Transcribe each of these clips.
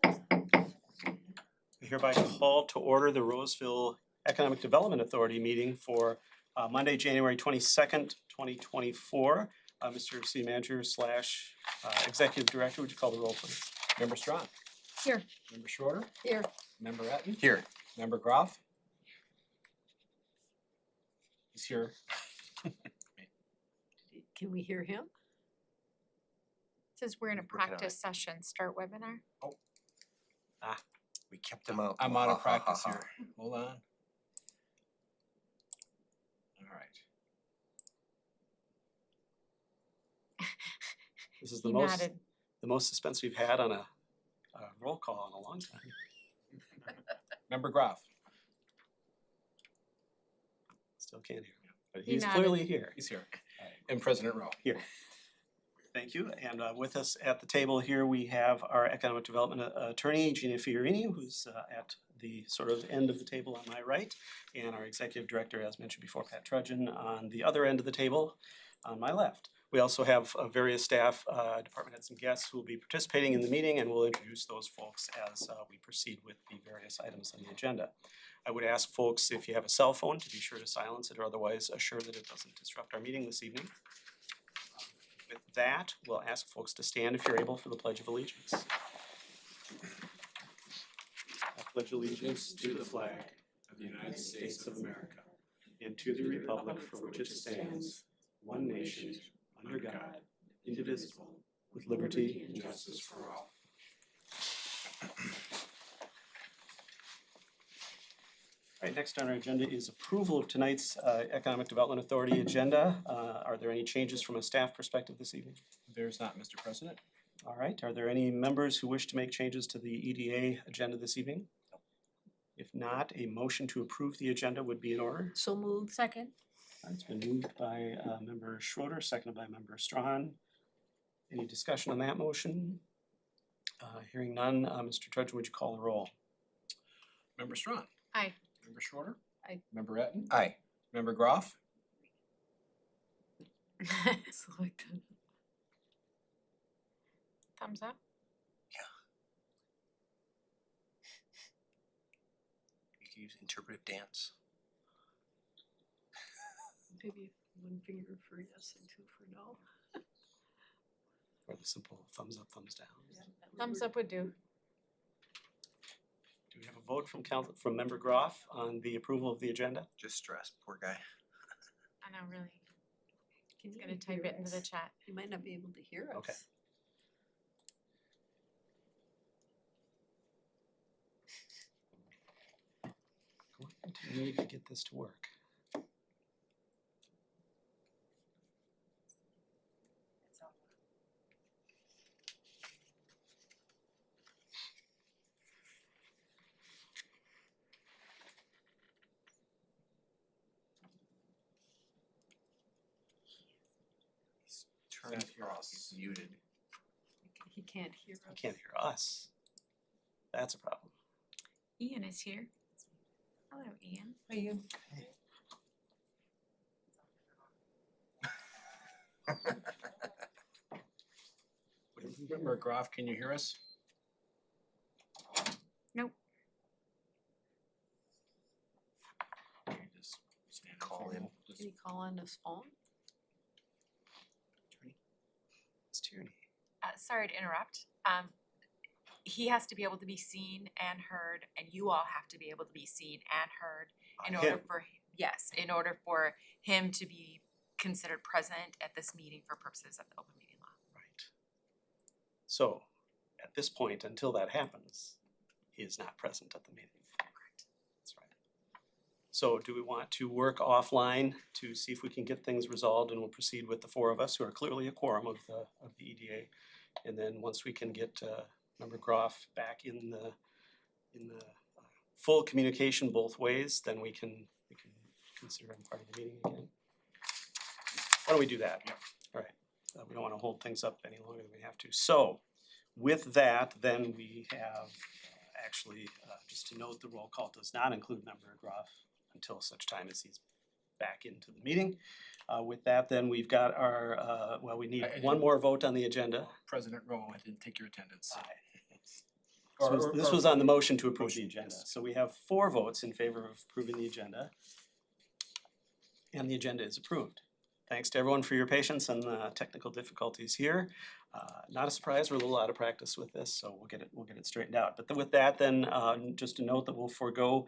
I hereby call to order the Roseville Economic Development Authority meeting for Monday, January 22nd, 2024. Mr. City Manager slash Executive Director, would you call the roll, please? Member Strong. Here. Member Schroeder. Here. Member Etten. Here. Member Groff. He's here. Can we hear him? Says we're in a Working on it. practice session, start webinar. We kept him out. I'm out of practice here. Hold on. All right. This is He the nodded. most suspense we've had on a roll call in a long time. Member Groff. Still can't hear him, but He he's nodded. clearly here. He's here. And President Rowe. Here. Thank you. And with us at the table here, we have our Economic Development Attorney, Gina Fiorini, who's at the sort of end of the table on my right, and our Executive Director, as mentioned before, Pat Trudgeon, on the other end of the table on my left. We also have various staff, department heads and guests who will be participating in the meeting, and we'll introduce those folks as we proceed with the various items on the agenda. I would ask folks, if you have a cell phone, to be sure to silence it or otherwise assure that it doesn't disrupt our meeting this evening. With that, we'll ask folks to stand if you're able for the Pledge of Allegiance. I pledge allegiance to the flag of the United States of America and to the republic for which it stands, one nation, under God, indivisible, with liberty and justice for all. All right, next on our agenda is approval of tonight's Economic Development Authority agenda. Are there any changes from a staff perspective this evening? There's not, Mr. President. All right, are there any members who wish to make changes to the EDA agenda this evening? If not, a motion to approve the agenda would be in order. So moved. Second. All right, it's been moved by Member Schroeder, seconded by Member Strawn. Any discussion on that motion? Hearing none, Mr. Trudgeon, would you call the roll? Member Strong. Aye. Member Schroeder. Aye. Member Etten. Aye. Member Groff. Selected. Thumbs up. You can use interpretive dance. Maybe one finger for yes and two for no. Or the simple thumbs up, thumbs down? Thumbs up would do. Do we have a vote from Member Groff on the approval of the agenda? Just stressed, poor guy. I know, really. Can He's you gonna type hear it into the us? chat. He might not be able to hear us. Okay. Going to need to get this to work. Turned across, he's muted. He can't hear us. You can't hear us. That's a problem. Ian is here. Hello, Ian. Ian. Member Groff, can you hear us? Nope. You just stand Call in. Just- Can he call on his phone? It's Tierney. Sorry to interrupt. He has to be able to be seen and heard, and you all have to be able to be seen and heard in On order him. for, yes, in order for him to be considered present at this meeting for purposes of the open meeting law. Right. So, at this point, until that happens, he is not present at the meeting. Correct. That's right. So do we want to work offline to see if we can get things resolved, and we'll proceed with the four of us who are clearly a quorum of the EDA. And then once we can get Member Groff back in the full communication both ways, then we can consider him part of the meeting again. Why don't we do that? Yeah. All right. We don't want to hold things up any longer than we have to. So with that, then we have actually, just to note, the roll call does not include Member Groff until such time as he's back into the meeting. With that, then we've got our, we need I one didn't- more vote on the agenda. President Rowe, I didn't take your attendance. This was on the motion to approve the motion, agenda. yes. So we have 4 votes in favor of approving the agenda. And the agenda is approved. Thanks to everyone for your patience and technical difficulties here. Not a surprise, we're a little out of practice with this, so we'll get it straightened out. But with that, then just a note that we'll forego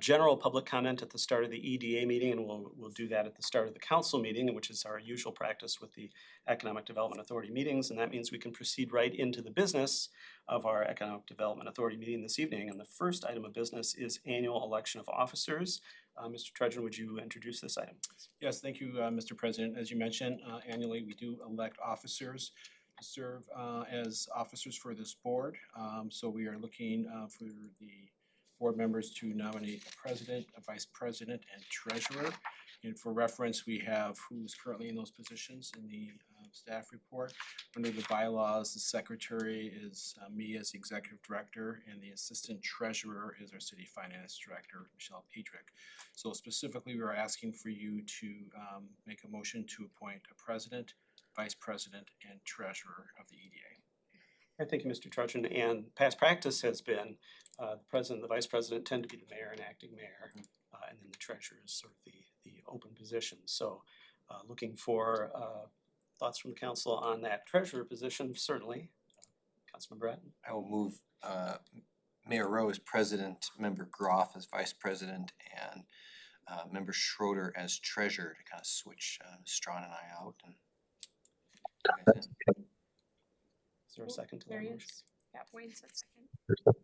general public comment at the start of the EDA meeting, and we'll do that at the start of the council meeting, which is our usual practice with the Economic Development Authority meetings, and that means we can proceed right into the business of our Economic Development Authority meeting this evening. And the first item of business is annual election of officers. Mr. Trudgeon, would you introduce this item, please? Yes, thank you, Mr. President. As you mentioned, annually, we do elect officers to serve as officers for this board. So we are looking for the board members to nominate a president, a vice president, and treasurer. And for reference, we have who's currently in those positions in the staff report. Under the bylaws, the secretary is me as the executive director, and the assistant treasurer is our city finance director, Michelle Pedrick. So specifically, we are asking for you to make a motion to appoint a president, vice president, and treasurer of the EDA. All right, thank you, Mr. Trudgeon. And past practice has been the president and the vice president tend to be the mayor and acting mayor, and then the treasurer is sort of the open position. So looking for thoughts from the council on that treasurer position, certainly. Councilmember Bratton. I will move Mayor Rowe as president, member Groff as vice president, and member Schroeder as treasurer to kind of switch Strawn and I out. And Is there a second to that There he motion? is. Yeah, Wayne said second.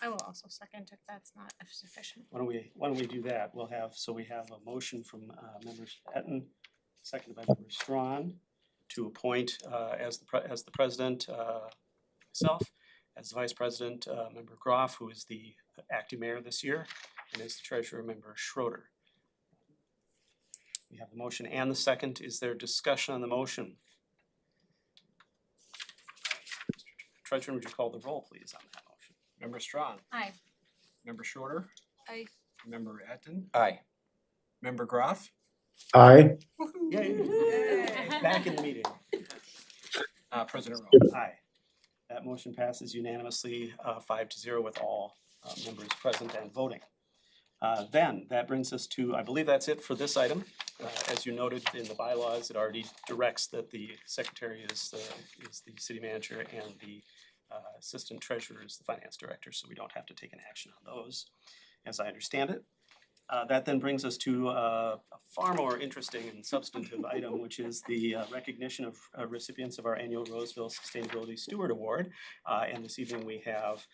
I will also second if that's not sufficient. Why don't we do that? We have a motion from member Etten, seconded by member Strawn, to appoint as the president, myself, as the vice president, member Groff, who is the acting mayor this year, and as the treasurer, member Schroeder. We have the motion and the second. Is there discussion on the motion? Treasurer, would you call the roll, please, on that motion? Member Strawn, Aye. member Schroeder, Aye. member Etten, aye. member Groff, Aye. Yay! Back in the meeting. President Rowe. Aye. That motion passes unanimously, 5-0 with all members present and voting. Then, that brings us to, I believe that's it for this item. As you noted in the bylaws, it already directs that the secretary is the city manager and the assistant treasurer is the finance director, so we don't have to take an action on those, as I understand it. That then brings us to a far more interesting and substantive item, which is the recognition of recipients of our annual Roseville Sustainability Steward Award. And this evening we have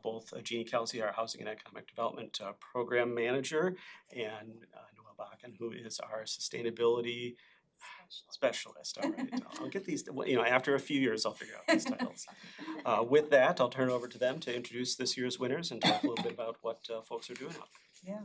both Jeannie Kelsey, our Housing and Economic Development Program Manager, and Noel Bakken, who is our Sustainability Specialist. All right, I'll get these, after a few years, I'll figure out these titles. With that, I'll turn it over to them to introduce this year's winners and talk a little bit about what folks are doing out there. Yeah.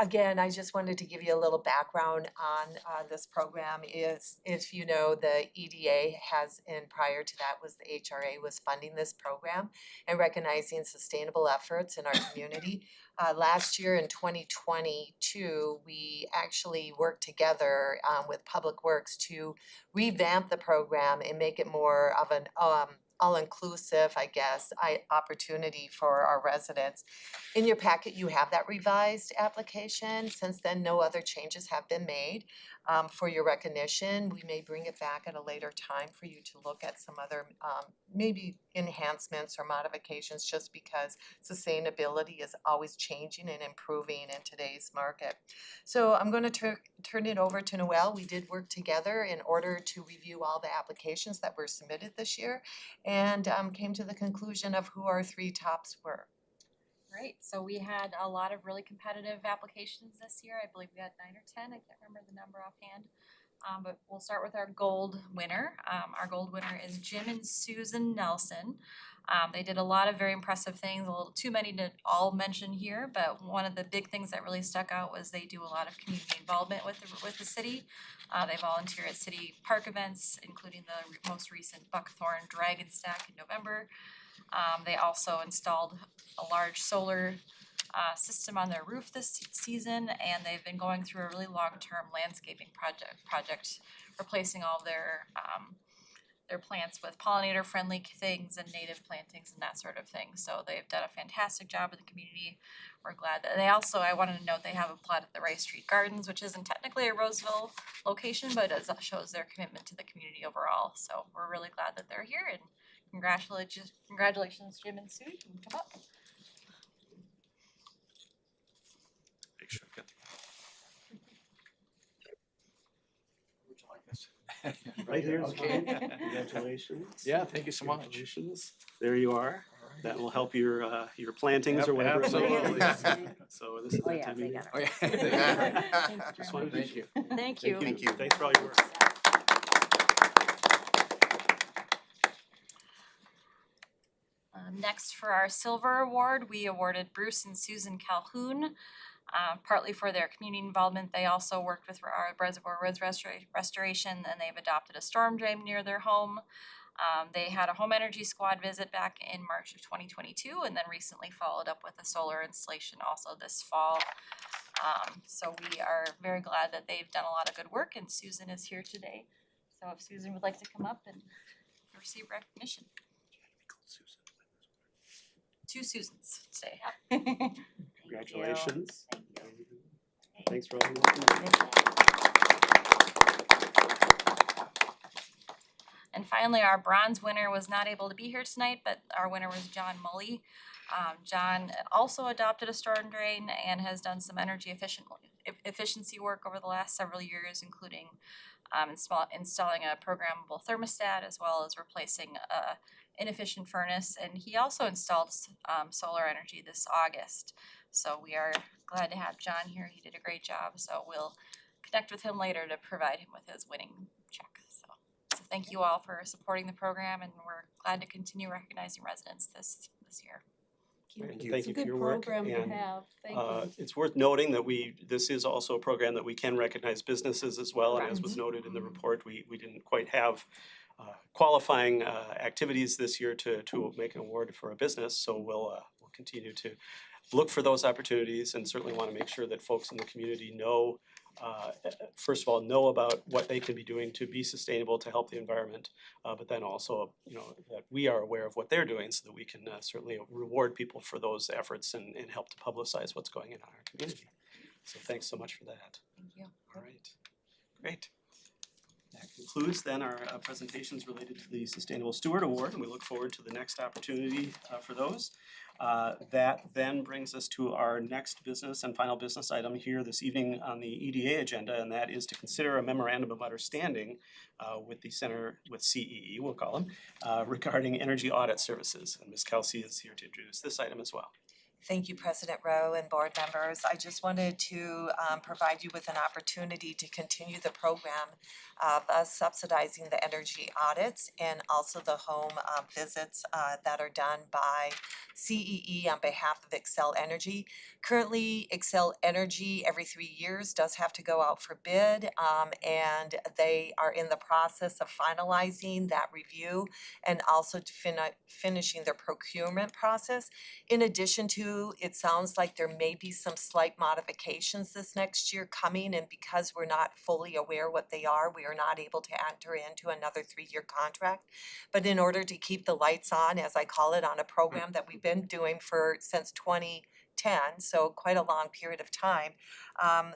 Again, I just wanted to give you a little background on this program. Is if you know, the EDA has, and prior to that was the HRA was funding this program and recognizing sustainable efforts in our community. Last year in 2022, we actually worked together with Public Works to revamp the program and make it more of an all-inclusive, I guess, opportunity for our residents. In your packet, you have that revised application. Since then, no other changes have been made for your recognition. We may bring it back at a later time for you to look at some other maybe enhancements or modifications, just because sustainability is always changing and improving in today's market. So I'm going to turn it over to Noel. We did work together in order to review all the applications that were submitted this year, and came to the conclusion of who our 3 tops were. Great, so we had a lot of really competitive applications this year. I believe we had 9 or 10, I can't remember the number offhand. But we'll start with our gold winner. Our gold winner is Jim and Susan Nelson. They did a lot of very impressive things, a little too many to all mention here, but one of the big things that really stuck out was they do a lot of community involvement with the city. They volunteer at city park events, including the most recent Buckthorn Dragon Stack in November. They also installed a large solar system on their roof this season, and they've been going through a really long-term landscaping project, replacing all their plants with pollinator-friendly things and native plantings and that sort of thing. So they've done a fantastic job with the community. We're glad that they also, I wanted to note, they have a plot at the Rice Street Gardens, which isn't technically a Roseville location, but it shows their commitment to the community overall. So we're really glad that they're here, and congratulations, Jim and Sue. You can come up. Make sure I've got the Would you like this? right here. is Okay. fine. Congratulations. Yeah, thank you so much. Congratulations. There you are. That will help your plantings or whatever. it might be. Absolutely. So this is that time of year. Oh, yeah. Just wanted to- Thank you. Thank you. Thank you. Thanks for all your work. Next, for our silver award, we awarded Bruce and Susan Calhoun, partly for their community involvement. They also worked with our Reservoir Roads restoration, and they've adopted a storm drain near their home. They had a home energy squad visit back in March of 2022, and then recently followed up with a solar installation also this fall. So we are very glad that they've done a lot of good work, and Susan is here today. So if Susan would like to come up and receive recognition. Two Susans today. Congratulations. Thank you. Thanks for all your work. And finally, our bronze winner was not able to be here tonight, but our winner was John Mully. John also adopted a storm drain and has done some energy efficiency work over the last several years, including installing a programmable thermostat as well as replacing a inefficient furnace. And he also installed solar energy this August. So we are glad to have John here. He did a great job. So we'll connect with him later to provide him with his winning check. So thank you all for supporting the program, and we're glad to continue recognizing residents this year. Thank It's a you for good your work. program to And have. Thank you. it's worth noting that this is also a program that we can recognize businesses as well. And as was Correct. noted in the report, we didn't quite have qualifying activities this year to make an award for a business. So we'll continue to look for those opportunities, and certainly want to make sure that folks in the community know, first of all, know about what they can be doing to be sustainable, to help the environment, but then also, that we are aware of what they're doing so that we can certainly reward people for those efforts and help to publicize what's going on in our community. So thanks so much for that. Thank you. All right, great. That concludes then our presentations related to the Sustainable Steward Award, and we look forward to the next opportunity for those. That then brings us to our next business and final business item here this evening on the EDA agenda, and that is to consider a memorandum of understanding with the center, with CEE, we'll call them, regarding energy audit services. And Ms. Kelsey is here to introduce this item as well. Thank you, President Rowe and board members. I just wanted to provide you with an opportunity to continue the program of us subsidizing the energy audits and also the home visits that are done by CEE on behalf of Excel Energy. Currently, Excel Energy every 3 years does have to go out for bid, and they are in the process of finalizing that review and also finishing their procurement process. In addition to, it sounds like there may be some slight modifications this next year coming, and because we're not fully aware what they are, we are not able to enter into another 3-year contract. But in order to keep the lights on, as I call it, on a program that we've been doing since 2010, so quite a long period of time,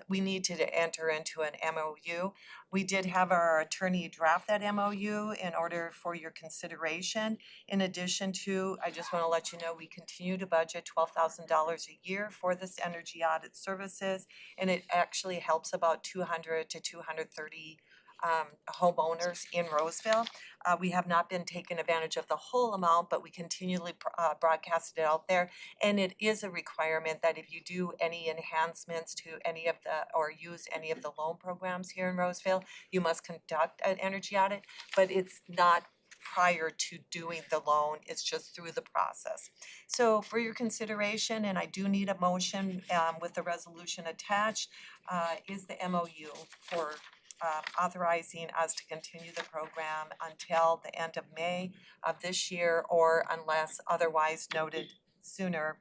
we need to enter into an MOU. We did have our attorney draft that MOU in order for your consideration. In addition to, I just want to let you know, we continue to budget $12,000 a year for this energy audit services, and it actually helps about 200 to 230 homeowners in Roseville. We have not been taking advantage of the whole amount, but we continually broadcast it out there. And it is a requirement that if you do any enhancements to any of or use any of the loan programs here in Roseville, you must conduct an energy audit, but it's not prior to doing the loan, it's just through the process. So for your consideration, and I do need a motion with the resolution attached, is the MOU for authorizing us to continue the program until the end of May of this year, or unless otherwise noted sooner,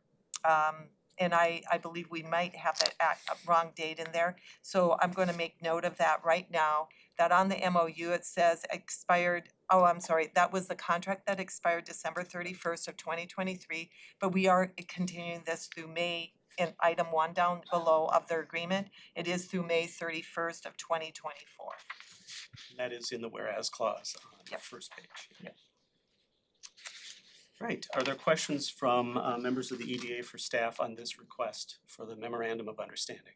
and I believe we might have a wrong date in there. So I'm gonna make note of that right now, that on the MOU, it says expired, oh, I'm sorry, that was the contract that expired December 31st of 2023, but we are continuing this through May, in item 1 down below of their agreement, it is through May 31st of 2024. That is in the whereas clause on the Yep. first page. Yep. Right, are there questions from members of the EDA for staff on this request for the memorandum of understanding?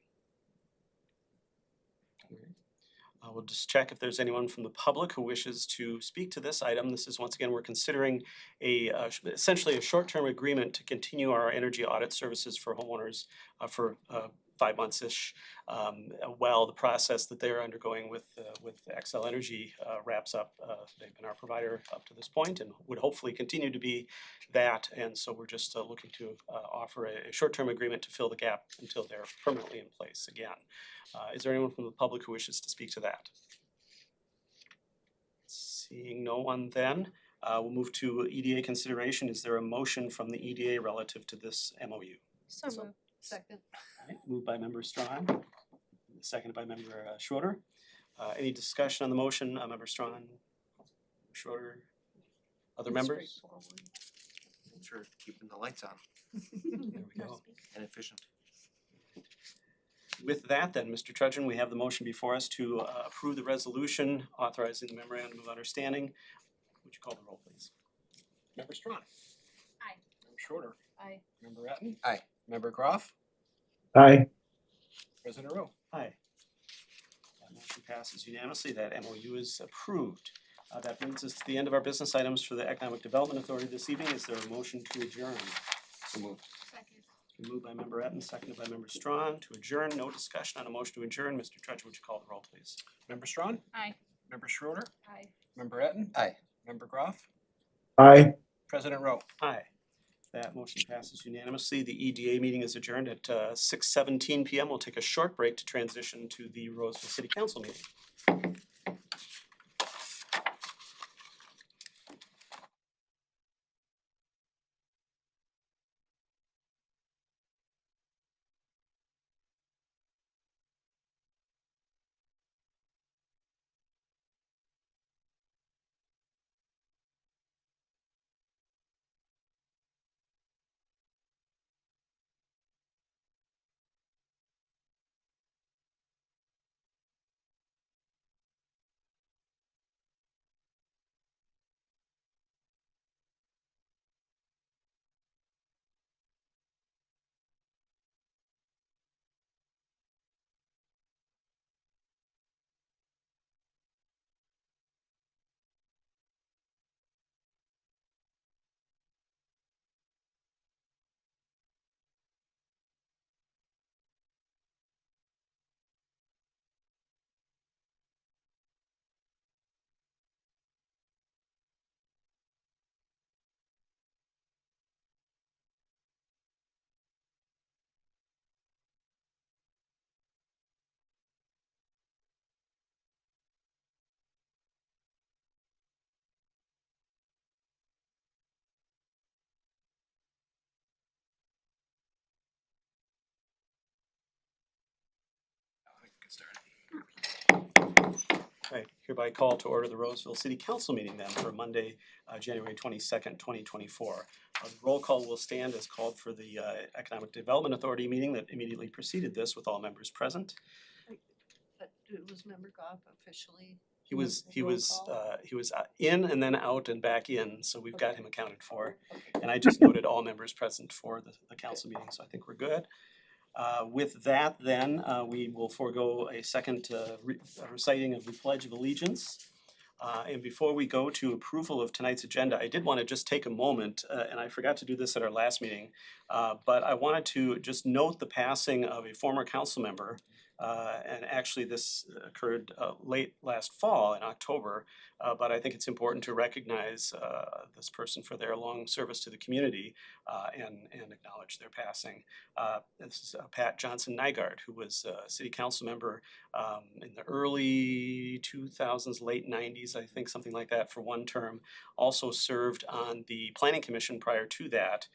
Alright. We'll just check if there's anyone from the public who wishes to speak to this item. This is, once again, we're considering essentially a short-term agreement to continue our energy audit services for homeowners for 5 months-ish, while the process that they're undergoing with Xcel Energy wraps up. They've been our provider up to this point and would hopefully continue to be that. And so we're just looking to offer a short-term agreement to fill the gap until they're permanently in place again. Is there anyone from the public who wishes to speak to that? Seeing no one then, we'll move to EDA consideration. Is there a motion from the EDA relative to this MOU? So moved. Second. Alright, moved by member Strawn, seconded by member Schroeder. Any discussion on the motion, member Strawn, Schroeder, other members? Straightforward. Thanks for keeping the lights on There we go. and efficient. With that then, Mr. Trudgeon, we have the motion before us to approve the resolution authorizing the memorandum of understanding. Would you call the roll, please? Member Strawn. Aye. Member Schroeder. Aye. Member Etten. Aye. Member Groff. Aye. President Rowe. Aye. That motion passes unanimously. That MOU is approved. That brings us to the end of our business items for the Economic Development Authority this evening. Is there a motion to adjourn? So moved. Second. Moved by member Etten, seconded by member Strawn to adjourn. No discussion on a motion to adjourn. Mr. Trudgeon, would you call the roll, please? Member Strawn. Aye. Member Schroeder. Aye. Member Etten. Aye. Member Groff. Aye. President Rowe. Aye. That motion passes unanimously. The EDA meeting is adjourned at 6:17 PM. We'll take a short break to transition to the Roseville City Council meeting. Get started. Right, hereby call to order the Roseville City Council meeting then for Monday, January 22nd, 2024. The roll call will stand as called for the Economic Development Authority meeting that immediately preceded this with all members present. But was member Goff officially? He was Roll call? in and then out and back in, so we've got Okay. him accounted for. Okay. And I just noted all members present for the council meeting, so I think we're good. With that then, we will forego a second reciting of the Pledge of Allegiance. And before we go to approval of tonight's agenda, I did want to just take a moment, and I forgot to do this at our last meeting, but I wanted to just note the passing of a former council member, And actually, this occurred late last fall in October, but I think it's important to recognize this person for their long service to the community and acknowledge their passing. This is Pat Johnson Nygaard, who was a city council member in the early 2000s, late 90s, I think, something like that, for one term. Also served on the planning commission prior to that,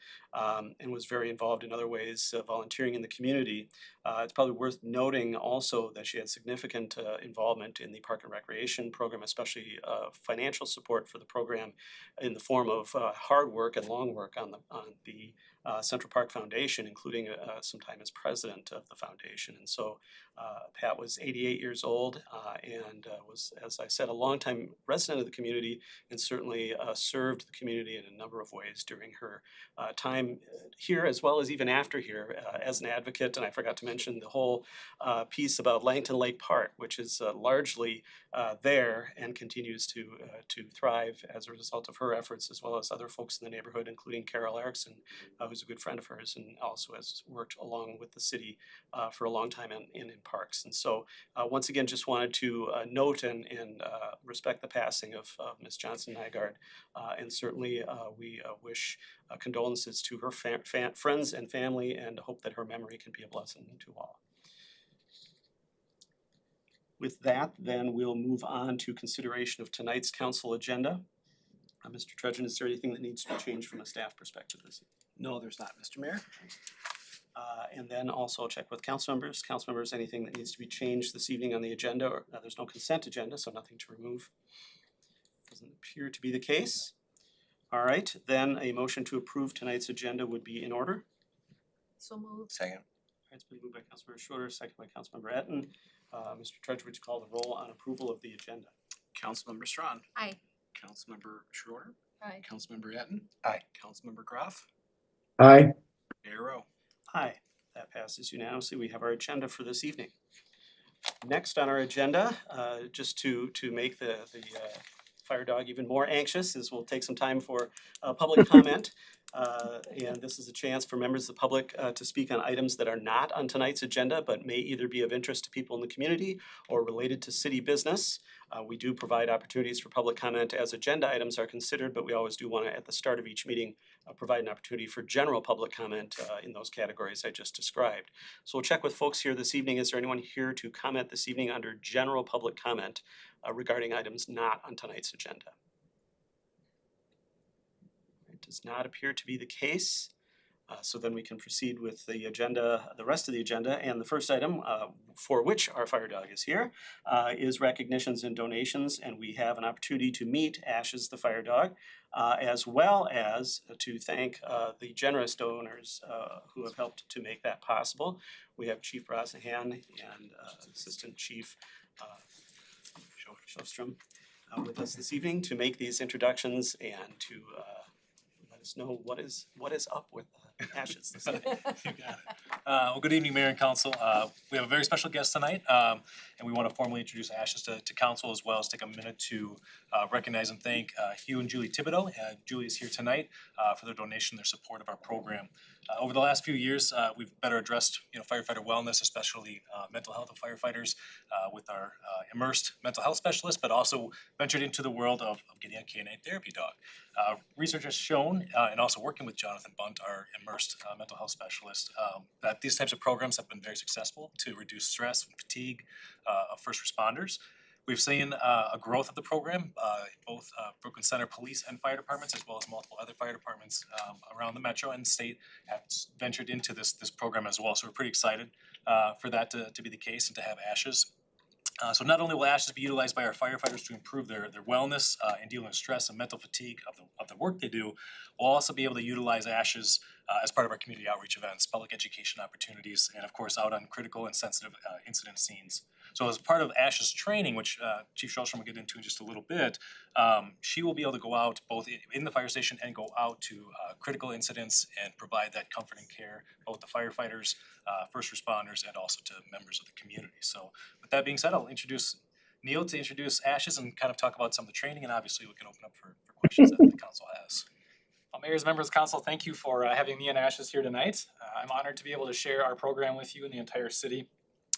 and was very involved in other ways, volunteering in the community. It's probably worth noting also that she had significant involvement in the Park and Recreation program, especially financial support for the program in the form of hard work and long work on the Central Park Foundation, including some time as president of the foundation. And so Pat was 88 years old and was, as I said, a longtime resident of the community, and certainly served the community in a number of ways during her time here, as well as even after here, as an advocate. And I forgot to mention the whole piece about Langton Lake Park, which is largely there and continues to thrive as a result of her efforts, as well as other folks in the neighborhood, including Carol Erickson, who's a good friend of hers and also has worked along with the city for a long time in parks. And so once again, just wanted to note and respect the passing of Ms. Johnson Nygaard. And certainly we wish condolences to her friends and family, and hope that her memory can be a blessing to all. With that, then we'll move on to consideration of tonight's council agenda. Mr. Trudgeon, is there anything that needs to be changed from a staff perspective this evening? No, there's not, Mr. Mayor. And then also check with council members. Council members, anything that needs to be changed this evening on the agenda, or there's no consent agenda, so nothing to remove. Doesn't appear to be the case. All right, then a motion to approve tonight's agenda would be in order. So moved. Second. It's been moved by Councilmember Schroeder, second by Councilmember Etten. Mr. Trudgeon, would you call the roll on approval of the agenda? Councilmember Strawn. Aye. Councilmember Schroeder. Aye. Councilmember Etten. Aye. Councilmember Groff. Aye. Mayor Rowe. Aye, that passes unanimously. We have our agenda for this evening. Next on our agenda, just to make the fire dog even more anxious, is we'll take some time for public comment. And this is a chance for members of the public to speak on items that are not on tonight's agenda, but may either be of interest to people in the community or related to city business. We do provide opportunities for public comment as agenda items are considered, but we always do want to, at the start of each meeting, provide an opportunity for general public comment in those categories I just described. So we'll check with folks here this evening. Is there anyone here to comment this evening under general public comment regarding items not on tonight's agenda? It does not appear to be the case. So then we can proceed with the agenda, the rest of the agenda. And the first item for which our fire dog is here is recognitions and donations. And we have an opportunity to meet Ashes the fire dog, as well as to thank the generous donors who have helped to make that possible. We have Chief Rosahan and Assistant Chief Shostrom with us this evening to make these introductions and to let us know what is up with Ashes this evening. You got it. Well, good evening, Mayor and Council. We have a very special guest tonight, and we want to formally introduce Ashes to Council, as well as take a minute to recognize and thank Hugh and Julie Thibodeau. Julie is here tonight for their donation, their support of our program. Over the last few years, we've better addressed firefighter wellness, especially mental health of firefighters, with our immersed mental health specialist, but also ventured into the world of getting a canine therapy dog. Research has shown, and also working with Jonathan Bunt, our immersed mental health specialist, that these types of programs have been very successful to reduce stress and fatigue of first responders. We've seen a growth of the program, both Brooklyn Center Police and Fire Departments, as well as multiple other fire departments around the metro and state have ventured into this program as well. So we're pretty excited for that to be the case and to have Ashes. So not only will Ashes be utilized by our firefighters to improve their wellness and dealing with stress and mental fatigue of the work they do, we'll also be able to utilize Ashes as part of our community outreach events, public education opportunities, and of course out on critical and sensitive incident scenes. So as part of Ashes training, which Chief Shostrom will get into in just a little bit, she will be able to go out both in the fire station and go out to critical incidents and provide that comfort and care, both the firefighters, first responders, and also to members of the community. So with that being said, I'll introduce Neil to introduce Ashes and kind of talk about some of the training, and obviously we can open up for questions that the council has. Well, Mayors, members of council, thank you for having me and Ashes here tonight. I'm honored to be able to share our program with you in the entire city.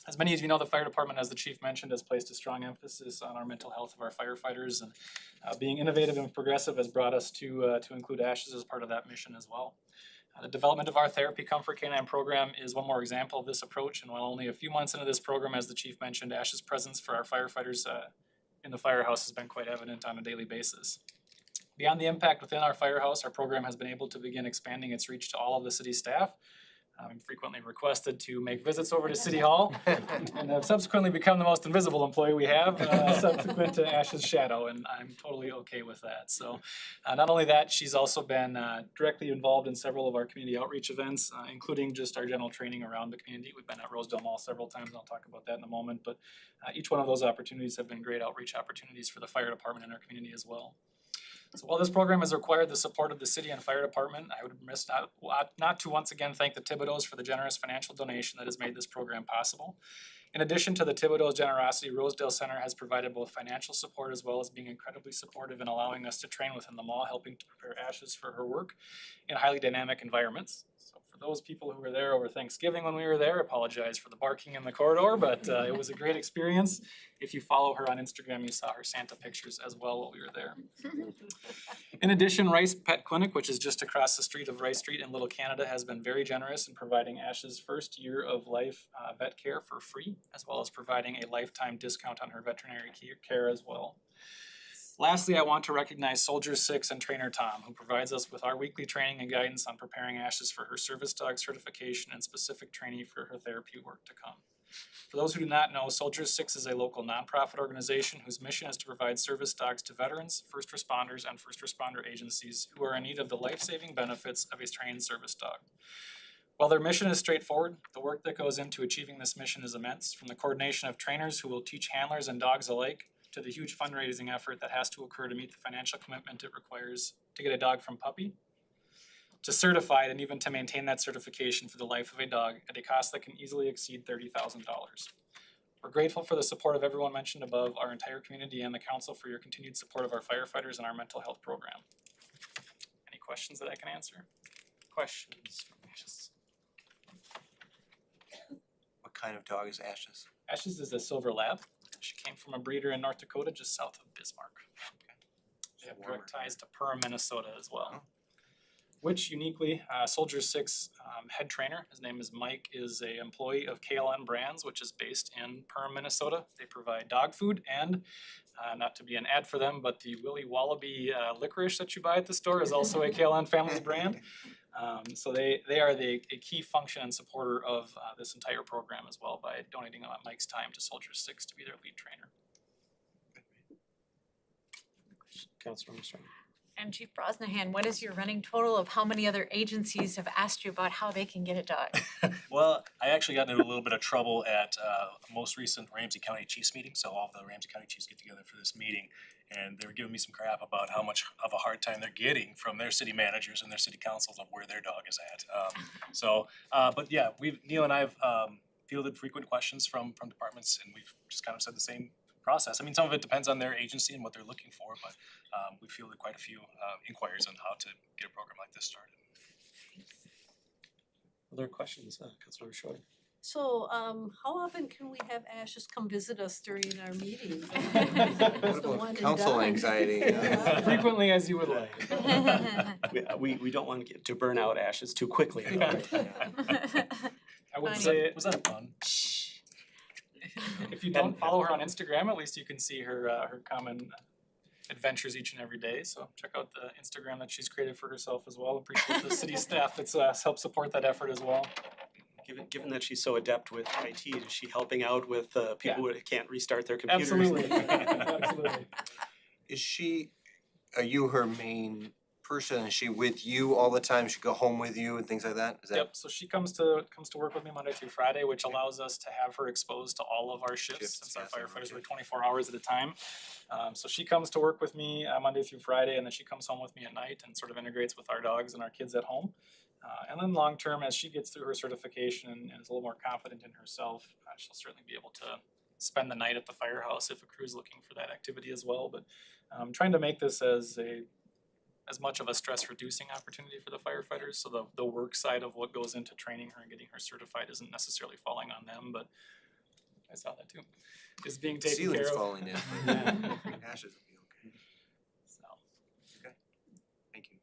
As many of you know, the fire department, as the chief mentioned, has placed a strong emphasis on our mental health of our firefighters, and being innovative and progressive has brought us to include ASHES as part of that mission as well. The development of our Therapy Comfort Canine program is one more example of this approach, and while only a few months into this program, as the chief mentioned, ASHES' presence for our firefighters in the firehouse has been quite evident on a daily basis. Beyond the impact within our firehouse, our program has been able to begin expanding its reach to all of the city staff. I'm frequently requested to make visits over to City Hall, and have subsequently become the most invisible employee we have, subsequent to Ash's shadow, and I'm totally okay with that. So, not only that, she's also been directly involved in several of our community outreach events, including just our general training around the community. We've been at Roseville Mall several times, and I'll talk about that in a moment, but each one of those opportunities have been great outreach opportunities for the fire department and our community as well. So while this program has required the support of the city and fire department, I would miss not to once again thank the Thibodeaux for the generous financial donation that has made this program possible. In addition to the Thibodeaux' generosity, Rosedale Center has provided both financial support as well as being incredibly supportive in allowing us to train within the mall, helping to prepare Ashes for her work in highly dynamic environments. So for those people who were there over Thanksgiving when we were there, I apologize for the barking in the corridor, but it was a great experience. If you follow her on Instagram, you saw her Santa pictures as well while we were there. In addition, Rice Pet Clinic, which is just across the street of Rice Street in Little Canada, has been very generous in providing Ash's first year of life vet care for free, as well as providing a lifetime discount on her veterinary care as well. Lastly, I want to recognize Soldier 6 and Trainer Tom, who provides us with our weekly training and guidance on preparing Ashes for her service dog certification and specific training for her therapy work to come. For those who do not know, Soldier 6 is a local nonprofit organization whose mission is to provide service dogs to veterans, first responders, and first responder agencies who are in need of the life-saving benefits of a trained service dog. While their mission is straightforward, the work that goes into achieving this mission is immense, from the coordination of trainers who will teach handlers and dogs alike, to the huge fundraising effort that has to occur to meet the financial commitment it requires to get a dog from puppy to certified, and even to maintain that certification for the life of a dog at a cost that can easily exceed $30,000. We're grateful for the support of everyone mentioned above, our entire community and the council for your continued support of our firefighters and our mental health program. Any questions that I can answer? Questions from Ashes? What kind of dog is Ashes? Ashes is a silver lab. She came from a breeder in North Dakota, just south of Bismarck. They have direct ties to Perham, Minnesota as well. Which uniquely, Soldier 6 head trainer, his name is Mike, is a employee of KLN Brands, which is based in Perham, Minnesota. They provide dog food and, not to be an ad for them, but the Willy Wallaby licorice that you buy at the store is also a KLN family's brand. So they are a key function and supporter of this entire program as well by donating Mike's time to Soldier 6 to be their lead trainer. Councilor Armstrong. And Chief Brosnahan, what is your running total of how many other agencies have asked you about how they can get a dog? Well, I actually got into a little bit of trouble at most recent Ramsey County Chiefs meeting, so all the Ramsey County Chiefs get together for this meeting, and they were giving me some crap about how much of a hard time they're getting from their city managers and their city councils of where their dog is at. But yeah, Neil and I have fielded frequent questions from departments, and we've just kind of said the same process. I mean, some of it depends on their agency and what they're looking for, but we fielded quite a few inquiries on how to get a program like this started. Other questions, Councilor Schroeder? So, how often can we have Ashes come visit us during our meetings? What about council anxiety? Frequently as you would like. We don't want to get to burn out Ashes too quickly. I would Was say, that a pun? if you don't follow her on Instagram, at least you can see her her common adventures each and every day. So check out the Instagram that she's created for herself as well. Appreciate the city staff that's helped support that effort as well. Given that she's so adept with IT, is she helping out with people who can't restart their computers? Absolutely. Absolutely. Are you her main person? Is she with you all the time? She go home with you and things like that? Is that? Yep, so she comes to work with me Monday through Friday, which allows us to have her exposed to all of our shifts since our firefighters work 24 hours at a time. So she comes to work with me Monday through Friday, and then she comes home with me at night and sort of integrates with our dogs and our kids at home. And then long term, as she gets through her certification and is a little more confident in herself, she'll certainly be able to spend the night at the firehouse if a crew is looking for that activity as well. But trying to make this as much of a stress-reducing opportunity for the firefighters. So the work side of what goes into training her and getting her certified isn't necessarily falling on them, but I saw that too. Is being taken Ceiling's care of. falling in. Ashes will be okay. So. Thank you.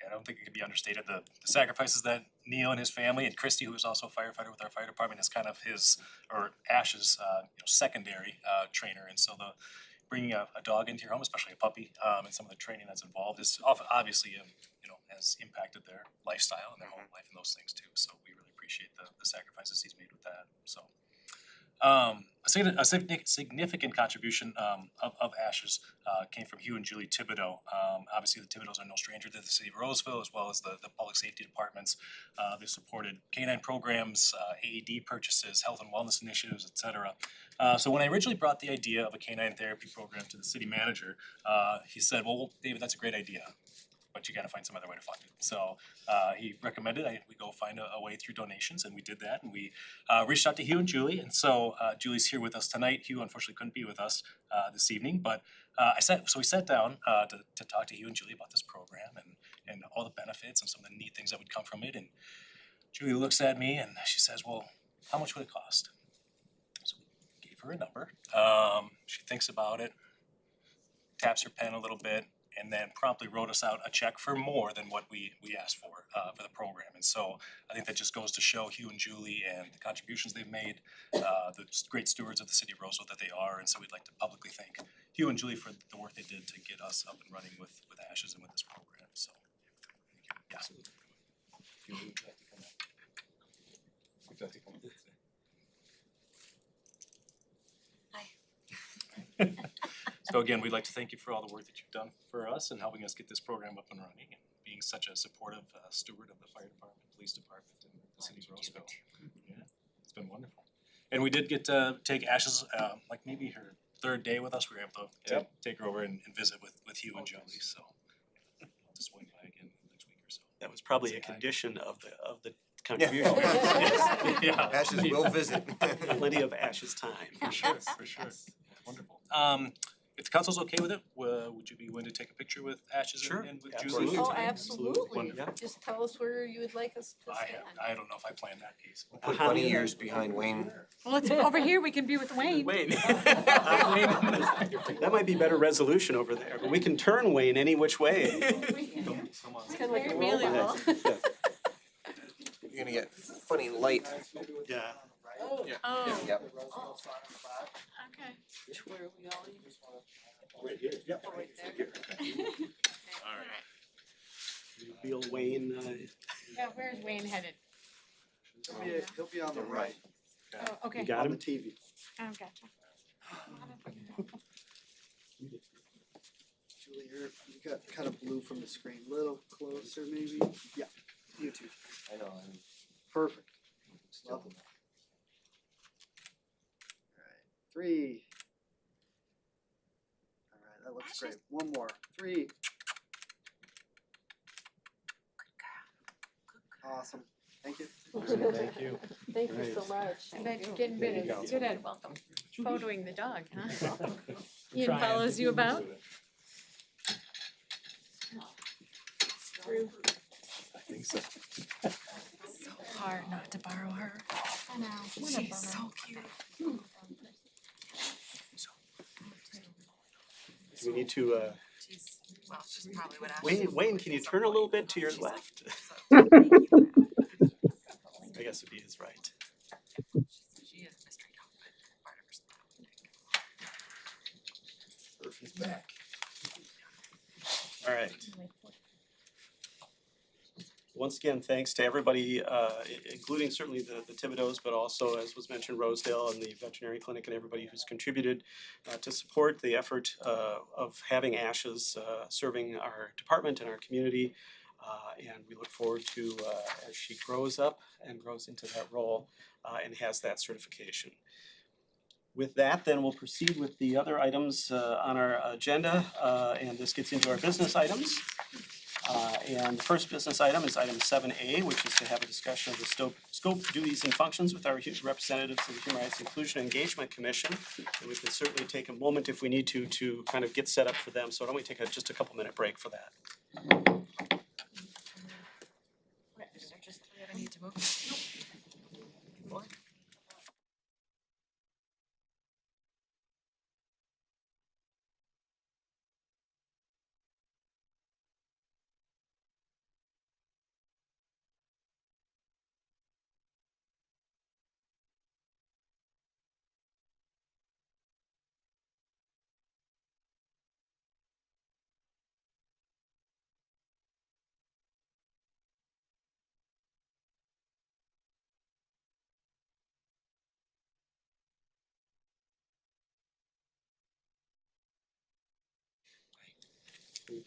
Yeah, I don't think it can be understated, the sacrifices that Neil and his family and Christy, who is also a firefighter with our fire department, is kind of his, or Ash's, secondary, trainer. And so the, bringing a dog into your home, especially a puppy, and some of the training that's involved is obviously, has impacted their lifestyle and their home life and those things too. So we really appreciate the sacrifices he's made with that, so. A significant contribution of Ash's came from Hugh and Julie Thibodeau. Obviously, the Thibodeaus are no stranger to the city of Roseville, as well as the public safety departments. They supported canine programs, AED purchases, health and wellness initiatives, et cetera. So when I originally brought the idea of a canine therapy program to the city manager, he said, well, David, that's a great idea, but you gotta find some other way to fund it. So he recommended we go find a way through donations, and we did that, and we reached out to Hugh and Julie, and so Julie's here with us tonight. Hugh unfortunately couldn't be with us this evening, but we sat down to talk to Hugh and Julie about this program and all the benefits and some of the neat things that would come from it. And Julie looks at me and she says, well, how much would it cost? So we gave her a number. She thinks about it, taps her pen a little bit, and then promptly wrote us out a check for more than what we asked for the program. And so I think that just goes to show Hugh and Julie and the contributions they've made, the great stewards of the city of Roseville that they are. And so we'd like to publicly thank Hugh and Julie for the work they did to get us up and running with Ashes and with this program. So, yeah. If you would like to come up. Would you like to come up? So again, we'd like to thank you for all the work that you've done for us and helping us get this program up and running and being such a supportive steward of the fire department, police department, and the city of Roseville. Yeah, it's been wonderful. And we did get to take Ash's, like maybe her third day with us. We were able to take her over and visit with Hugh and Julie. So I'll just swing by again next week or so. That was probably Say a hi. condition of the contribution. Yeah. Ashes will visit. Plenty of Ash's time. For sure, for sure. Wonderful. If the council's okay with it, would you be willing to take a picture with Ashes Sure, and with absolutely. Julie? Oh, tonight? absolutely. Wonderful. Just tell us where you would like us to stand. I don't know if I planned that piece. Put bunny ears behind Wayne. Well, it's over here, we can be with Wayne. Wayne. That might be better resolution over there, but we can turn Wayne any which way. Come on. It's kind of like a Very robot. malleable. You're gonna get funny light. Yeah. Oh, Yep. okay. Where are we all? Right here. Yep. Oh, right there. All right. Reveal Wayne, Yeah, where's Wayne headed? He'll be on the right. Oh, okay. you got him? TV. Oh, gotcha. Julie, you got kind of blue from the screen. Little closer, maybe. Yeah. You too. I know. Perfect. Lovely. Alright, 3. Alright, that looks great. One more. 3. Awesome. Thank you. Thank you. Thank you so much. I bet you're getting good at photoing the dog, huh? Ian follows you about? True. I think so. So hard not to borrow her. I know. She's so cute. We need to, She's probably what Ashley. Wayne, can you turn a little bit to your left? I guess it'd be his right. She is a mystery dog, but part of her's He's back. All right. Once again, thanks to everybody, including certainly the Thibodeaus, but also, as was mentioned, Rosedale and the veterinary clinic and everybody who's contributed to support the effort of having Ashes serving our department and our community. And we look forward to, as she grows up and grows into that role and has that certification. With that, then we'll proceed with the other items on our agenda, and this gets into our business items. And the first business item is item 7A, which is to have a discussion of the scope, duties, and functions with our representatives of the Human Rights Inclusion and Engagement Commission. And we can certainly take a moment if we need to kind of get set up for them. So why don't we take just a couple minute break for that? Is there just 3 other need to move?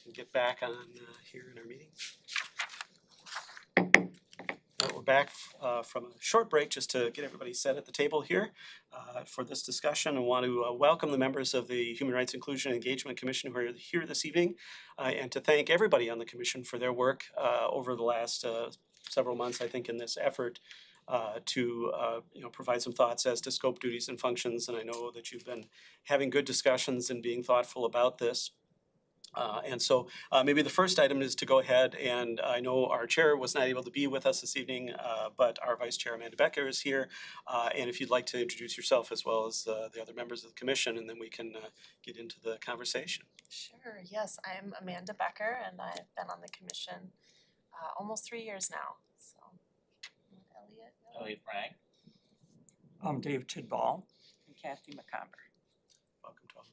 can get back on here in our meeting. We're back from a short break just to get everybody set at the table here for this discussion. I want to welcome the members of the Human Rights Inclusion and Engagement Commission who are here this evening and to thank everybody on the commission for their work over the last several months, I think, in this effort to provide some thoughts as to scope, duties, and functions. And I know that you've been having good discussions and being thoughtful about this. And so maybe the first item is to go ahead, and I know our chair was not able to be with us this evening, but our vice chair, Amanda Becker, is here. And if you'd like to introduce yourself as well as the other members of the commission, and then we can get into the conversation. Sure, yes, I'm Amanda Becker and I've been on the commission almost 3 years now, so. Elliot Frank. I'm Dave Tidball. And Kathy McComber. Welcome to all.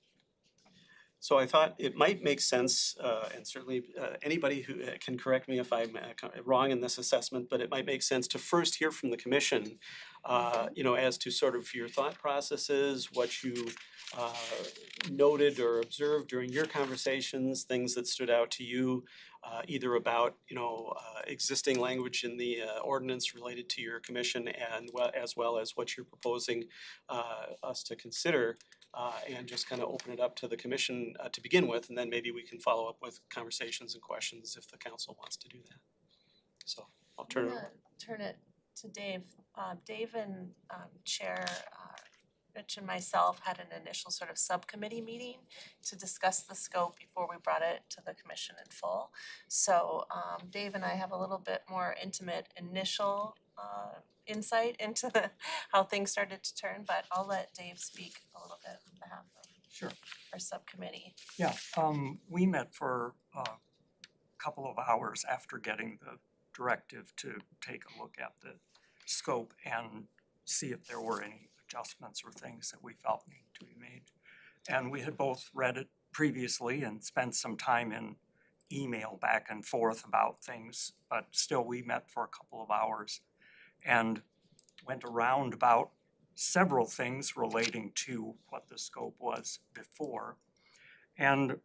So I thought it might make sense, and certainly anybody who can correct me if I'm wrong in this assessment, but it might make sense to first hear from the commission, as to sort of your thought processes, what you noted or observed during your conversations, things that stood out to you, either about existing language in the ordinance related to your commission, and as well as what you're proposing us to consider. And just kind of open it up to the commission to begin with, and then maybe we can follow up with conversations and questions if the council wants to do that. So I'll turn it over. Turn it to Dave. Dave and Chair Rich and myself had an initial sort of subcommittee meeting to discuss the scope before we brought it to the commission in full. So Dave and I have a little bit more intimate initial insight into how things started to turn, but I'll let Dave speak a little bit on behalf of Sure. our subcommittee. Yeah, we met for a couple of hours after getting the directive to take a look at the scope and see if there were any adjustments or things that we felt need to be made. And we had both read it previously and spent some time in email back and forth about things, but still we met for a couple of hours and went around about several things relating to what the scope was before. And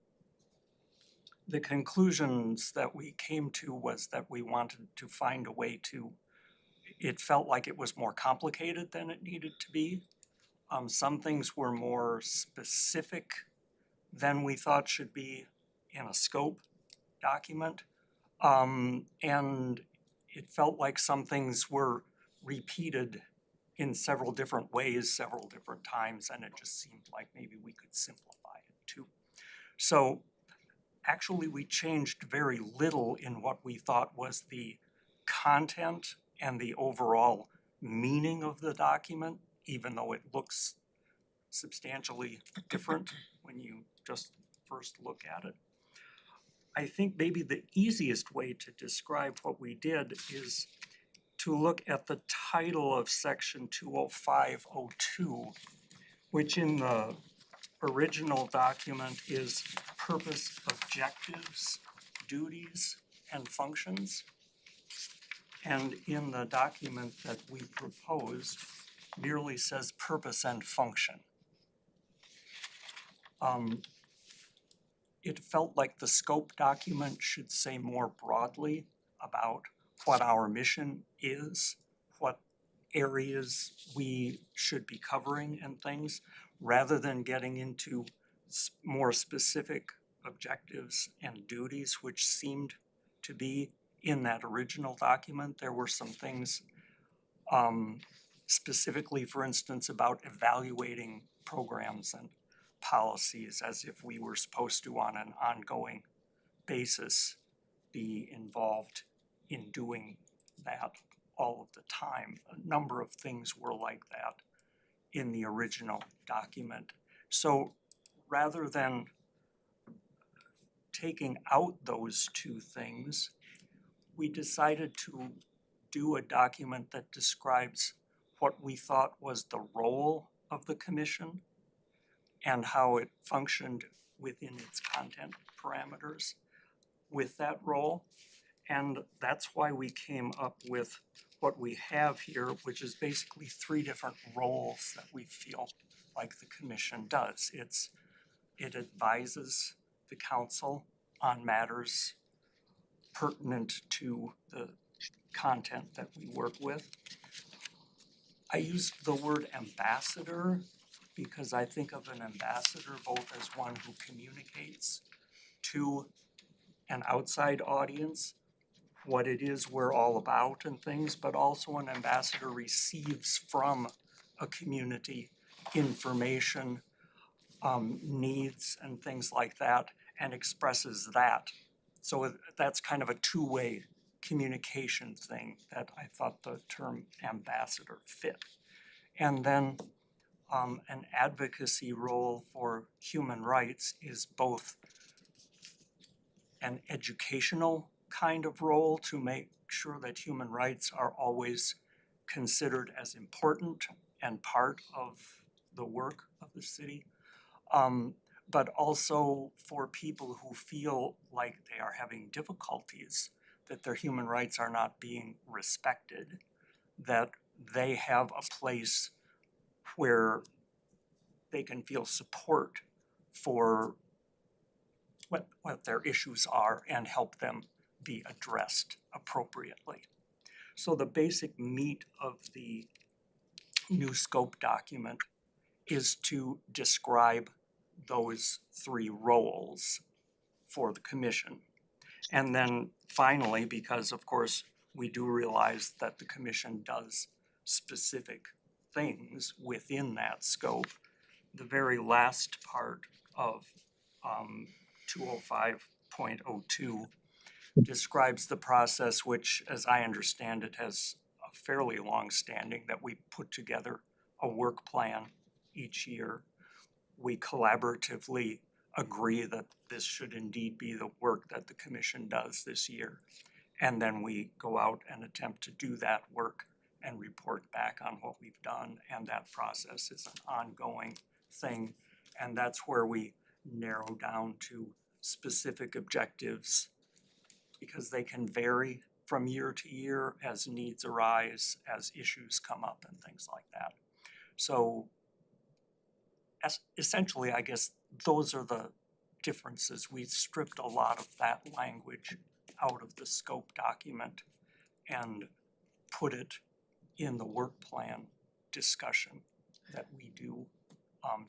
the conclusions that we came to was that we wanted to find a way to, it felt like it was more complicated than it needed to be. Some things were more specific than we thought should be in a scope document. And it felt like some things were repeated in several different ways, several different times, and it just seemed like maybe we could simplify it too. So actually we changed very little in what we thought was the content and the overall meaning of the document, even though it looks substantially different when you just first look at it. I think maybe the easiest way to describe what we did is to look at the title of section 20502, which in the original document is purpose, objectives, duties, and functions. And in the document that we proposed, merely says purpose and function. It felt like the scope document should say more broadly about what our mission is, what areas we should be covering and things, rather than getting into more specific objectives and duties, which seemed to be in that original document. There were some things specifically, for instance, about evaluating programs and policies as if we were supposed to, on an ongoing basis, be involved in doing that all of the time. A number of things were like that in the original document. So rather than taking out those two things, we decided to do a document that describes what we thought was the role of the commission and how it functioned within its content parameters with that role. And that's why we came up with what we have here, which is basically three different roles that we feel like the commission does. It advises the council on matters pertinent to the content that we work with. I use the word ambassador because I think of an ambassador both as one who communicates to an outside audience what it is we're all about and things, but also an ambassador receives from a community information, needs and things like that, and expresses that. So that's kind of a two-way communication thing that I thought the term ambassador fit. And then an advocacy role for human rights is both an educational kind of role to make sure that human rights are always considered as important and part of the work of the city, but also for people who feel like they are having difficulties, that their human rights are not being respected, that they have a place where they can feel support for what their issues are and help them be addressed appropriately. So the basic meat of the new scope document is to describe those three roles for the commission. And then finally, because of course we do realize that the commission does specific things within that scope, the very last part of 205.02 describes the process, which, as I understand it, has a fairly long standing, that we put together a work plan each year. We collaboratively agree that this should indeed be the work that the commission does this year. And then we go out and attempt to do that work and report back on what we've done. And that process is an ongoing thing. And that's where we narrow down to specific objectives, because they can vary from year to year as needs arise, as issues come up and things like that. So essentially, I guess those are the differences. We stripped a lot of that language out of the scope document and put it in the work plan discussion that we do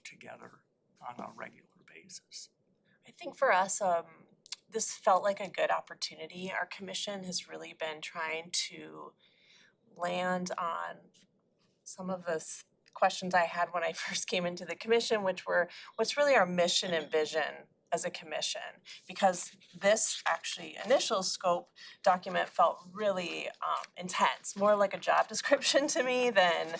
together on a regular basis. I think for us, this felt like a good opportunity. Our commission has really been trying to land on some of the questions I had when I first came into the commission, which were, what's really our mission and vision as a commission? Because this actually initial scope document felt really intense, more like a job description to me than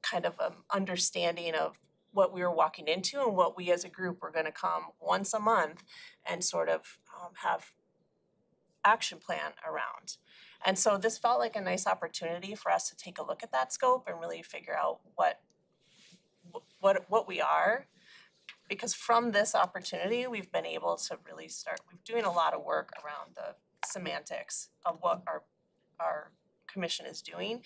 kind of an understanding of what we were walking into and what we as a group were gonna come once a month and sort of have action plan around. And so this felt like a nice opportunity for us to take a look at that scope and really figure out what we are. Because from this opportunity, we've been able to really we're doing a lot of work around the semantics of what our commission is doing.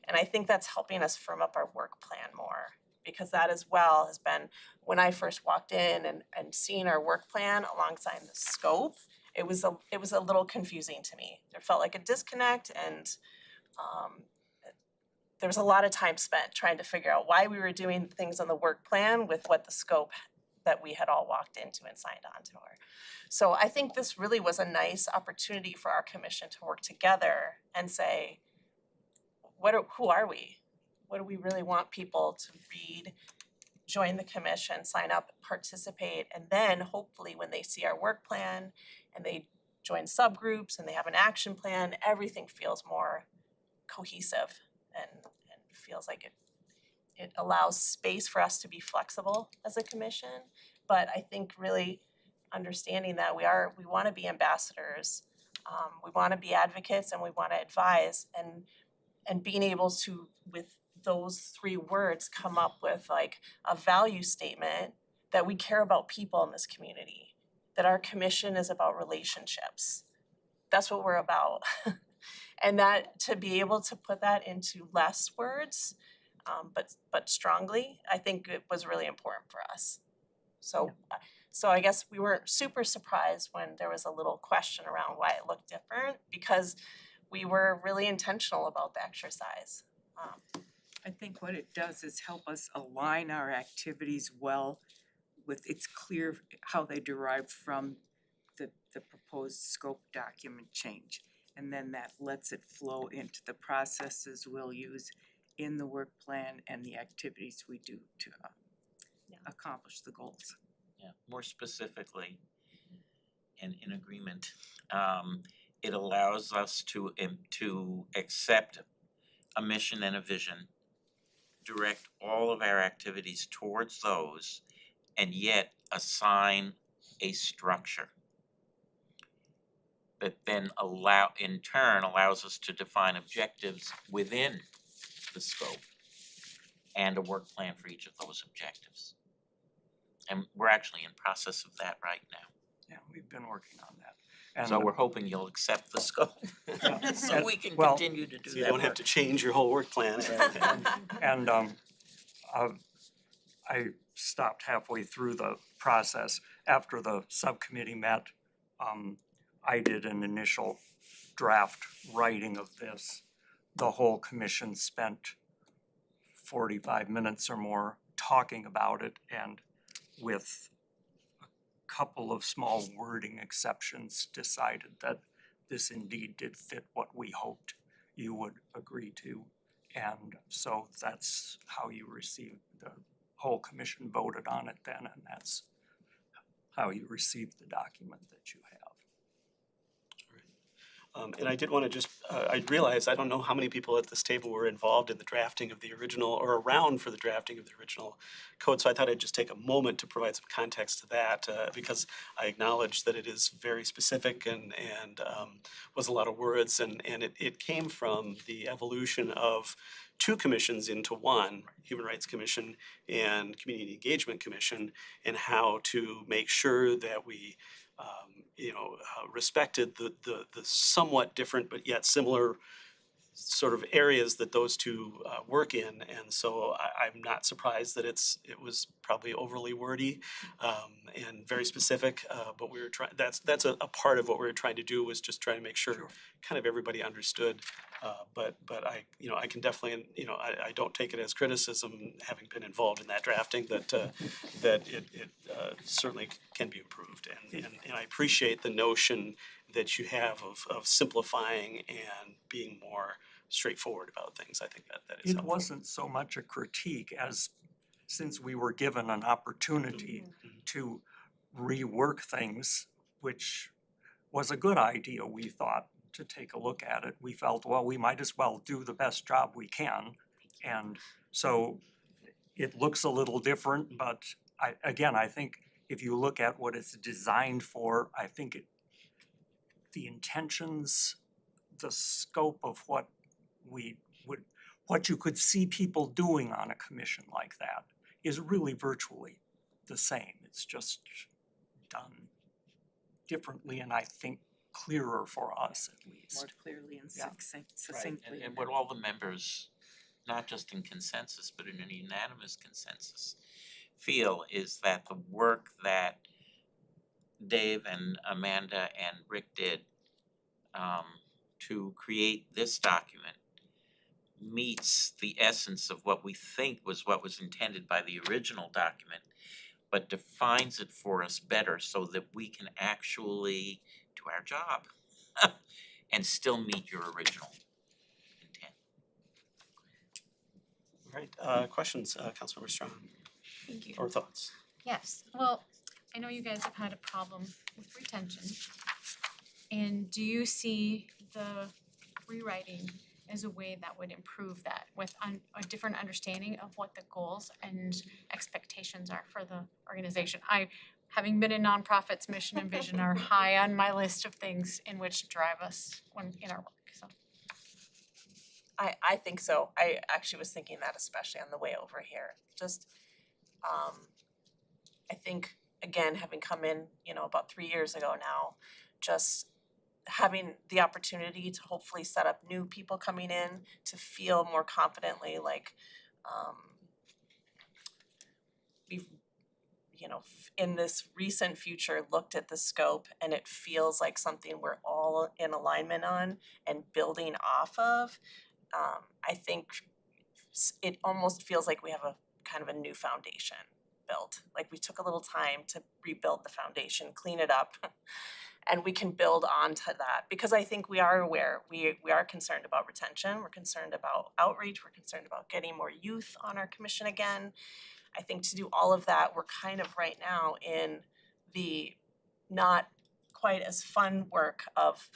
And I think that's helping us firm up our work plan more, because that as well has been, when I first walked in and seeing our work plan alongside the scope, it was a little confusing to me. There felt like a disconnect, and there was a lot of time spent trying to figure out why we were doing things on the work plan with what the scope that we had all walked into and signed on to were. So I think this really was a nice opportunity for our commission to work together and say, who are we? What do we really want people to read, join the commission, sign up, participate, and then hopefully when they see our work plan and they join subgroups and they have an action plan, everything feels more cohesive and feels like it allows space for us to be flexible as a commission. But I think really understanding that we want to be ambassadors, we want to be advocates, and we want to advise, and being able to, with those three words, come up with like a value statement that we care about people in this community, that our commission is about relationships. That's what we're about. And that to be able to put that into less words, but strongly, I think it was really important for us. So So I guess we weren't super surprised when there was a little question around why it looked different, because we were really intentional about the exercise. I think what it does is help us align our activities well with, it's clear how they derive from the proposed scope document change. And then that lets it flow into the processes we'll use in the work plan and the activities we do to accomplish the goals. Yeah, more specifically, in agreement, it allows us to accept a mission and a vision, direct all of our activities towards those, and yet assign a structure that then in turn allows us to define objectives within the scope and a work plan for each of those objectives. And we're actually in process of that right now. Yeah, we've been working on that. And So we're hoping you'll accept the scope, so we can well, continue to do So that you don't have work. to change your whole work plan. And I stopped halfway through the process. After the subcommittee met, I did an initial draft writing of this. The whole commission spent 45 minutes or more talking about it, and with a couple of small wording exceptions, decided that this indeed did fit what we hoped you would agree to. And so that's how you received, the whole commission voted on it then, and that's how you received the document that you have. And I did want to just, I realized, I don't know how many people at this table were involved in the drafting of the original or around for the drafting of the original code. So I thought I'd just take a moment to provide some context to that because I acknowledge that it is very specific and was a lot of words. And it came from the evolution of two commissions into one, Human Rights Commission and Community Engagement Commission, and how to make sure that we respected the somewhat different but yet similar sort of areas that those two work in. And so I'm not surprised that it was probably overly wordy and very specific, but we were trying, that's a part of what we were trying to do, was just trying to make sure kind of everybody understood. But I can definitely, I don't take it as criticism, having been involved in that drafting, that it certainly can be improved. And I appreciate the notion that you have of simplifying and being more straightforward about things. I think that is It helpful. wasn't so much a critique as, since we were given an opportunity to rework things, which was a good idea, we thought, to take a look at it. We felt, well, we might as well do the best job we can. And so it looks a little different, but I think if you look at what it's designed for, I think the intentions, the scope of what you could see people doing on a commission like that is really virtually the same. It's just done differently, and I think clearer for us at least. More clearly and Yeah. succinctly. And what all the members, not just in consensus, but in a unanimous consensus, feel is that the work that Dave and Amanda and Rick did to create this document meets the essence of what we think was what was intended by the original document, but defines it for us better so that we can actually do our job and still meet your original intent. All right, questions, Councilmember Strong, Thank you. or thoughts? Yes, well, I know you guys have had a problem with retention. And do you see the rewriting as a way that would improve that with a different understanding of what the goals and expectations are for the organization? Having been in nonprofits, mission and vision are high on my list of things in which to drive us in our work, so. I think so. I actually was thinking that, especially on the way over here. Just, I think, again, having come in, about 3 years ago now, just having the opportunity to hopefully set up new people coming in to feel more confidently like we've in this recent future looked at the scope and it feels like something we're all in alignment on and building off of. I think it almost feels like we have a kind of a new foundation built. Like we took a little time to rebuild the foundation, clean it up, and we can build onto that. Because I think we are aware, we are concerned about retention, we're concerned about outreach, we're concerned about getting more youth on our commission again. I think to do all of that, we're kind of right now in the not quite as fun work of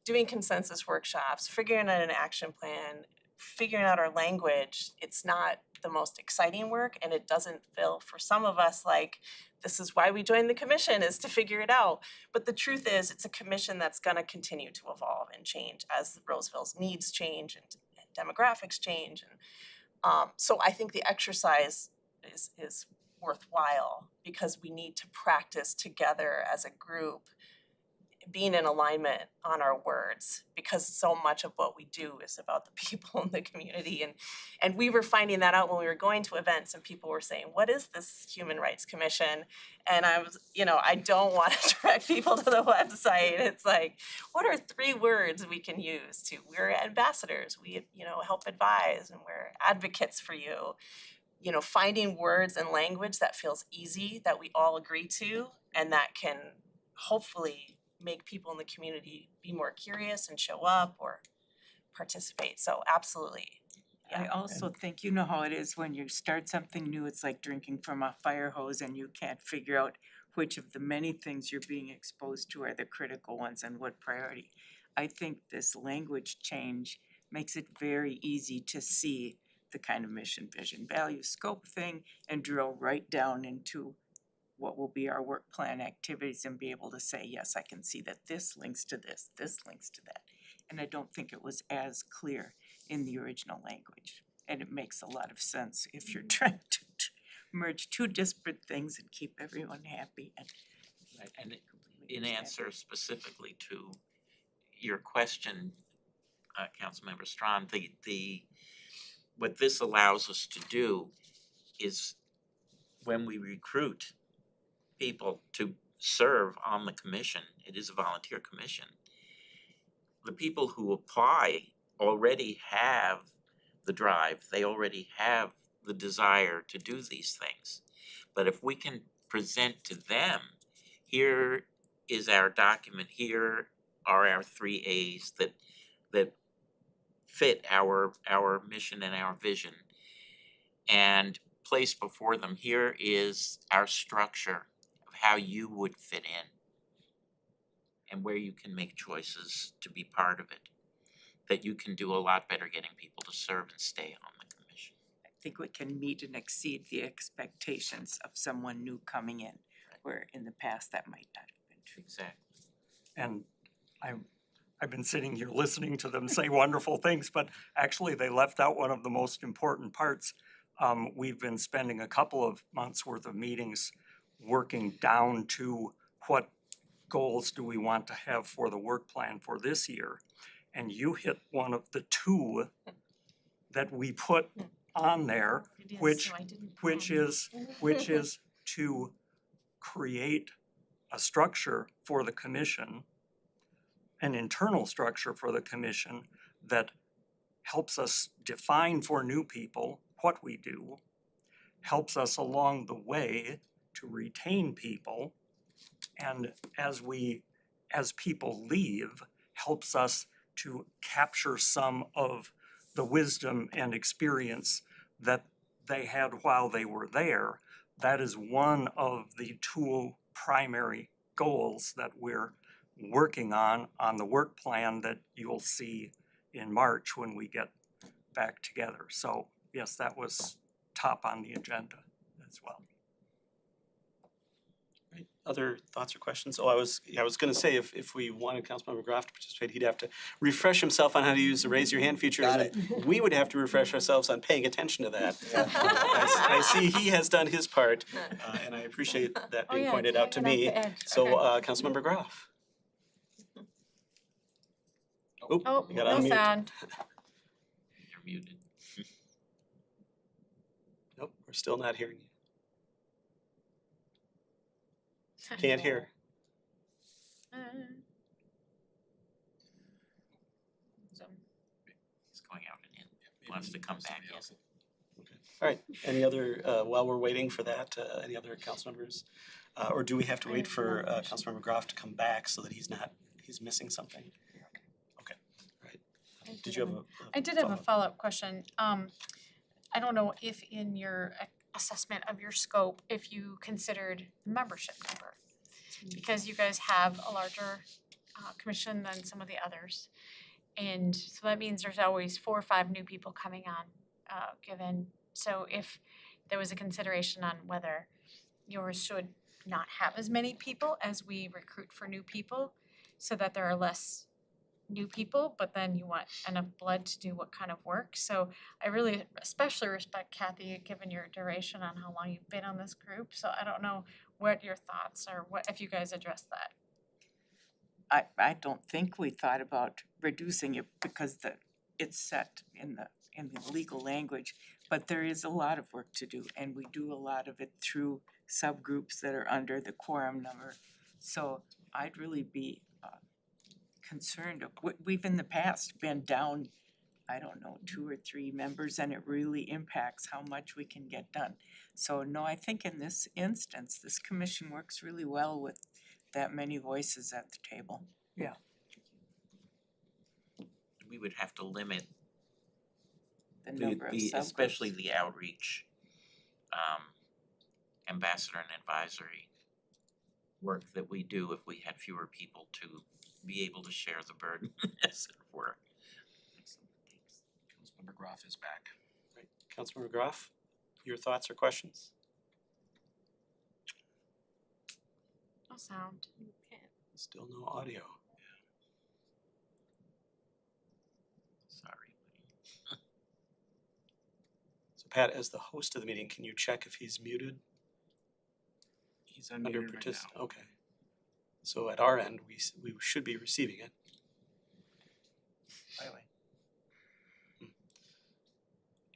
doing consensus workshops, figuring out an action plan, figuring out our language. It's not the most exciting work, and it doesn't feel for some of us like this is why we joined the commission, is to figure it out. But the truth is, it's a commission that's gonna continue to evolve and change as Roseville's needs change and demographics change. And so I think the exercise is worthwhile because we need to practice together as a group, being in alignment on our words, because so much of what we do is about the people in the community. And we were finding that out when we were going to events and people were saying, what is this Human Rights Commission? And I was, I don't want to direct people to the website. It's like, what are 3 words we can use we're ambassadors, we, help advise, and we're advocates for you. Finding words and language that feels easy, that we all agree to, and that can hopefully make people in the community be more curious and show up or participate. So absolutely. I also think, you know how it is when you start something new, it's like drinking from a fire hose and you can't figure out which of the many things you're being exposed to are the critical ones and what priority. I think this language change makes it very easy to see the kind of mission, vision, value, scope thing and drill right down into what will be our work plan activities and be able to say, yes, I can see that this links to this links to that. And I don't think it was as clear in the original language. And it makes a lot of sense if you're trying to merge 2 disparate things and keep everyone happy and Right, and in answer specifically to your question, Councilmember Strawn, what this allows us to do is when we recruit people to serve on the commission, it is a volunteer commission, the people who apply already have the drive, they already have the desire to do these things. But if we can present to them, here is our document, here are our 3 A's that fit our mission and our vision, and place before them, here is our structure of how you would fit in and where you can make choices to be part of it, that you can do a lot better getting people to serve and stay on the commission. I think we can meet and exceed the expectations of someone new coming in, where in the past that might not have been true. Exactly. And I've been sitting here listening to them say wonderful things, but actually they left out one of the most important parts. We've been spending a couple of months worth of meetings working down to what goals do we want to have for the work plan for this year. And you hit one of the 2 that we put on there, which is to create a structure for the commission, an internal structure for the commission that helps us define for new people what we do, helps us along the way to retain people, and as people leave, helps us to capture some of the wisdom and experience that they had while they were there. That is one of the 2 primary goals that we're working on the work plan that you'll see in March when we get back together. So yes, that was top on the agenda as well. Right. Other thoughts or questions? Oh, I was gonna say if we wanted Councilmember Groff to participate, he'd have to refresh himself on how to use the raise your hand feature. Got and we would have to refresh ourselves on paying attention to that. I see he has done his part, and I appreciate that being pointed out to me. So, Councilmember Groff. Oh, you gotta no unmute. sound. You're muted. Nope, we're still not hearing you. Can't hear. He's going out and in, wants to come back in. All right, any other, while we're waiting for that, any other council members? Or do we have to wait for Councilmember Groff to come back so that he's missing something? Okay, all right. Did you have a I did have a follow-up? follow-up question. I don't know if in your assessment of your scope, if you considered the membership number. Because you guys have a larger commission than some of the others. And so that means there's always 4 or 5 new people coming on, given. So if there was a consideration on whether yours should not have as many people as we recruit for new people, so that there are less new people, but then you want enough blood to do what kind of work. So I really especially respect Kathy, given your duration on how long you've been on this group. So I don't know what your thoughts are, what if you guys addressed that. I don't think we thought about reducing it because it's set in the legal language, but there is a lot of work to do, and we do a lot of it through subgroups that are under the quorum number. So I'd really be concerned. We've in the past been down, I don't know, 2 or 3 members, and it really impacts how much we can get done. So no, I think in this instance, this commission works really well with that many voices at the table. Yeah. We would have to limit The number of subgroups. especially the outreach, ambassador and advisory work that we do if we had fewer people to be able to share the burden, as it were. Councilmember Groff is back. Right, Councilmember Groff, your thoughts or questions? No sound. Still no audio. Sorry. So Pat, as the host of the meeting, can you check if he's muted? He's Under unmuted right now. Okay. So at our end, we should be receiving it. By the way.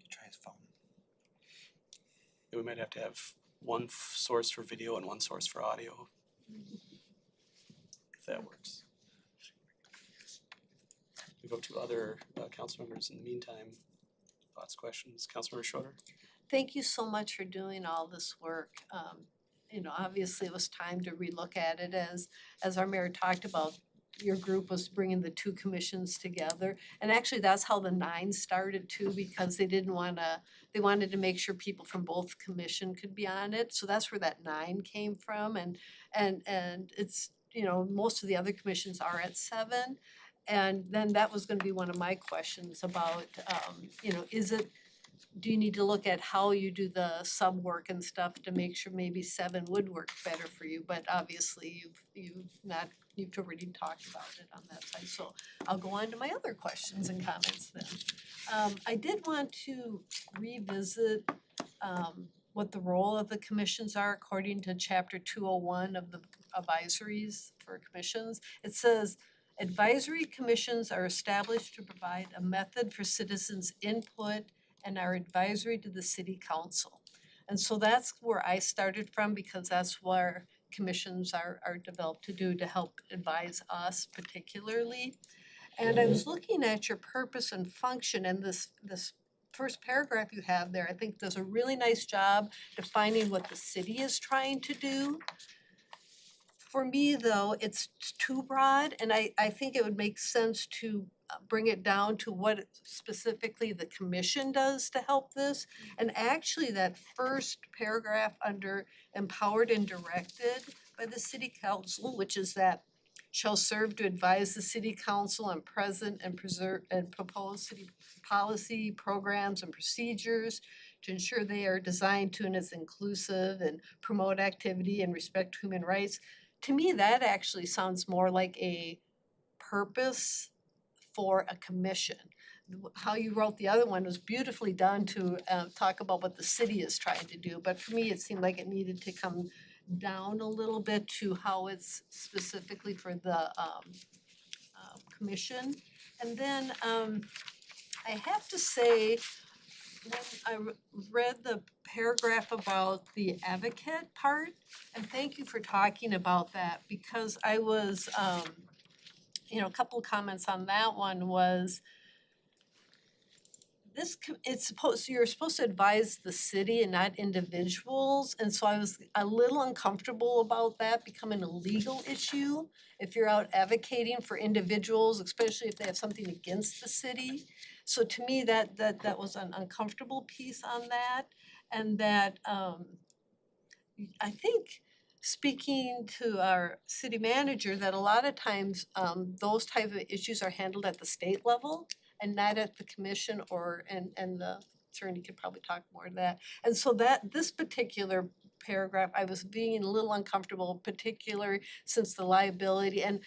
Try his phone. We might have to have one source for video and one source for audio. If that works. We go to other council members in the meantime. Thoughts, questions? Councilmember Schroeder? Thank you so much for doing all this work. Obviously it was time to relook at it as our mayor talked about. Your group was bringing the 2 commissions together. And actually that's how the 9 started too, because they wanted to make sure people from both commission could be on it. So that's where that 9 came from. And it's, most of the other commissions are at 7. And then that was gonna be one of my questions about, do you need to look at how you do the sub work and stuff to make sure maybe 7 would work better for you? But obviously you've already talked about it on that side. So I'll go on to my other questions and comments then. I did want to revisit what the role of the commissions are according to chapter 201 of the advisories for commissions. It says, advisory commissions are established to provide a method for citizens' input and are advisory to the city council. And so that's where I started from, because that's where commissions are developed to do, to help advise us particularly. And I was looking at your purpose and function, and this first paragraph you have there, I think does a really nice job defining what the city is trying to do. For me though, it's too broad, and I think it would make sense to bring it down to what specifically the commission does to help this. And actually that first paragraph under empowered and directed by the city council, which is that shall serve to advise the city council on present and preserve and propose city policy, programs and procedures to ensure they are designed to and is inclusive and promote activity and respect human rights. To me, that actually sounds more like a purpose for a commission. How you wrote the other one was beautifully done to talk about what the city is trying to do, but for me, it seemed like it needed to come down a little bit to how it's specifically for the commission. And then I have to say, when read the paragraph about the advocate part, and thank you for talking about that, because I was, a couple of comments on that one was you're supposed to advise the city and not individuals, and so I was a little uncomfortable about that becoming a legal issue if you're out advocating for individuals, especially if they have something against the city. So to me, that was an uncomfortable piece on that, and that I think speaking to our city manager, that a lot of times those type of issues are handled at the state level and not at the commission and the attorney could probably talk more to that. And so that this particular paragraph, I was being a little uncomfortable, particularly since the liability and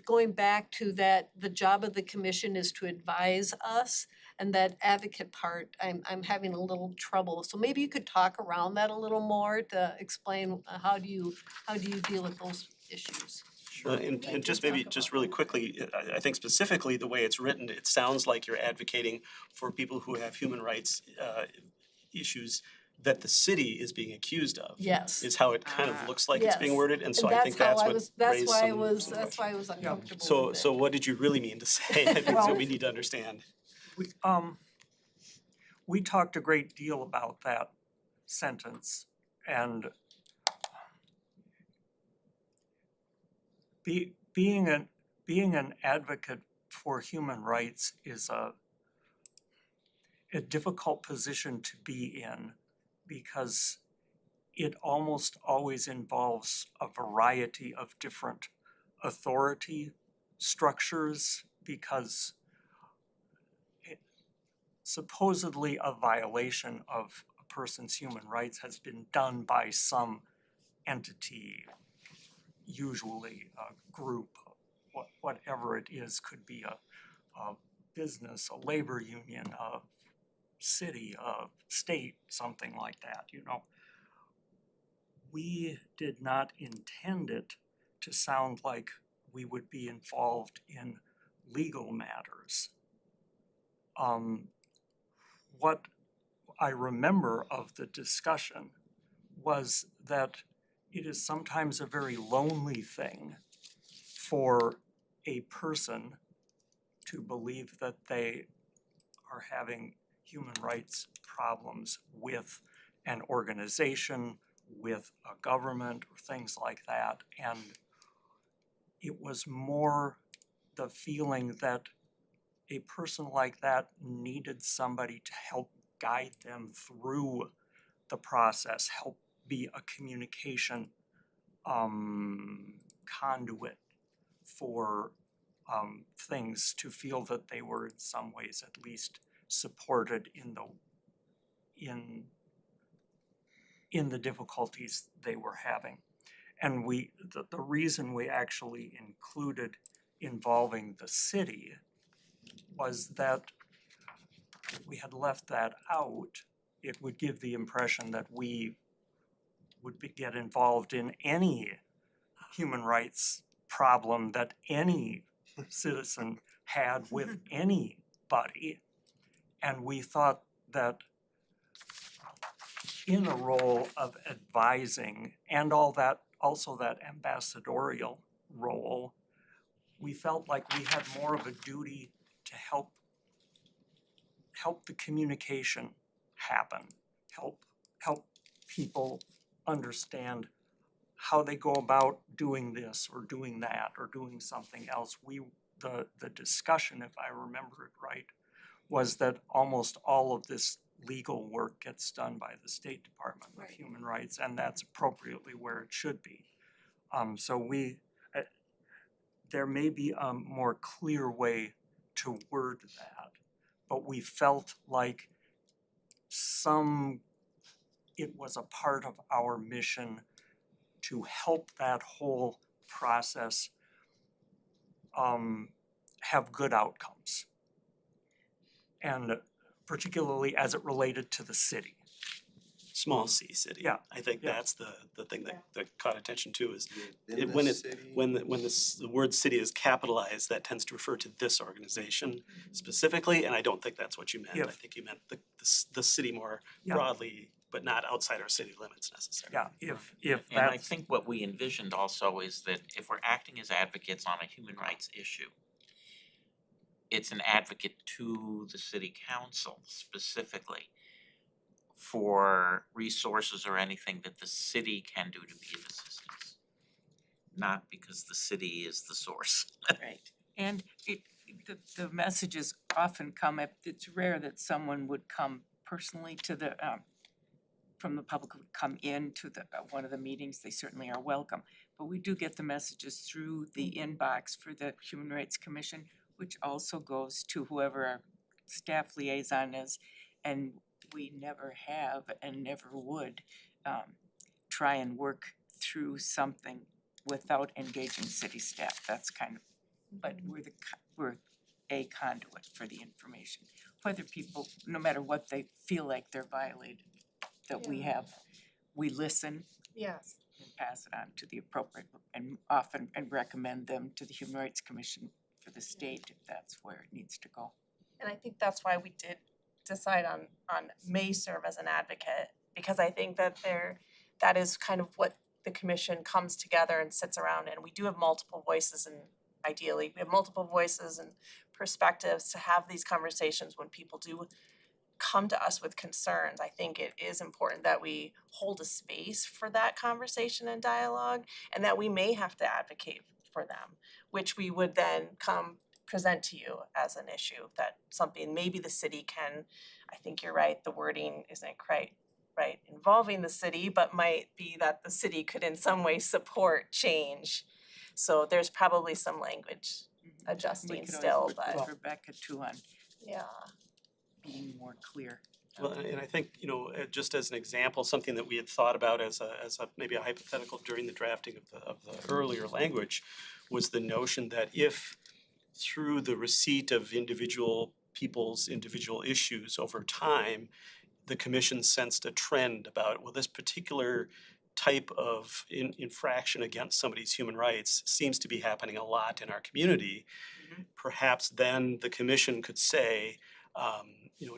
going back to that, the job of the commission is to advise us, and that advocate part, I'm having a little trouble. So maybe you could talk around that a little more to explain how do you deal with those issues? And just maybe, just really quickly, I think specifically the way it's written, it sounds like you're advocating for people who have human rights issues that the city is being accused of. Yes. Is how it kind of looks like it's being Yes. worded, and so And I think that's what raised some that's why I was questions. uncomfortable So with it. so what did you really mean to say? I think so Well- we need to understand. We talked a great deal about that sentence, and being an advocate for human rights is a difficult position to be in, because it almost always involves a variety of different authority structures, because supposedly a violation of a person's human rights has been done by some entity, usually a group, whatever it is, could be a business, a labor union, a city, a state, something like that, We did not intend it to sound like we would be involved in legal matters. What I remember of the discussion was that it is sometimes a very lonely thing for a person to believe that they are having human rights problems with an organization, with a government, or things like that. And it was more the feeling that a person like that needed somebody to help guide them through the process, help be a communication conduit for things, to feel that they were in some ways at least supported in the difficulties they were having. And the reason we actually included involving the city was that we had left that out. It would give the impression that we would get involved in any human rights problem that any citizen had with anybody. And we thought that in a role of advising and also that ambassadorial role, we felt like we had more of a duty to help the communication happen, help people understand how they go about doing this or doing that or doing something else. The discussion, if I remember it right, was that almost all of this legal work gets done by the State Department of Human Rights, and that's appropriately where it should be. So there may be a more clear way to word that, but we felt like it was a part of our mission to help that whole process have good outcomes, and particularly as it related to the city. small C city. Yeah, I think yeah. that's the thing that caught attention too is Within the when it, city. when the word city is capitalized, that tends to refer to this organization specifically, and I don't think that's what you meant. I If- think you meant the city more Yeah. broadly, but not outside our city limits necessarily. Yeah, if And I that's, think what we envisioned also is that if we're acting as advocates on a human rights issue, it's an advocate to the city council specifically for resources or anything that the city can do to be of assistance. Not because the city is the source. Right, and the messages often come, it's rare that someone would come personally to the, from the public would come into the, one of the meetings, they certainly are welcome. But we do get the messages through the inbox for the Human Rights Commission, which also goes to whoever our staff liaison is. And we never have and never would try and work through something without engaging city staff. That's kind of, but we're a conduit for the information. Whether people, no matter what they feel like they're violated, that we have, we listen Yes. and pass it on to the appropriate and often and recommend them to the Human Rights Commission for the state if that's where it needs to go. And I think that's why we did decide on may serve as an advocate, because I think that that is kind of what the commission comes together and sits around, and we do have multiple voices, and ideally we have multiple voices and perspectives to have these conversations when people do come to us with concerns. I think it is important that we hold a space for that conversation and dialogue, and that we may have to advocate for them, which we would then come present to you as an issue, that something maybe the city can, I think you're right, the wording isn't quite right, involving the city, but might be that the city could in some way support change. So there's probably some language adjusting still, We could always but work with Rebecca too on yeah. being more clear. Well, and I think, just as an example, something that we had thought about as a maybe a hypothetical during the drafting of the earlier language was the notion that if through the receipt of individual people's individual issues over time, the commission sensed a trend about, well, this particular type of infraction against somebody's human rights seems to be happening a lot in our community. Perhaps then the commission could say,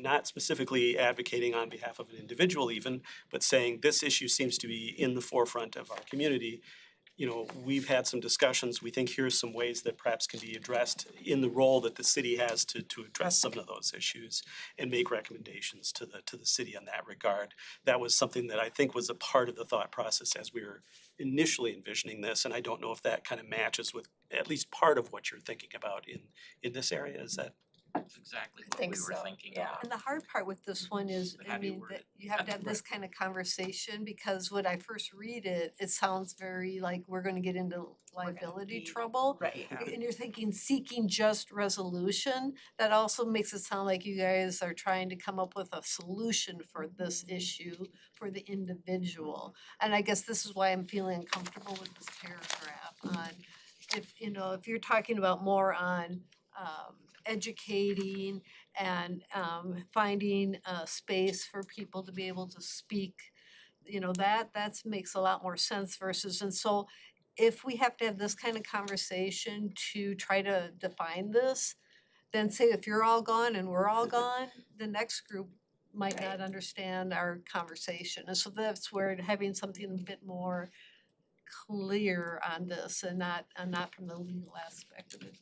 not specifically advocating on behalf of an individual even, but saying this issue seems to be in the forefront of our community. We've had some discussions, we think here's some ways that perhaps can be addressed in the role that the city has to address some of those issues and make recommendations to the city in that regard. That was something that I think was a part of the thought process as we were initially envisioning this, and I don't know if that kind of matches with at least part of what you're thinking about in this area. Is that? That's exactly what we think were so, thinking yeah. about. And the hard part with this one is, How do you word that it? you have to have this kind of conversation, because when I first read it, it sounds very like we're gonna get into liability be- trouble. Right. And you're thinking seeking just resolution, that also makes it sound like you guys are trying to come up with a solution for this issue for the individual. And I guess this is why I'm feeling uncomfortable with this paragraph on, if you're talking about more on educating and finding a space for people to be able to speak, that makes a lot more sense versus, and so if we have to have this kind of conversation to try to define this, then say if you're all gone and we're all gone, the next group might not understand our conversation. And so that's where having something a bit more clear on this and not from the legal aspect of it.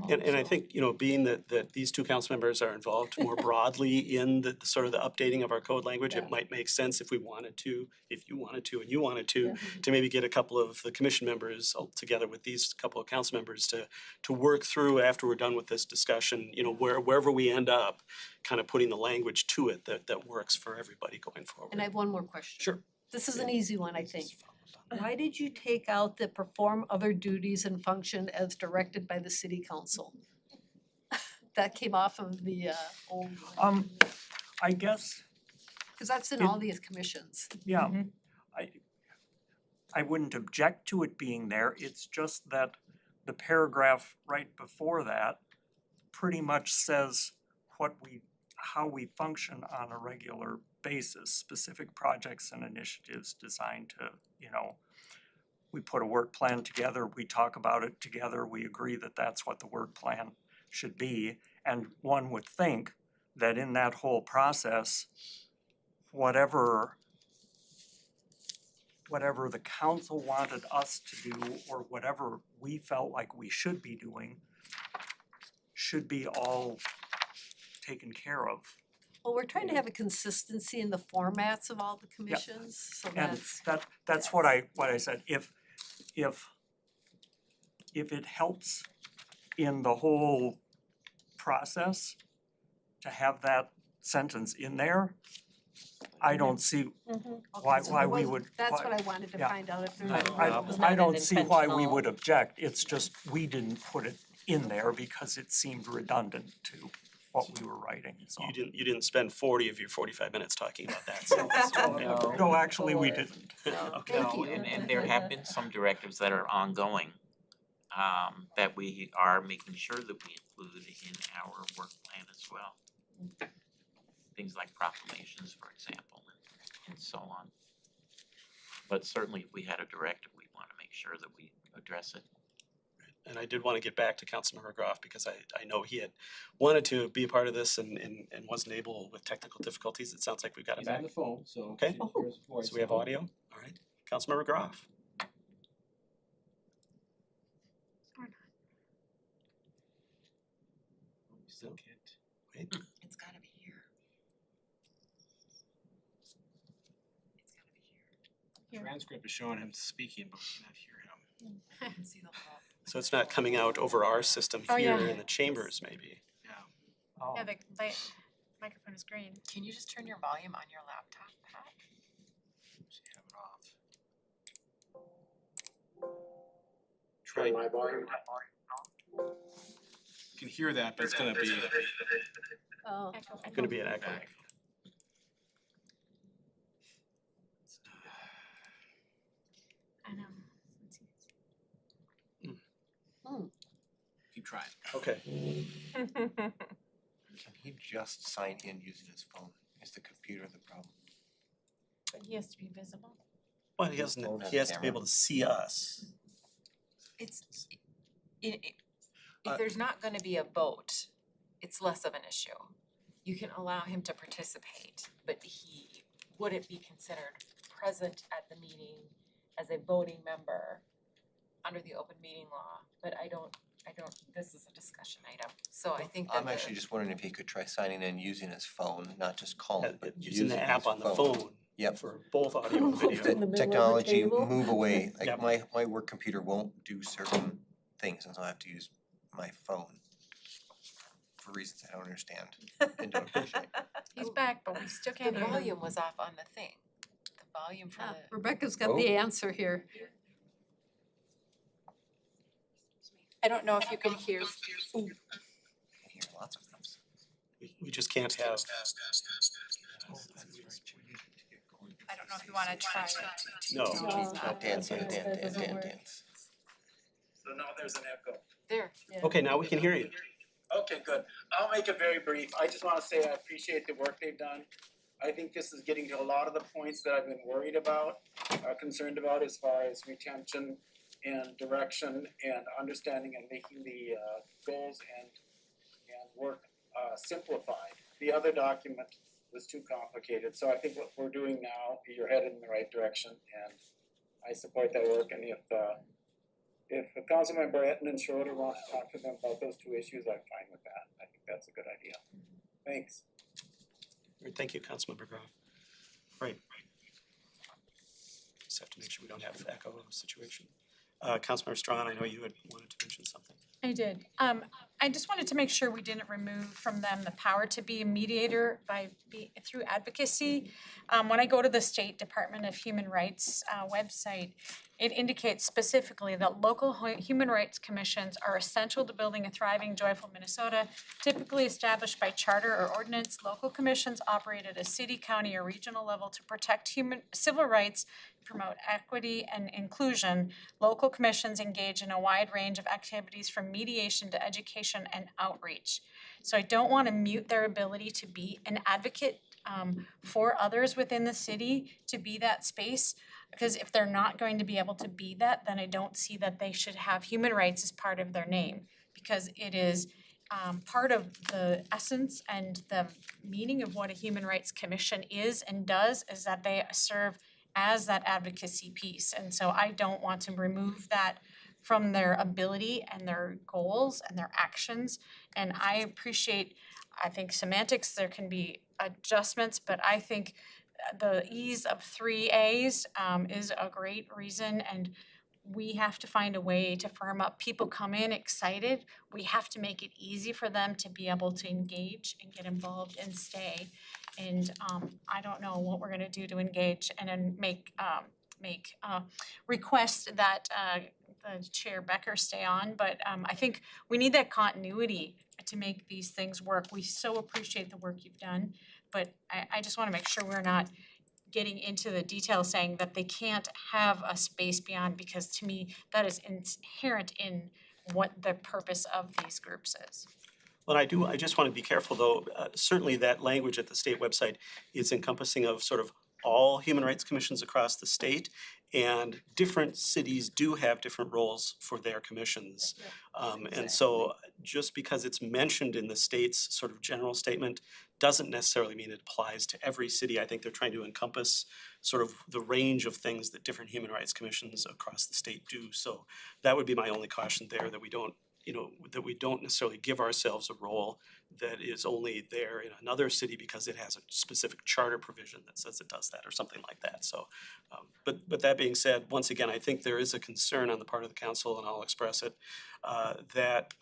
And I think, being that these two council members are involved more broadly in the sort of the updating of our code language, it might make sense if you wanted to, and you wanted to maybe get a couple of the commission members together with these couple of council members to work through after we're done with this discussion, wherever we end up, kind of putting the language to it that works for everybody going forward. And I have one more question. Sure. This is an easy one, I think. Why did you take out the perform other duties and function as directed by the city council? That came off of the old one. I guess, Cause that's in all these commissions. yeah, I wouldn't object to it being there, it's just that the paragraph right before that pretty much says what we how we function on a regular basis, specific projects and initiatives designed to, you know, we put a work plan together, we talk about it together, we agree that that's what the work plan should be. And one would think that in that whole process, whatever the council wanted us to do or whatever we felt like we should be doing should be all taken care of. Well, we're trying to have a consistency in the formats of all the commissions, so And that's what I said, if it helps in the whole process to have that sentence in there, I don't see why we would. That's what I wanted to yeah. find out if there I don't see why we would object, it's just we didn't put it in there because it seemed redundant to what we were writing, so. You didn't spend 40 of your 45 minutes talking about that, so. No, actually, we didn't. Okay. No, and there have been some directives that are ongoing, that we are making sure that we include in our work plan as well. Things like proclamations, for example, and so on. But certainly if we had a directive, we wanna make sure that we address it. And I did want to get back to Councilmember Groff because I know he had wanted to be a part of this and wasn't able with technical difficulties. It sounds like we've got him He's on back. the phone, so. Okay. you can hear his voice. So we have audio, all right. Councilmember Groff. We still can't. Wait, It's gotta be here. It's gotta be here. Transcript is showing him speaking, but we cannot hear him. I can see the whole. so it's not coming out over our system Oh, here yeah. in the chambers maybe. Oh. Yeah, the microphone is green. Can you just turn your volume on your laptop, Pat? Should have it off. Try. My volume. You can hear that, but it's gonna be. Oh, Echo, Gonna be an echo. Back. I know. Keep trying. Okay. Can he just sign in using his phone? Is the computer the problem? But he has to be visible. Well, he has to be able to see us. It's, if there's not gonna be a vote, it's less of an issue. You can allow him to participate, but he wouldn't be considered present at the meeting as a voting member under the open meeting law, but I don't, this is a discussion item, so I think that I'm actually just wondering if he could try signing in using his phone, not just calling, but Using using the his app on the phone. Yep. For both audio and video. In the middle of the Technology, table? move away, Yep. like my work computer won't do certain things, and so I have to use my phone for reasons I don't understand and don't appreciate. He's back, but we still the can't hear him. volume was off on the thing. The volume for Ah, the. Rebecca's got the answer here. I don't know if you can hear. I hear lots of things. We just can't have. I don't know if you wanna try it. No. Dance. So now there's an echo. There. Okay, now we can hear you. Okay, good. I'll make it very brief. I just wanna say I appreciate the work they've done. I think this is getting to a lot of the points that I've been worried about, concerned about as far as retention and direction and understanding and making the goals and work simplified. The other document was too complicated, so I think what we're doing now, you're headed in the right direction and I support that work, and if Councilmember Etten and Schroeder want to talk to them about those two issues, I'm fine with that. I think that's a good idea. Thanks. Great, thank you, Councilmember Groff. Right. Just have to make sure we don't have the echo situation. Councilmember Strawn, I know you had wanted to mention something. I did. I just wanted to make sure we didn't remove from them the power to be a mediator through advocacy. When I go to the State Department of Human Rights website, it indicates specifically that local human rights commissions are essential to building a thriving, joyful Minnesota. Typically established by charter or ordinance, local commissions operate at a city, county, or regional level to protect civil rights, promote equity and inclusion. Local commissions engage in a wide range of activities from mediation to education and outreach. So I don't wanna mute their ability to be an advocate for others within the city, to be that space. Because if they're not going to be able to be that, then I don't see that they should have human rights as part of their name. Because it is part of the essence and the meaning of what a human rights commission is and does, is that they serve as that advocacy piece. And so I don't want to remove that from their ability and their goals and their actions. And I appreciate, I think semantics, there can be adjustments, but I think the ease of 3 A's is a great reason, and we have to find a way to firm up. People come in excited, we have to make it easy for them to be able to engage and get involved and stay. And I don't know what we're gonna do to engage and then make request that the Chair Becker stay on, but I think we need that continuity to make these things work. We so appreciate the work you've done, but I just wanna make sure we're not getting into the details saying that they can't have a space beyond, because to me, that is inherent in what the purpose of these groups is. Well, I just want to be careful though, certainly that language at the state website is encompassing of sort of all human rights commissions across the state, and different cities do have different roles for their commissions. And so just because it's mentioned in the state's sort of general statement doesn't necessarily mean it applies to every city. I think they're trying to encompass sort of the range of things that different human rights commissions across the state do. So that would be my only caution there, that we don't, that we don't necessarily give ourselves a role that is only there in another city because it has a specific charter provision that says it does that or something like that. So, but that being said, once again, I think there is a concern on the part of the council, and I'll express it, that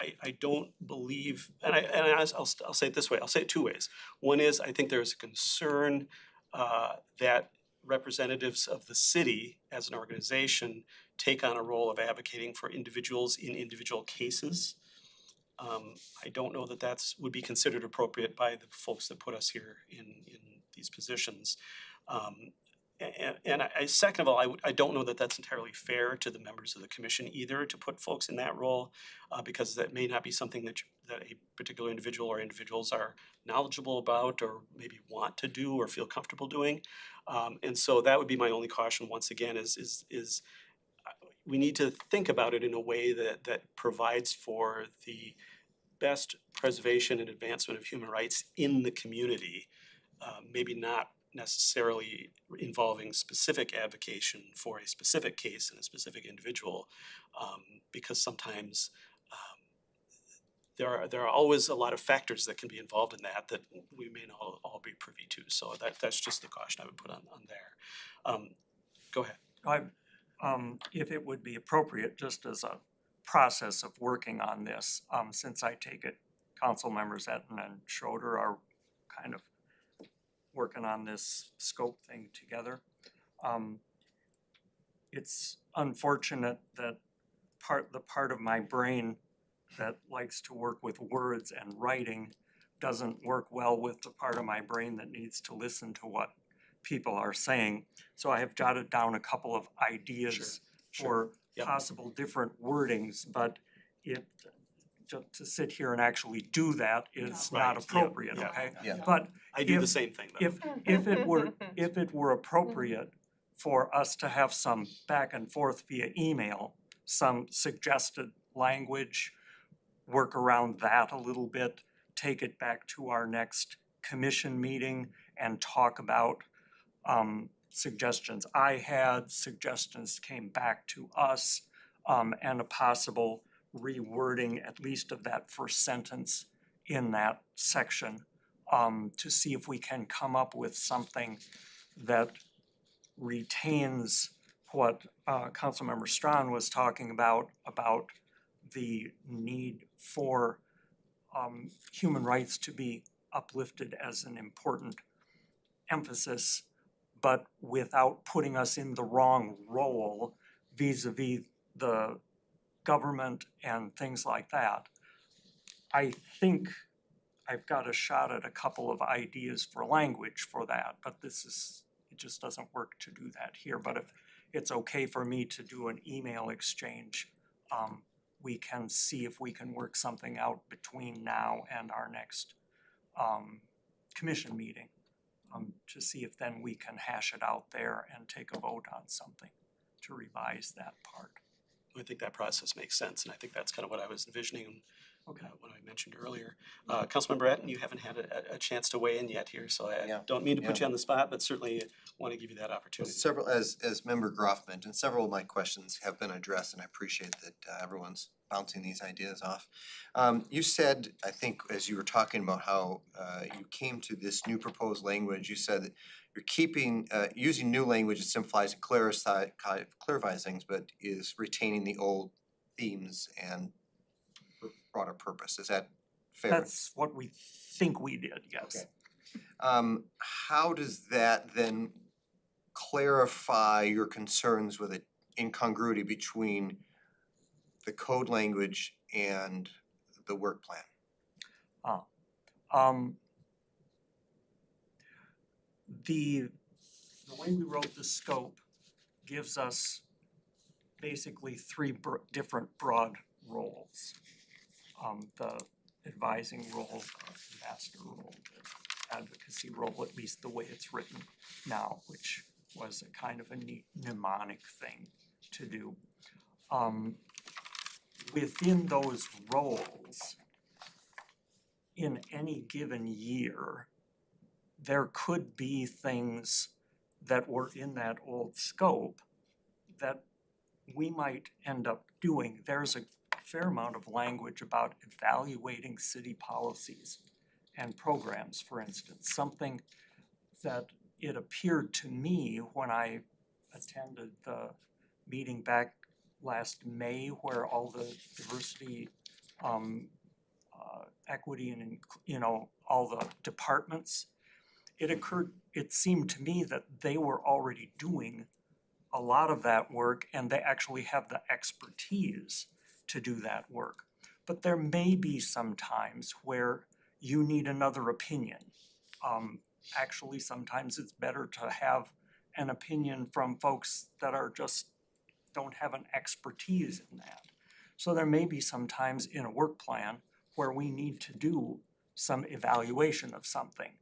I don't believe, and I'll say it this way, I'll say it two ways. One is, I think there's a concern that representatives of the city as an organization take on a role of advocating for individuals in individual cases. I don't know that would be considered appropriate by the folks that put us here in these positions. And second of all, I don't know that that's entirely fair to the members of the commission either, to put folks in that role, because that may not be something that a particular individual or individuals are knowledgeable about or maybe want to do or feel comfortable doing. And so that would be my only caution once again, is we need to think about it in a way that provides for the best preservation and advancement of human rights in the community, maybe not necessarily involving specific advocation for a specific case and a specific individual, because sometimes there are always a lot of factors that can be involved in that we may not all be privy to. So that's just the caution I would put on there. Go ahead. If it would be appropriate, just as a process of working on this, since I take it council members Etten and Schroeder are kind of working on this scope thing together. It's unfortunate that the part of my brain that likes to work with words and writing doesn't work well with the part of my brain that needs to listen to what people are saying. So I have jotted down a couple of ideas for possible different wordings, but to sit here and actually do that is not appropriate, okay? But I do the same thing though. if it were appropriate for us to have some back and forth via email, some suggested language, work around that a little bit, take it back to our next commission meeting and talk about suggestions I had, suggestions came back to us, and a possible rewording at least of that first sentence in that section, to see if we can come up with something that retains what Councilmember Strawn was talking about the need for human rights to be uplifted as an important emphasis, but without putting us in the wrong role vis-a-vis the government and things like that. I think I've got a shot at a couple of ideas for language for that, but it just doesn't work to do that here. But if it's okay for me to do an email exchange, we can see if we can work something out between now and our next commission meeting. To see if then we can hash it out there and take a vote on something to revise that part. I think that process makes sense, and I think that's kind of what I was envisioning Okay. when I mentioned earlier. Councilmember Atten, you haven't had a chance to weigh in yet here, so I Yeah. don't mean to put Yeah. you on the spot, but certainly want to give you that Well, opportunity. several, as Member Groff mentioned, several of my questions have been addressed, and I appreciate that everyone's bouncing these ideas off. You said, I think, as you were talking about how you came to this new proposed language, you said that you're keeping, using new language that simplifies and clarifies things, but is retaining the old themes and broader purpose. Is that fair? That's what we think we did, yes. Okay. How does that then clarify your concerns with an incongruity between the code language and the work plan? The way we wrote the scope gives us basically three different broad roles. The advising role, the master role, the advocacy role, at least the way it's written now, which was a kind of a mnemonic thing to do. Within those roles, in any given year, there could be things that were in that old scope that we might end up doing. There's a fair amount of language about evaluating city policies and programs, for instance, something that it appeared to me when I attended the meeting back last May where all the diversity, equity and, all the departments, it seemed to me that they were already doing a lot of that work and they actually have the expertise to do that work. But there may be some times where you need another opinion. Actually, sometimes it's better to have an opinion from folks that are just don't have an expertise in that. So there may be some times in a work plan where we need to do some evaluation of something.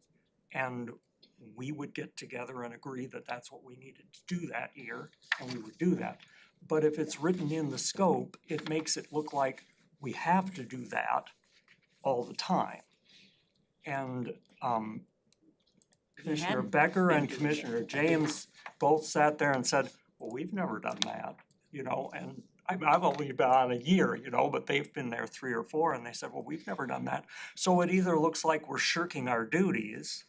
And we would get together and agree that that's what we needed to do that year, and we would do that. But if it's written in the scope, it makes it look like we have to do that all the time. And Commissioner Becker and Commissioner James both sat there and said, well, we've never done that, and I've only been on a year, but they've been there 3 or 4, and they said, well, we've never done that. So it either looks like we're shirking our duties,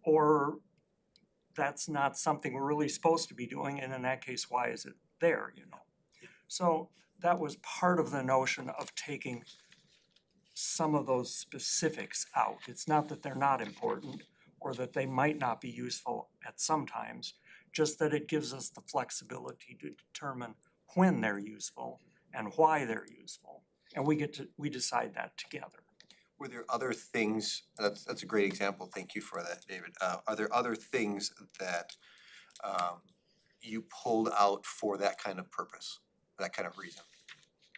or that's not something we're really supposed to be doing, and in that case, why is it there, So that was part of the notion of taking some of those specifics out. It's not that they're not important or that they might not be useful at some times, just that it gives us the flexibility to determine when they're useful and why they're useful. And we decide that together. Were there other things, that's a great example, thank you for that, David. Are there other things that you pulled out for that kind of purpose, that kind of reason?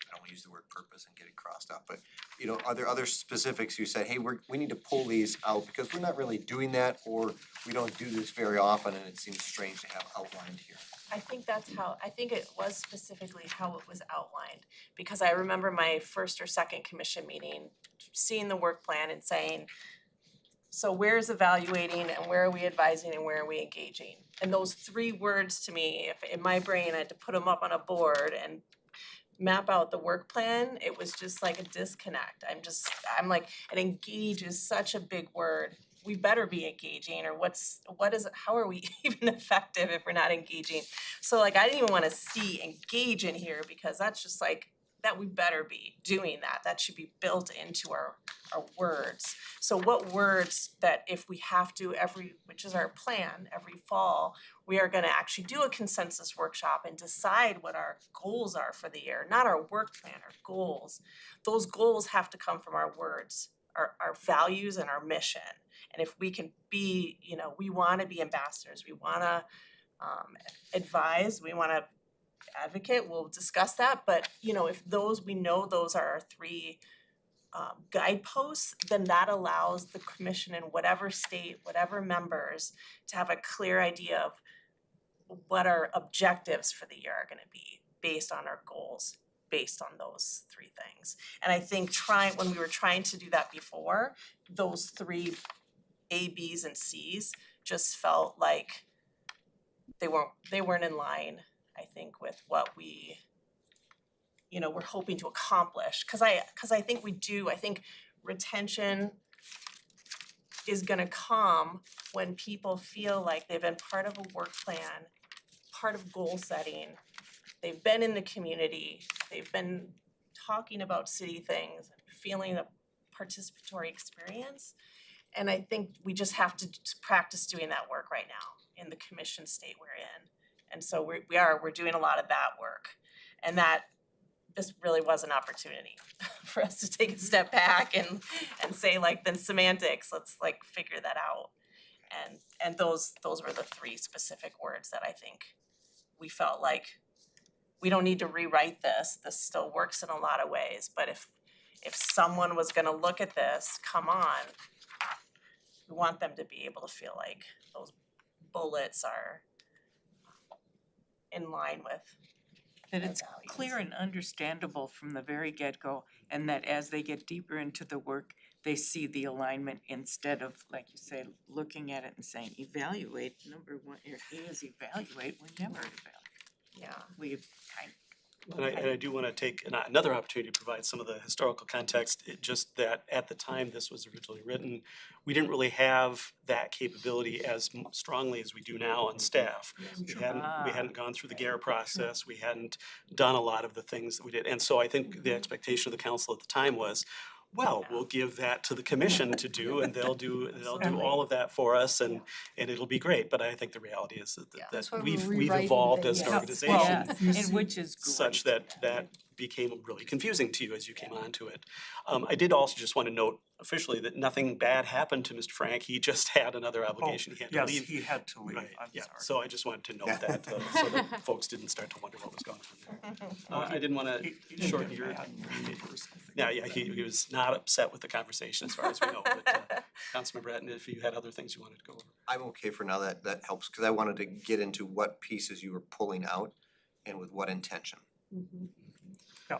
I don't wanna use the word purpose and get it crossed out, but are there other specifics you say, hey, we need to pull these out because we're not really doing that, or we don't do this very often and it seems strange to have outlined here? I think I think it was specifically how it was outlined, because I remember my first or second commission meeting, seeing the work plan and saying, so where's evaluating and where are we advising and where are we engaging? And those 3 words to me, if in my brain I had to put them up on a board and map out the work plan, it was just like a disconnect. I'm like, and engage is such a big word. We better be engaging, or how are we even effective if we're not engaging? So like, I didn't even wanna see engage in here because that's just like, that we better be doing that. That should be built into our words. So what words that if we have to which is our plan, every fall, we are gonna actually do a consensus workshop and decide what our goals are for the year, not our work plan, our goals. Those goals have to come from our words, our values and our mission. And if we can be, we wanna be ambassadors, we wanna advise, we wanna advocate, we'll discuss that, but you know, if we know those are our three guideposts, then that allows the commission in whatever state, whatever members, to have a clear idea of what our objectives for the year are gonna be based on our goals, based on those three things. And I think when we were trying to do that before, those three A, Bs, and Cs just felt like they weren't in line, I think, with what we we're hoping to accomplish. Cause I think I think retention is gonna come when people feel like they've been part of a work plan, part of goal setting, they've been in the community, they've been talking about city things, feeling a participatory experience. And I think we just have to practice doing that work right now in the commission state we're in. And so we're doing a lot of that work. And this really was an opportunity for us to take a step back and say like, then semantics, let's like figure that out. And those were the three specific words that I think we felt like we don't need to rewrite this. This still works in a lot of ways, but if someone was gonna look at this, come on, we want them to be able to feel like those bullets are in line with That it's values. clear and understandable from the very get-go, and that as they get deeper into the work, they see the alignment instead of, like you say, looking at it and saying, evaluate. Number one, your A is evaluate, we never evaluate. Yeah. We've kind And I do want to take another opportunity to provide some of the historical context. It just that at the time this was originally written, we didn't really have that capability as strongly as we do now on staff. We hadn't gone through the GARE process. We hadn't done a lot of the things that we did. And so I think the expectation of the council at the time was, well, we'll give that to the commission to do, and they'll do all of that for us, and it'll be great. But I think the reality is That's why that we're we've rewriting evolved the- as an yes. organization well, and which is great. such that became really confusing to you as you came onto it. I did also just want to note officially that nothing bad happened to Mr. Frank. He just had another obligation. He had to Yes, leave. he had to leave, Right, I'm yeah, sorry. so I just wanted to note that, so that folks didn't start to wonder what was going on there. I didn't wanna He didn't shorten get your. mad or something. Yeah, he was not upset with the conversation as far as we know, but Councilmember Bratton, if you had other things you wanted to go over. I'm okay for now, that helps, cause I wanted to get into what pieces you were pulling out and with what intention. Yeah,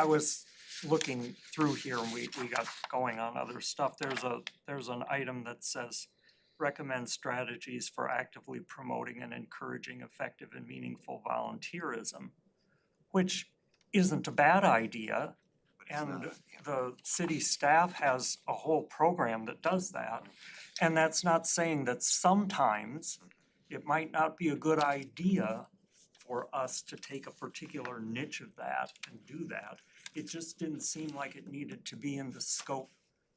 I was looking through here and we got going on other stuff. There's an item that says recommend strategies for actively promoting and encouraging effective and meaningful volunteerism, which isn't a bad idea. And the city staff has a whole program that does that. And that's not saying that sometimes it might not be a good idea for us to take a particular niche of that and do that. It just didn't seem like it needed to be in the scope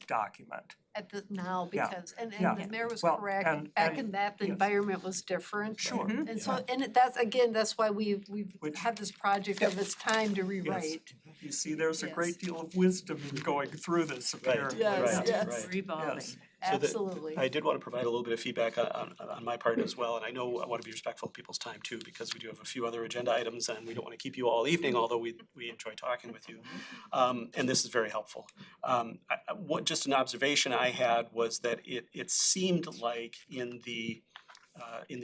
document. At the now, Yeah, because, and yeah. the mayor was Well, correct, and- back and- in that, the yes. environment was different. Sure. And so, and that's why we've Which- had this project of it's time to rewrite. You see, there's a Yes. great deal of wisdom in going through this apparently. Yes, Right, yes. right. Revolving. Yes. So that- Absolutely. I did want to provide a little bit of feedback on my part as well, and I know I want to be respectful of people's time too, because we do have a few other agenda items and we don't want to keep you all evening, although we enjoy talking with you. And this is very helpful. Just an observation I had was that it seemed like in the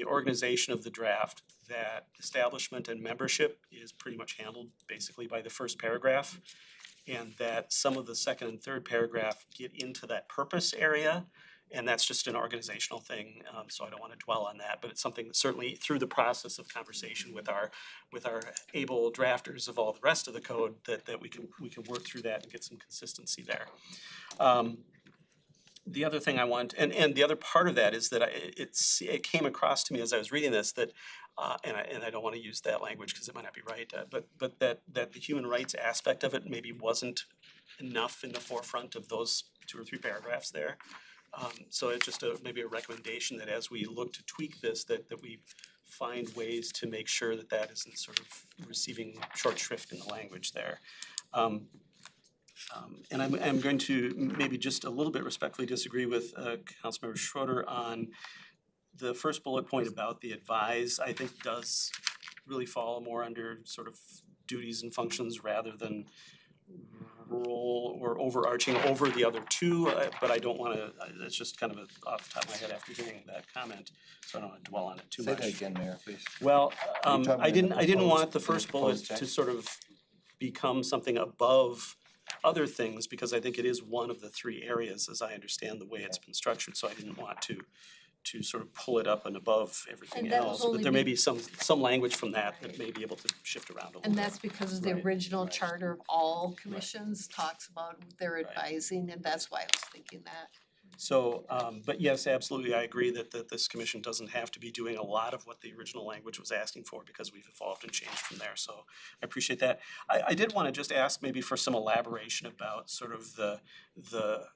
organization of the draft, that establishment and membership is pretty much handled basically by the first paragraph. And that some of the second and third paragraph get into that purpose area, and that's just an organizational thing, so I don't wanna dwell on that, but it's something that certainly through the process of conversation with our able drafters of all the rest of the code, that we can work through that and get some consistency there. The other thing I want, and the other part of that is that it came across to me as I was reading this that and I don't want to use that language because it might not be right, but that the human rights aspect of it maybe wasn't enough in the forefront of those 2 or 3 paragraphs there. So it's just maybe a recommendation that as we look to tweak this, that we find ways to make sure that that isn't sort of receiving short shrift in the language there. And I'm going to maybe just a little bit respectfully disagree with Councilmember Schroeder on the first bullet point about the advise. I think does really fall more under sort of duties and functions rather than role or overarching over the other two, but I don't wanna, it's just kind of off the top of my head after hearing that comment, so I don't wanna dwell on it too Say much. that again, Mayor, please. Well, Are you talking I in the didn't want proposed- the in the first bullet proposed to text? sort of become something above other things, because I think it is one of the three areas, as I understand the way it's been structured, so I didn't want to sort of pull it up and above everything And that was else, but only there may be- be some language from that that may be able to shift around a little bit. And that's because the Right, original right. charter of all commissions talks about their advising, and that's why I was thinking that. So, but yes, absolutely, I agree that this commission doesn't have to be doing a lot of what the original language was asking for, because we've evolved and changed from there, so I appreciate that. I did wanna just ask maybe for some elaboration about sort of the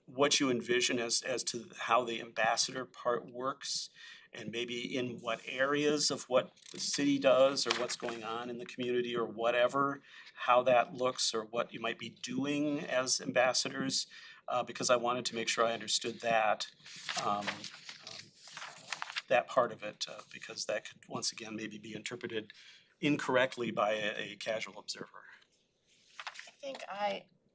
what you envision as to how the ambassador part works, and maybe in what areas of what the city does, or what's going on in the community, or whatever, how that looks, or what you might be doing as ambassadors. Because I wanted to make sure I understood that part of it, because that could once again maybe be interpreted incorrectly by a casual observer. I think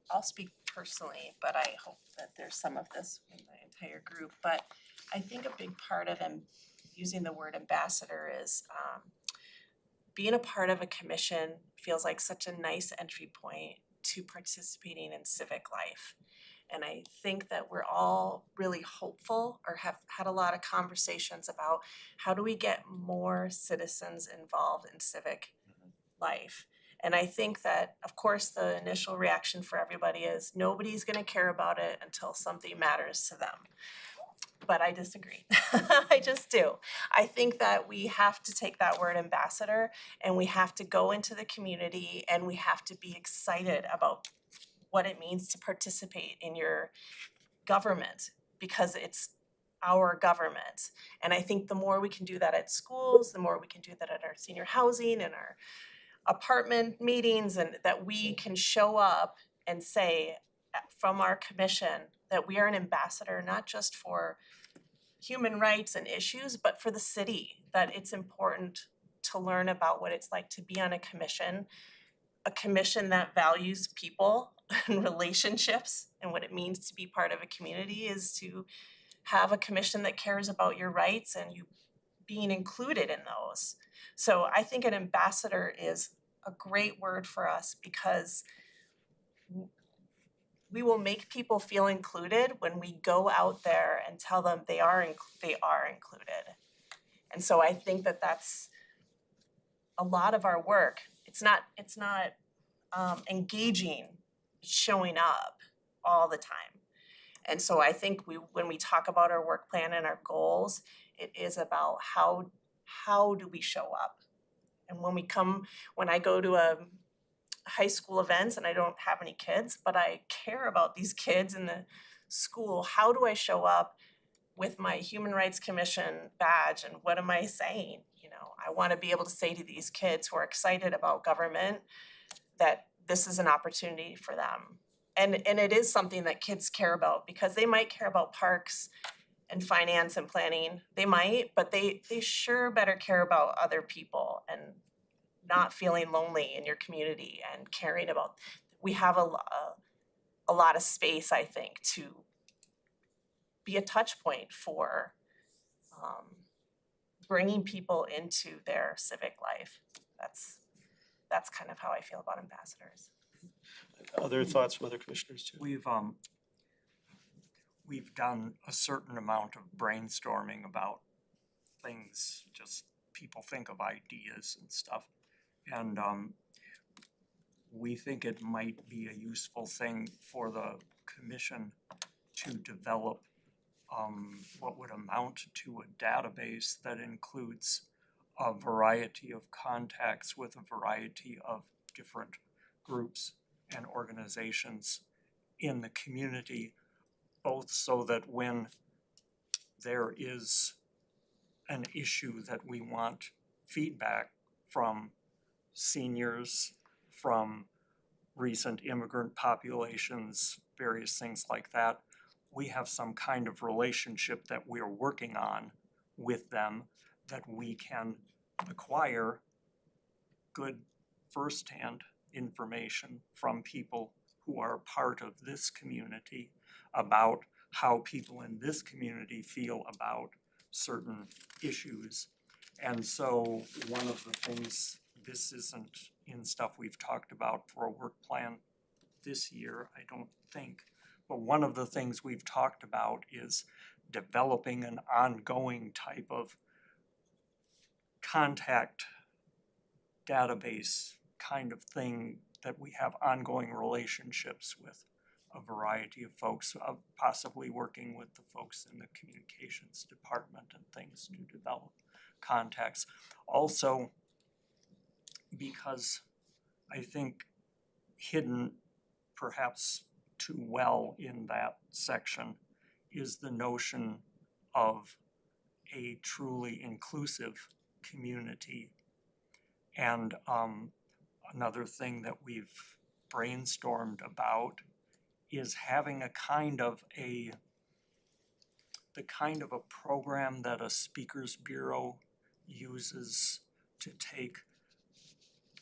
I'll speak personally, but I hope that there's some of this in the entire group, but I think a big part of using the word ambassador is being a part of a commission feels like such a nice entry point to participating in civic life. And I think that we're all really hopeful, or have had a lot of conversations about how do we get more citizens involved in civic life. And I think that, of course, the initial reaction for everybody is nobody's gonna care about it until something matters to them. But I disagree. I just do. I think that we have to take that word ambassador and we have to go into the community and we have to be excited about what it means to participate in your government, because it's our government. And I think the more we can do that at schools, the more we can do that at our senior housing and our apartment meetings, and that we can show up and say from our commission that we are an ambassador, not just for human rights and issues, but for the city, that it's important to learn about what it's like to be on a commission that values people and relationships, and what it means to be part of a community is to have a commission that cares about your rights and you being included in those. So I think an ambassador is a great word for us, because we will make people feel included when we go out there and tell them they are included. And so I think that that's a lot of our work. It's not engaging, showing up all the time. And so I think when we talk about our work plan and our goals, it is about how do we show up? And when I go to a high school events, and I don't have any kids, but I care about these kids in the school, how do I show up with my Human Rights Commission badge, and what am I saying? You know, I want to be able to say to these kids who are excited about government that this is an opportunity for them. And it is something that kids care about, because they might care about parks and finance and planning. They might, but they sure better care about other people and not feeling lonely in your community and caring about. We have a lot of space, I think, to be a touch point for bringing people into their civic life. That's kind of how I feel about ambassadors. Other thoughts from other commissioners too? We've done a certain amount of brainstorming about things, just people think of ideas and stuff. And we think it might be a useful thing for the commission to develop what would amount to a database that includes a variety of contacts with a variety of different groups and organizations in the community, both so that when there is an issue that we want feedback from seniors, from recent immigrant populations, various things like that, we have some kind of relationship that we're working on with them that we can acquire good firsthand information from people who are part of this community about how people in this community feel about certain issues. And so one of the things, this isn't in stuff we've talked about for a work plan this year, I don't think, but one of the things we've talked about is developing an ongoing type of contact database kind of thing that we have ongoing relationships with a variety of folks, possibly working with the folks in the communications department and things to develop contacts. Also, because I think hidden perhaps too well in that section is the notion of a truly inclusive community. And another thing that we've brainstormed about is having a kind of the kind of a program that a speakers bureau uses to take,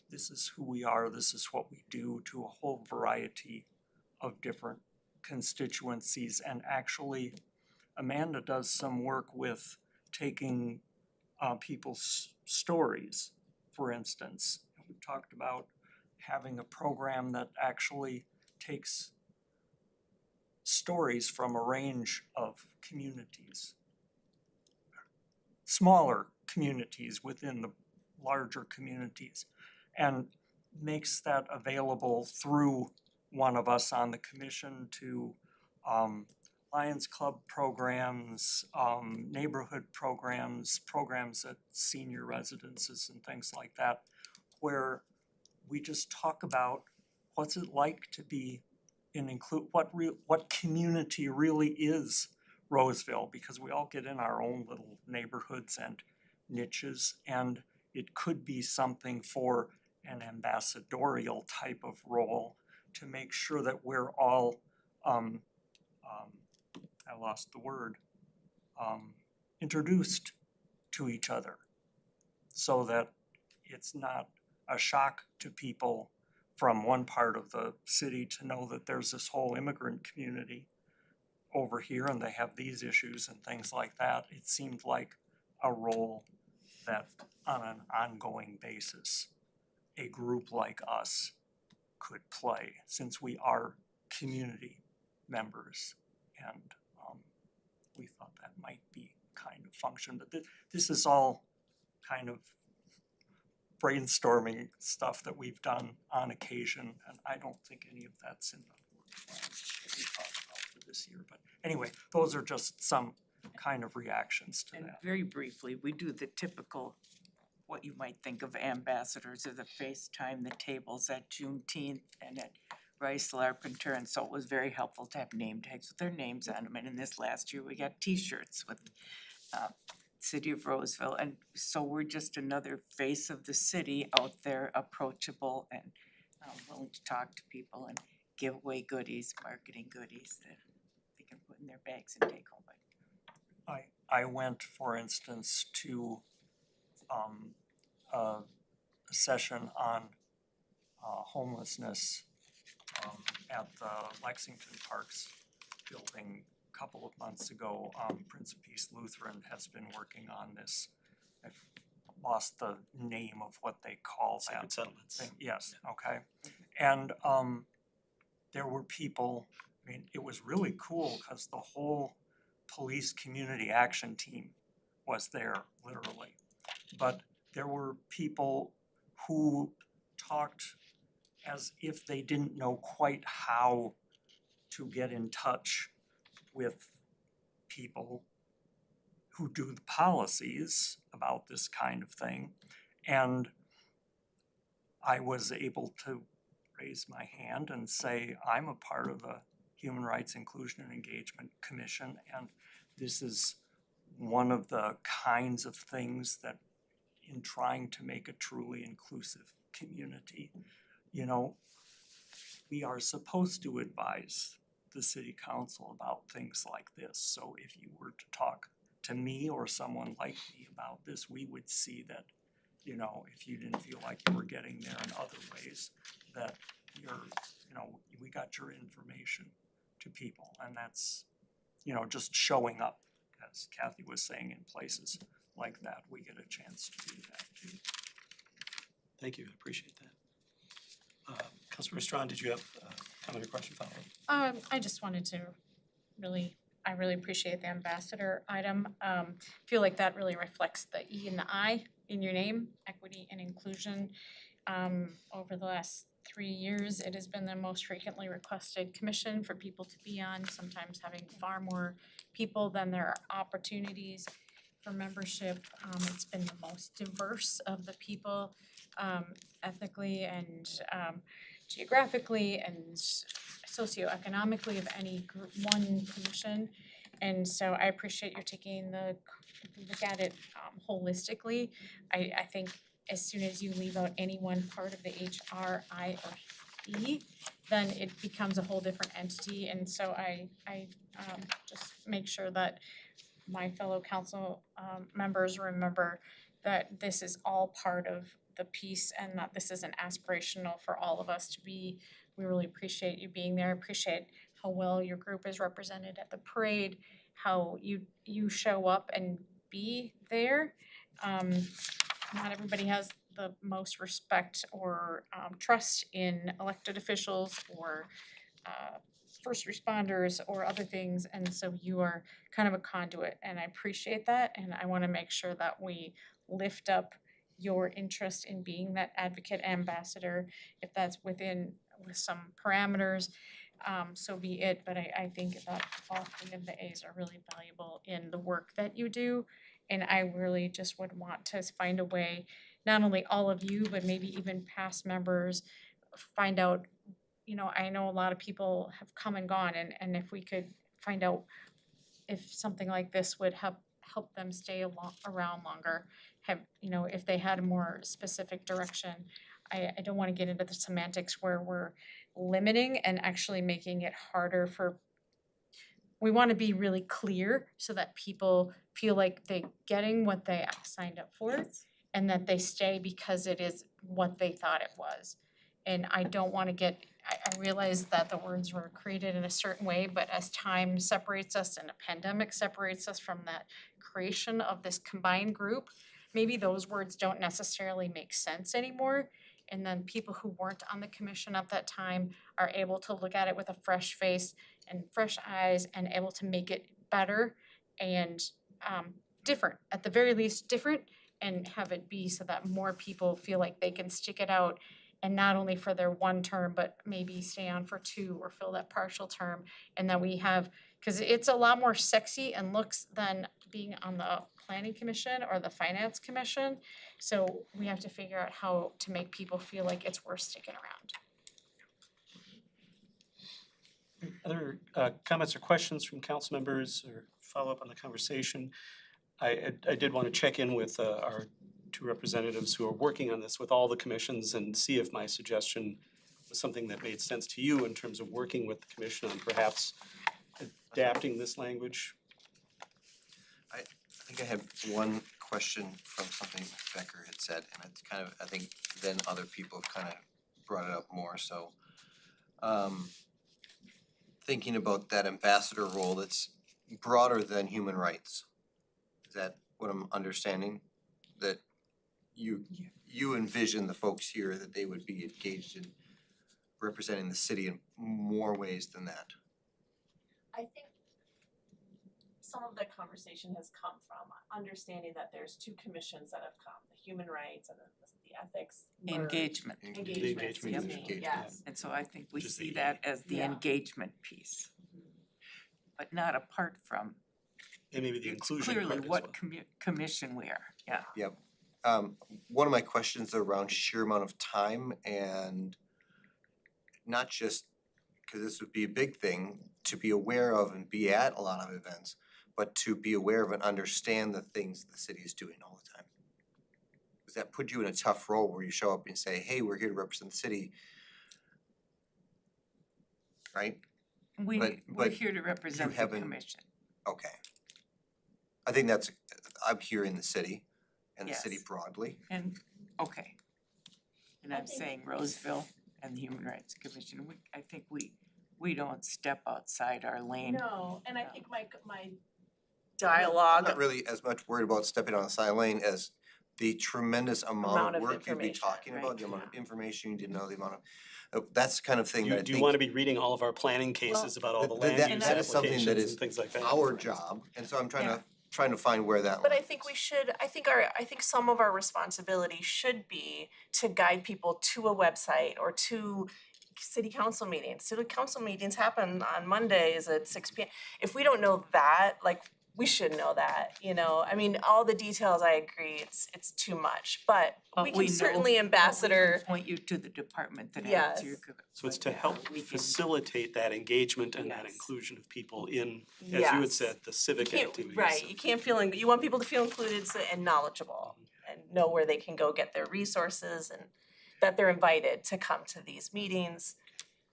this is who we are, this is what we do, to a whole variety of different constituencies. And actually, Amanda does some work with taking people's stories, for instance. We talked about having a program that actually takes stories from a range of communities, smaller communities within the larger communities, and makes that available through one of us on the commission to Lions Club programs, neighborhood programs, programs at senior residences and things like that, where we just talk about what's it like to be in what community really is Roseville, because we all get in our own little neighborhoods and niches, and it could be something for an ambassadorial type of role to make sure that we're all I lost the word, introduced to each other, so that it's not a shock to people from one part of the city to know that there's this whole immigrant community over here and they have these issues and things like that. It seemed like a role that on an ongoing basis, a group like us could play, since we are community members. And we thought that might be kind of function, but this is all kind of brainstorming stuff that we've done on occasion, and I don't think any of that's in the work plan that we talked about for this year. But anyway, those are just some kind of reactions to And that. very briefly, we do the typical, what you might think of ambassadors of the FaceTime, the tables at Juneteenth and at Rice Larpenteur, and so it was very helpful to have name tags with their names on them. And in this last year, we got T-shirts with City of Roseville, and so we're just another face of the city out there, approachable and willing to talk to people and give away goodies, marketing goodies that they can put in their bags and take home. I went, for instance, to a session on homelessness at the Lexington Parks building a couple of months ago. Prince of Peace Lutheran has been working on this. I've lost the name of what they call that Sacred settlements. thing. Yes, okay. And there were people, I mean, it was really cool because the whole police community action team was there, literally. But there were people who talked as if they didn't know quite how to get in touch with people who do the policies about this kind of thing. And I was able to raise my hand and say, I'm a part of the Human Rights Inclusion and Engagement Commission, and this is one of the kinds of things that, in trying to make a truly inclusive community, you know, we are supposed to advise the city council about things like this. So if you were to talk to me or someone like me about this, we would see that you know, if you didn't feel like you were getting there in other ways, that you're, you know, we got your information to people, and that's, you know, just showing up, as Kathy was saying, in places like that, we get a chance to do that too. Thank you, I appreciate that. Councilmember Strawn, did you have a comment or question follow-up? I just wanted to I really appreciate the ambassador item. Feel like that really reflects the E and the I in your name, equity and inclusion. Over the last 3 years, it has been the most frequently requested commission for people to be on, sometimes having far more people than there are opportunities for membership. It's been the most diverse of the people, ethnically and geographically and socioeconomically of any one commission. And so I appreciate your taking the look at it holistically. I think as soon as you leave out any one part of the H, R, I, or E, then it becomes a whole different entity. And so I just make sure that my fellow council members remember that this is all part of the piece and that this isn't aspirational for all of us to be. We really appreciate you being there, appreciate how well your group is represented at the parade, how you show up and be there. Not everybody has the most respect or trust in elected officials or first responders or other things, and so you are kind of a conduit, and I appreciate that, and I wanna make sure that we lift up your interest in being that advocate ambassador, if that's with some parameters, so be it, but I think that all three of the A's are really valuable in the work that you do, and I really just would want to find a way, not only all of you, but maybe even past members, find out, you know, I know a lot of people have come and gone, and if we could find out if something like this would help them stay around longer, you know, if they had a more specific direction. I don't wanna get into the semantics where we're limiting and actually making it harder we wanna be really clear so that people feel like they're getting what they signed up for and that they stay because it is what they thought it was. And I don't wanna I realize that the words were created in a certain way, but as time separates us and a pandemic separates us from that creation of this combined group, maybe those words don't necessarily make sense anymore. And then people who weren't on the commission at that time are able to look at it with a fresh face and fresh eyes and able to make it better and different, at the very least different, and have it be so that more people feel like they can stick it out and not only for their one term, but maybe stay on for 2 or fill that partial term. And that we have, cause it's a lot more sexy and looks than being on the planning commission or the finance commission. So we have to figure out how to make people feel like it's worth sticking around. Other comments or questions from council members or follow up on the conversation? I did want to check in with our 2 representatives who are working on this with all the commissions and see if my suggestion was something that made sense to you in terms of working with the commission on perhaps adapting this language. I think I had one question from something Becker had said, and it's kind of, I think then other people have kind of brought it up more, so thinking about that ambassador role that's broader than human rights. Is that what I'm understanding? That you envision the folks here that they would be engaged in representing the city in more ways than that? I think some of the conversation has come from understanding that there's 2 commissions that have come, the human rights and the ethics. Engagement. Engagement, excuse me, engagement, yes. And so I think we Which is see the that as the Yeah. engagement piece. But not apart from And maybe the inclusion part clearly as what well. commission we are, yeah. Yep. One of my questions are around sheer amount of time and not just, cause this would be a big thing, to be aware of and be at a lot of events, but to be aware of and understand the things the city is doing all the time. Does that put you in a tough role where you show up and say, hey, we're here to represent the city? Right? We're but here to represent the haven't- commission. Okay. I think that's, I'm here in the city and the city Yes. broadly. And Okay. And I'm saying Roseville and the Human Rights Commission, I think we don't step outside our lane. No, and I think my I'm dialogue. not really as much worried about stepping on a side lane as the tremendous amount Amount of of work you'd be information, talking about, right, the amount of information you need to know, the amount of, that's the kind of thing that I think. Do you wanna be reading all of our planning cases about all the land that- use that is something that applications is and things like that? our job, and so I'm trying to find where that But I line think is. we should, I think some of our responsibility should be to guide people to a website or to city council meetings. City council meetings happen on Mondays at 6 p.m. If we don't know that, like, we should know that, you know? I mean, all the details, I agree, it's too much, but we can certainly ambassador. Point you to the department that Yes. answer your. So it's to help we can- facilitate that engagement and that Yes. inclusion of people in, as you Yes. had said, the civic You can't- activities. Right, you can't feel, you want people to feel included and knowledgeable and know where they can go get their resources and that they're invited to come to these meetings.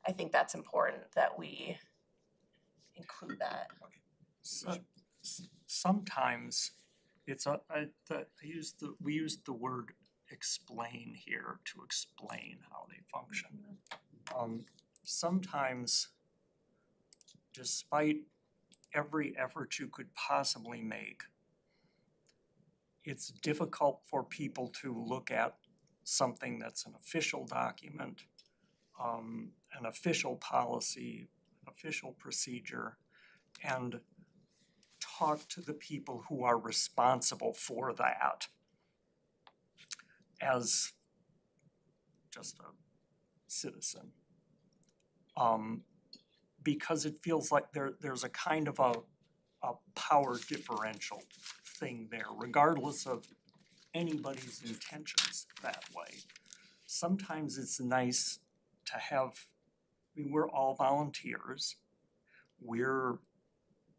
I think that's important that we include that. Sometimes it's we use the word explain here to explain how they function. Sometimes despite every effort you could possibly make, it's difficult for people to look at something that's an official document, an official policy, an official procedure, and talk to the people who are responsible for that as just a citizen. Because it feels like there's a kind of a power differential thing there, regardless of anybody's intentions that way. Sometimes it's nice to have, I mean, we're all volunteers. We're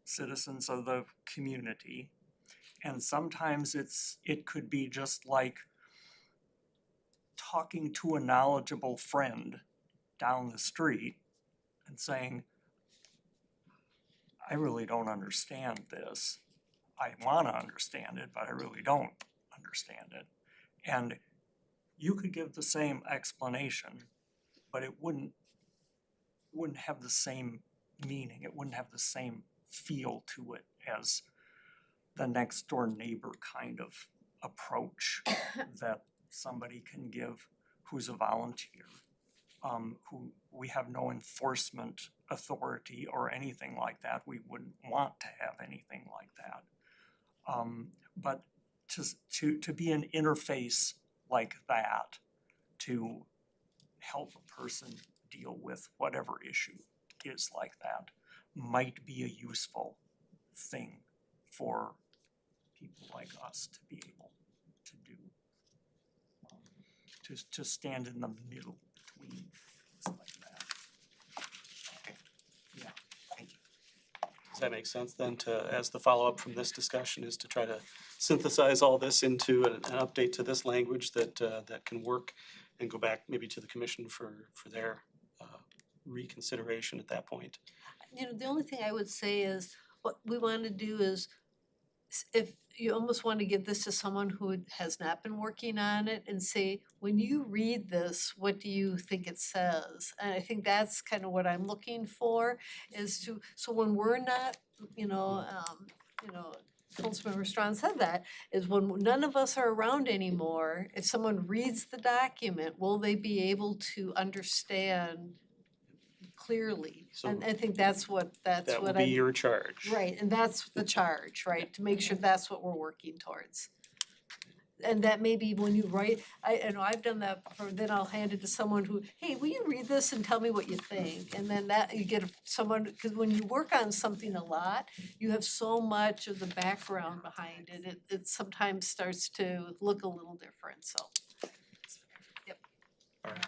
citizens of the community. And sometimes it could be just like talking to a knowledgeable friend down the street and saying, I really don't understand this. I wanna understand it, but I really don't understand it. And you could give the same explanation, but it wouldn't have the same meaning, it wouldn't have the same feel to it as the next door neighbor kind of approach that somebody can give who's a volunteer, who we have no enforcement authority or anything like that. We wouldn't want to have anything like that. But to be an interface like that, to help a person deal with whatever issue is like that, might be a useful thing for people like us to be able to do. To stand in the middle between things like that. Yeah. Thank you. Does that make sense then to, as the follow-up from this discussion, is to try to synthesize all this into an update to this language that that can work and go back maybe to the commission for their reconsideration at that point? You know, the only thing I would say is, what we wanna do is, if you almost wanna give this to someone who has not been working on it and say, when you read this, what do you think it says? And I think that's kind of what I'm looking for, is to, so when we're not, you know, Councilmember Strawn said that, is when none of us are around anymore, if someone reads the document, will they be able to understand clearly? So And I think that's what that will I'm. be your charge. Right, and that's the charge, right, to make sure that's what we're working towards. And that may be when you write, I know I've done that before, then I'll hand it to someone who, hey, will you read this and tell me what you think? And then that, you get someone, because when you work on something a lot, you have so much of the background behind it, it sometimes starts to look a little different, so. All right.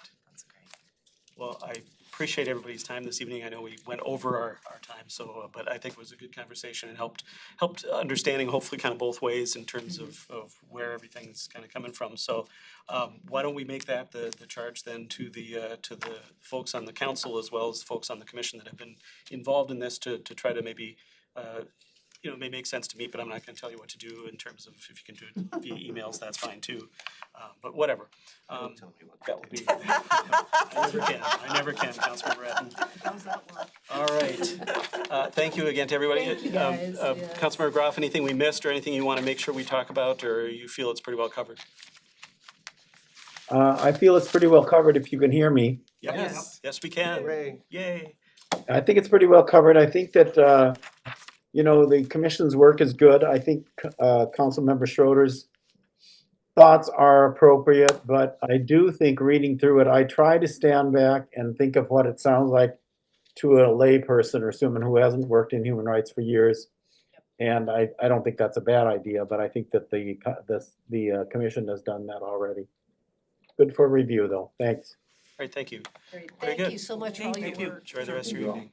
Well, I appreciate everybody's time this evening. I know we went over our time, so, but I think it was a good conversation and helped understanding hopefully kind of both ways in terms of where everything's kind of coming from. So why don't we make that the charge then to the folks on the council as well as folks on the commission that have been involved in this to try to maybe you know, may make sense to meet, but I'm not gonna tell you what to do in terms of if you can do it via emails, that's fine too. But whatever. Don't tell me what That will be, I never can, Councilmember Ratten. How's that work? All right. Thank you again to everybody. Thank you, guys, yeah. Councilmember Groff, anything we missed or anything you wanna make sure we talk about, or you feel it's pretty well covered? I feel it's pretty well covered if you can hear me. Yep. Yes. Yes, we can. Hooray. Yay. I think it's pretty well covered. I think that, you know, the commission's work is good. I think, Councilmember Schroeder's thoughts are appropriate, but I do think reading through it, I try to stand back and think of what it sounds like to a layperson or someone who hasn't worked in human rights for years. And I don't think that's a bad idea, but I think that the commission has done that already. Good for review, though. Thanks. All right, thank you. Great, Very thank you good. so much for all your Thank you. work. Enjoy the rest of your You're evening.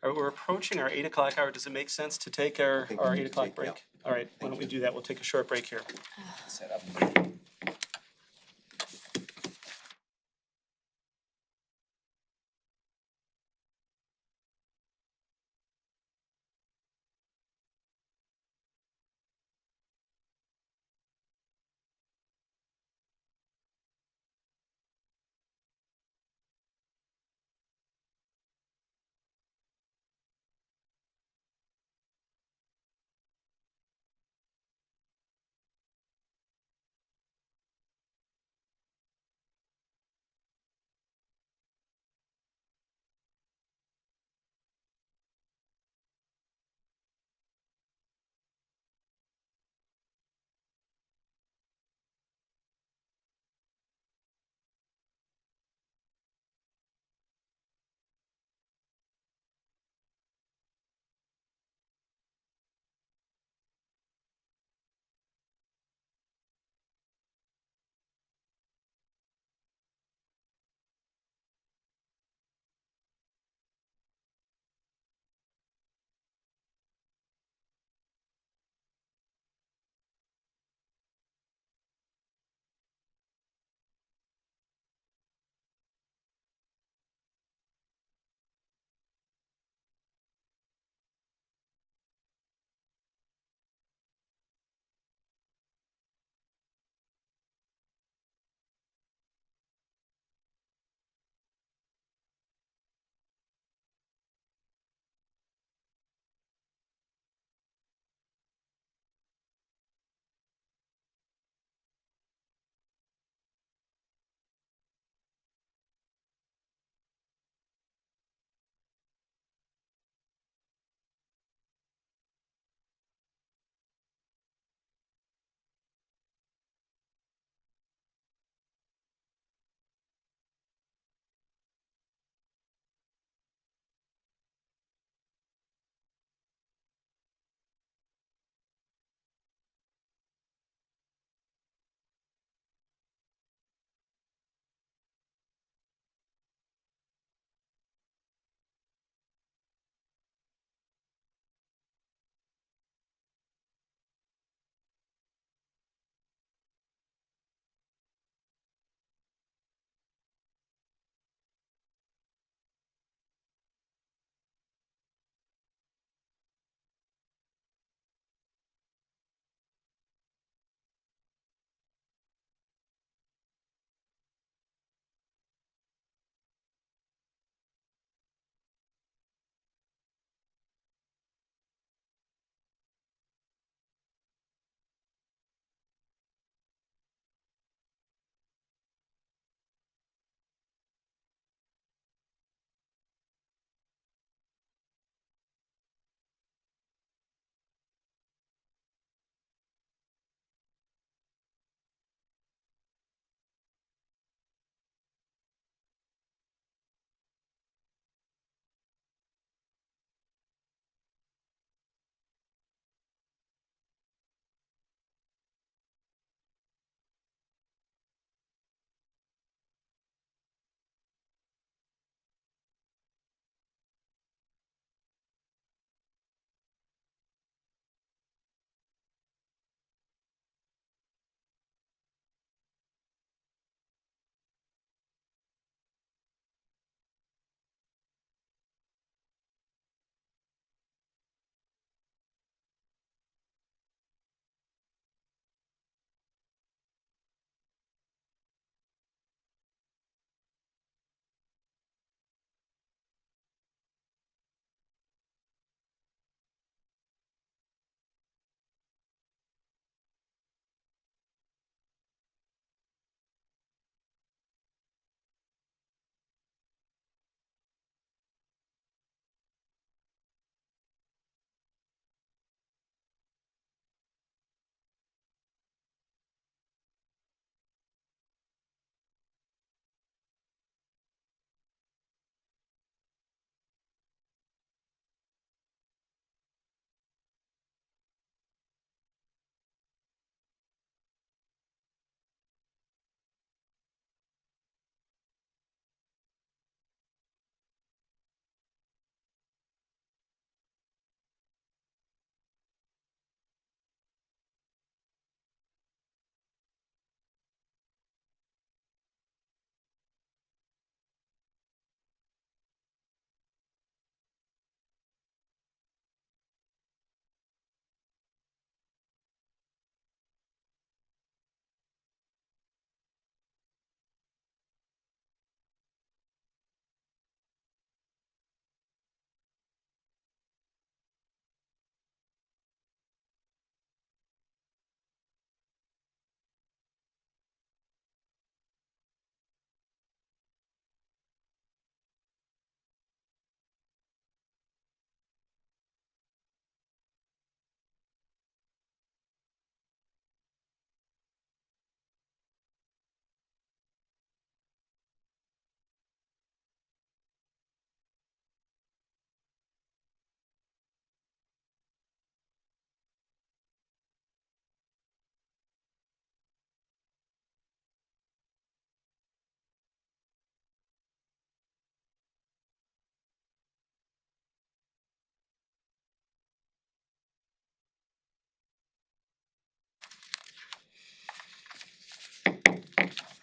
All right, we're approaching our 8 o'clock hour. Does it make sense to take our think we 8 should o'clock take- break? yeah. All right, why don't we do that? We'll take a short break here. Set up.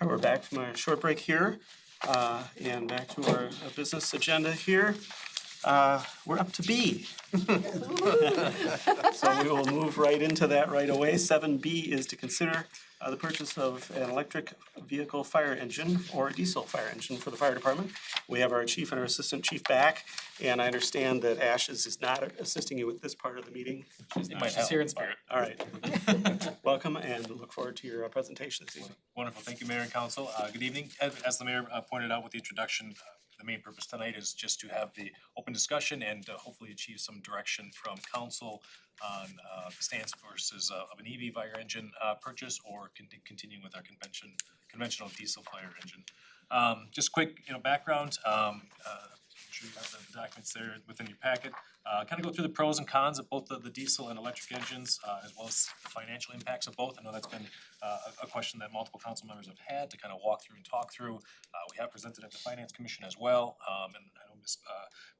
right, we're back from our short break here, and back to our business agenda here. We're up to B. So we will move right into that right away. 7B is to consider the purchase of an electric vehicle fire engine or a diesel fire engine for the fire department. We have our chief and our assistant chief back, and I understand that Ashes is not assisting you with this part of the meeting. She's here in spirit. All right. Welcome and look forward to your presentation this evening. Wonderful, thank you, Mayor and Council. Good evening. As the Mayor pointed out with the introduction, the main purpose tonight is just to have the open discussion and hopefully achieve some direction from council on the stance versus of an EV fire engine purchase or continuing with our conventional diesel fire engine. Just quick, background. I'm sure you have the documents there within your packet. Kind of go through the pros and cons of both the diesel and electric engines, as well as the financial impacts of both. I know that's been a question that multiple council members have had to kind of walk through and talk through. We have presented at the Finance Commission as well, and I know Ms.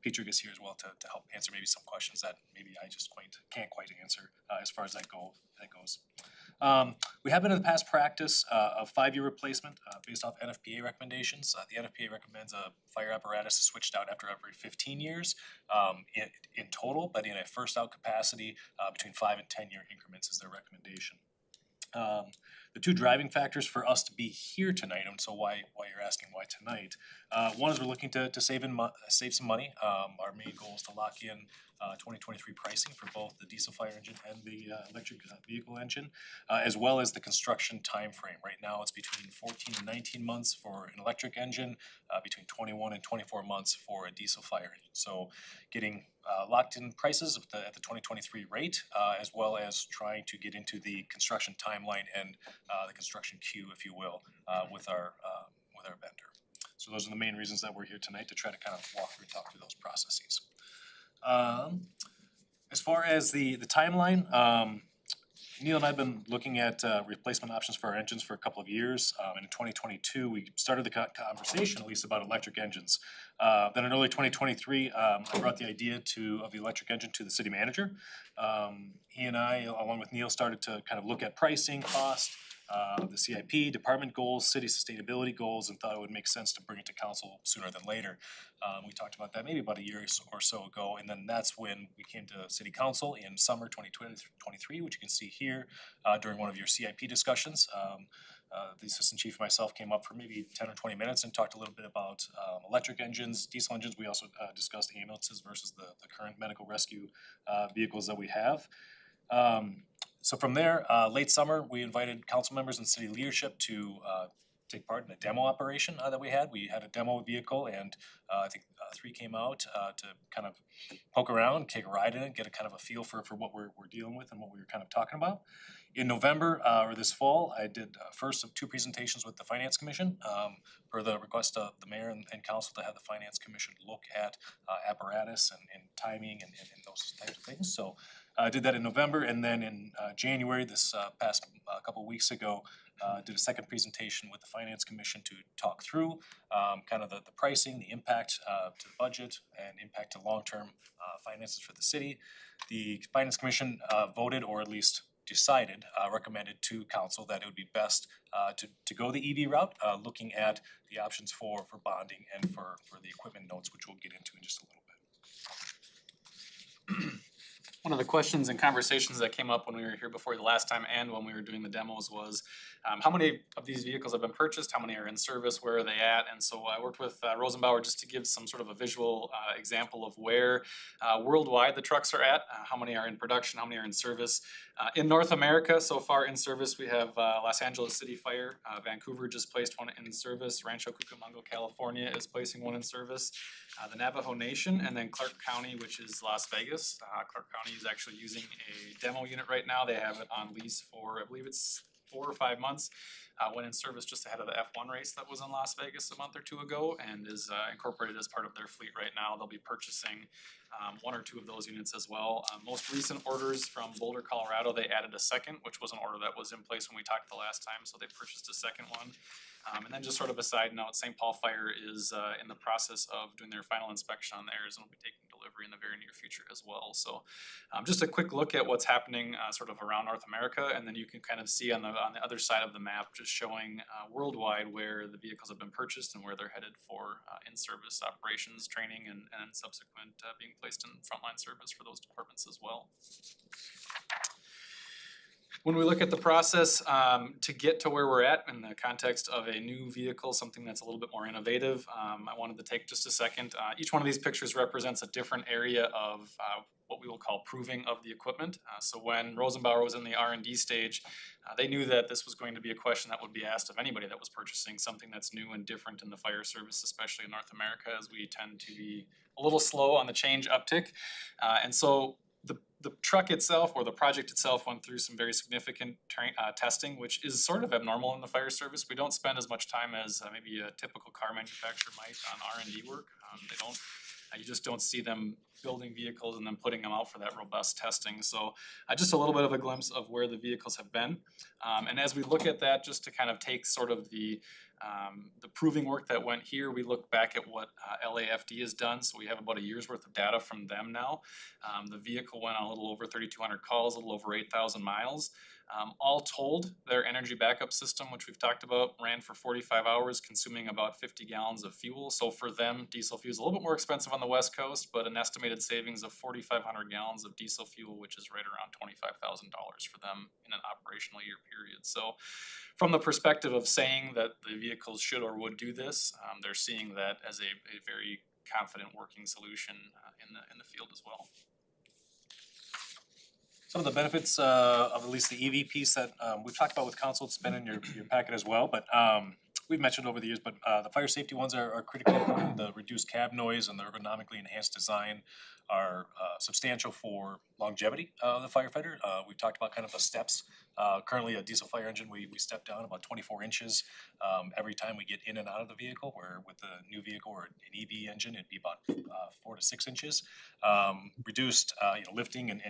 Petrik is here as well to help answer maybe some questions that maybe I just can't quite answer as far as that goes. We have been in the past practice of 5-year replacement based off NFPA recommendations. The NFPA recommends a fire apparatus is switched out after every 15 years in total, but in a first out capacity between 5 and 10 year increments is their recommendation. The two driving factors for us to be here tonight, and so why you're asking why tonight, one is we're looking to save some money. Our main goal is to lock in 2023 pricing for both the diesel fire engine and the electric vehicle engine, as well as the construction time frame. Right now, it's between 14 and 19 months for an electric engine, between 21 and 24 months for a diesel fire engine. So getting locked in prices at the 2023 rate, as well as trying to get into the construction timeline and the construction queue, if you will, with our vendor. So those are the main reasons that we're here tonight, to try to kind of walk through and talk through those processes. As far as the timeline, Neil and I have been looking at replacement options for our engines for a couple of years. And in 2022, we started the conversation at least about electric engines. Then in early 2023, I brought the idea of the electric engine to the city manager. He and I, along with Neil, started to kind of look at pricing, cost, the CIP, department goals, city sustainability goals, and thought it would make sense to bring it to council sooner than later. We talked about that maybe about a year or so ago, and then that's when we came to city council in summer 2023, which you can see here during one of your CIP discussions. The assistant chief and myself came up for maybe 10 or 20 minutes and talked a little bit about electric engines, diesel engines. We also discussed ambulances versus the current medical rescue vehicles that we have. So from there, late summer, we invited council members and city leadership to take part in a demo operation that we had. We had a demo vehicle, and I think 3 came out to kind of poke around, take a ride in it, get a kind of a feel for what we're dealing with and what we were kind of talking about. In November or this fall, I did first of 2 presentations with the Finance Commission per the request of the mayor and council to have the Finance Commission look at apparatus and timing and those types of things. So I did that in November, and then in January, this past couple of weeks ago, did a second presentation with the Finance Commission to talk through kind of the pricing, the impact to the budget, and impact to long-term finances for the city. The Finance Commission voted, or at least decided, recommended to council that it would be best to go the EV route, looking at the options for bonding and for the equipment notes, which we'll get into in just a little bit. One of the questions and conversations that came up when we were here before the last time and when we were doing the demos was how many of these vehicles have been purchased, how many are in service, where are they at? And so I worked with Roseville just to give some sort of a visual example of where worldwide the trucks are at, how many are in production, how many are in service. In North America, so far in service, we have Los Angeles City Fire, Vancouver just placed one in service, Rancho Cucamonga, California is placing one in service, the Navajo Nation, and then Clark County, which is Las Vegas. Clark County is actually using a demo unit right now. They have it on lease for, I believe it's 4 or 5 months. Went in service just ahead of the F1 race that was in Las Vegas a month or 2 ago, and is incorporated as part of their fleet right now. They'll be purchasing one or two of those units as well. Most recent orders from Boulder, Colorado, they added a second, which was an order that was in place when we talked the last time, so they purchased a second one. And then just sort of a side note, St. Paul Fire is in the process of doing their final inspection on theirs and will be taking delivery in the very near future as well. So just a quick look at what's happening sort of around North America, and then you can kind of see on the other side of the map just showing worldwide where the vehicles have been purchased and where they're headed for in-service operations, training, and subsequent being placed in frontline service for those departments as well. When we look at the process to get to where we're at in the context of a new vehicle, something that's a little bit more innovative, I wanted to take just a second. Each one of these pictures represents a different area of what we will call proving of the equipment. So when Rosenbauer was in the R&D stage, they knew that this was going to be a question that would be asked of anybody that was purchasing something that's new and different in the fire service, especially in North America, as we tend to be a little slow on the change uptick. And so the truck itself or the project itself went through some very significant testing, which is sort of abnormal in the fire service. We don't spend as much time as maybe a typical car manufacturer might on R&D work. They don't. You just don't see them building vehicles and then putting them out for that robust testing. So just a little bit of a glimpse of where the vehicles have been. And as we look at that, just to kind of take sort of the proving work that went here, we look back at what LAFD has done. So we have about a year's worth of data from them now. The vehicle went on a little over 3,200 calls, a little over 8,000 miles. All told, their energy backup system, which we've talked about, ran for 45 hours, consuming about 50 gallons of fuel. So for them, diesel fuel is a little bit more expensive on the West Coast, but an estimated savings of 4,500 gallons of diesel fuel, which is right around $25,000 for them in an operational year period. So from the perspective of saying that the vehicles should or would do this, they're seeing that as a very confident working solution in the field as well. Some of the benefits of at least the EV piece that we've talked about with council, it's been in your packet as well, but we've mentioned over the years, but the fire safety ones are critically important. The reduced cab noise and the ergonomically enhanced design are substantial for longevity of the firefighter. We've talked about kind of the steps. Currently a diesel fire engine, we step down about 24 inches every time we get in and out of the vehicle, where with the new vehicle or an EV engine, it'd be about 4 to 6 inches. Reduced lifting and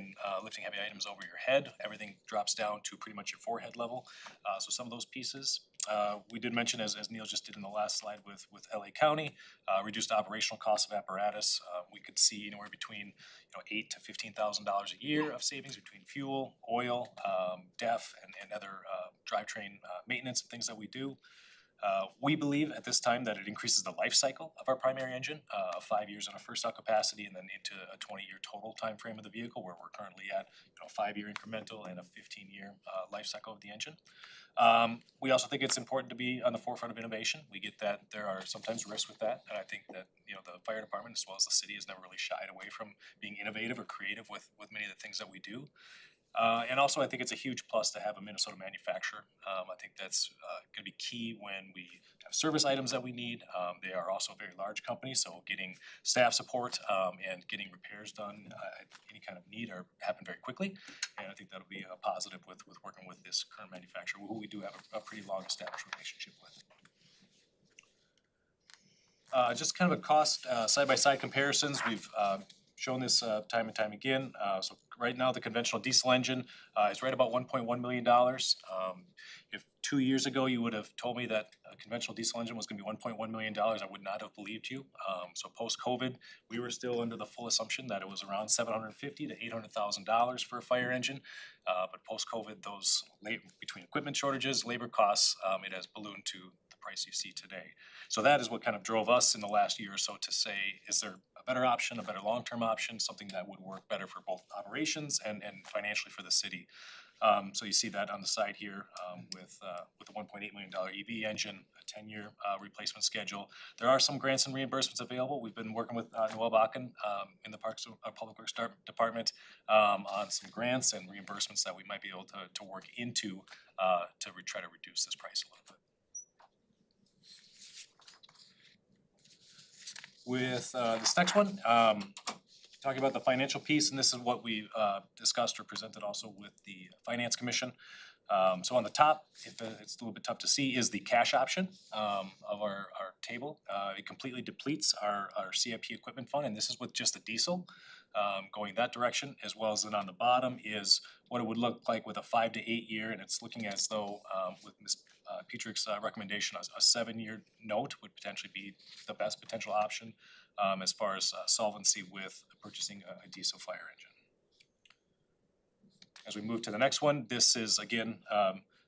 lifting heavy items over your head, everything drops down to pretty much your forehead level. So some of those pieces. We did mention, as Neil just did in the last slide with LA County, reduced operational costs of apparatus. We could see anywhere between $8,000 to $15,000 a year of savings between fuel, oil, DEF, and other drivetrain maintenance and things that we do. We believe at this time that it increases the life cycle of our primary engine, 5 years on a first out capacity and then into a 20-year total time frame of the vehicle, where we're currently at 5-year incremental and a 15-year life cycle of the engine. We also think it's important to be on the forefront of innovation. We get that there are sometimes risks with that, and I think that the fire department as well as the city has never really shied away from being innovative or creative with many of the things that we do. And also I think it's a huge plus to have a Minnesota manufacturer. I think that's going to be key when we have service items that we need. They are also a very large company, so getting staff support and getting repairs done at any kind of need happen very quickly. And I think that'll be a positive with working with this current manufacturer, who we do have a pretty long established relationship with. Just kind of a cost side-by-side comparisons. We've shown this time and time again. So right now, the conventional diesel engine is right about $1.1 million. If 2 years ago you would have told me that a conventional diesel engine was going to be $1.1 million, I would not have believed you. So post-COVID, we were still under the full assumption that it was around $750,000 to $800,000 for a fire engine. But post-COVID, those between equipment shortages, labor costs, it has ballooned to the price you see today. So that is what kind of drove us in the last year or so to say, is there a better option, a better long-term option, something that would work better for both operations and financially for the city. So you see that on the side here with a $1.8 million EV engine, a 10-year replacement schedule. There are some grants and reimbursements available. We've been working with Noel Bakken in the Parks Public Works Department on some grants and reimbursements that we might be able to work into to try to reduce this price a little bit. With this next one, talking about the financial piece, and this is what we discussed or presented also with the Finance Commission. So on the top, if it's a little bit tough to see, is the cash option of our table. It completely depletes our CIP equipment fund, and this is with just the diesel going that direction, as well as then on the bottom is what it would look like with a 5 to 8 year, and it's looking as though with Ms. Petrick's recommendation, a 7-year note would potentially be the best potential option as far as solvency with purchasing a diesel fire engine. As we move to the next one, this is again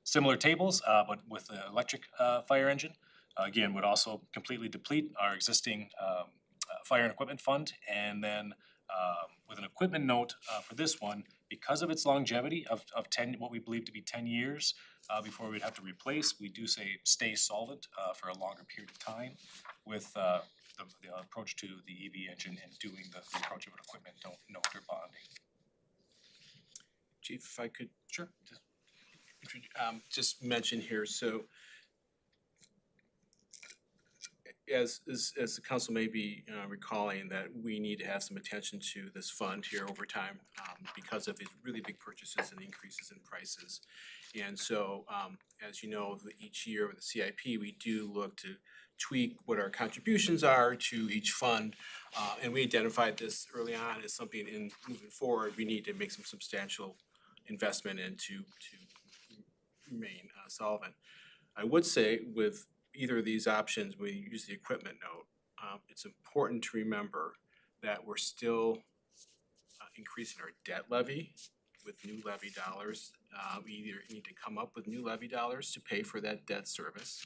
similar tables, but with the electric fire engine. Again, would also completely deplete our existing fire and equipment fund, and then with an equipment note for this one, because of its longevity of 10, what we believe to be 10 years before we'd have to replace, we do say stay solvent for a longer period of time with the approach to the EV engine and doing the approach of an equipment note or bonding. Chief, if I could. Sure. Just mention here, so as the council may be recalling, that we need to have some attention to this fund here over time because of these really big purchases and increases in prices. And so, as you know, each year with the CIP, we do look to tweak what our contributions are to each fund. And we identified this early on as something in moving forward, we need to make some substantial investment into to remain solvent. I would say with either of these options, we use the equipment note, it's important to remember that we're still increasing our debt levy with new levy dollars. We either need to come up with new levy dollars to pay for that debt service,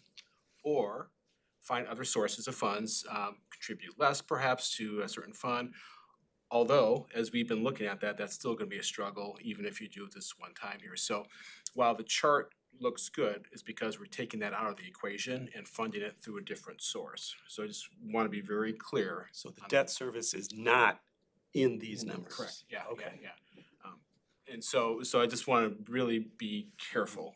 or find other sources of funds, contribute less perhaps to a certain fund. Although, as we've been looking at that, that's still gonna be a struggle, even if you do this one time here. So while the chart looks good, it's because we're taking that out of the equation and funding it through a different source. So I just wanna be very clear. So the debt service is not in these numbers? Correct, yeah, Okay. yeah. And so I just wanna really be careful,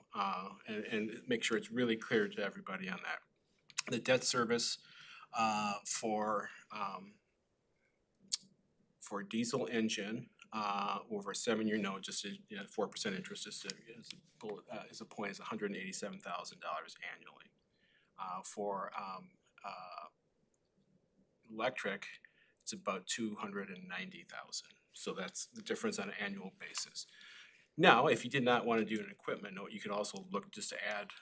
and make sure it's really clear to everybody on that. The debt service, for diesel engine, over a 7-year note, just a 4% interest, just as a point, is $187,000 annually. For electric, it's about $290,000. So that's the difference on an annual basis. Now, if you did not want to do an equipment note, you could also look just to add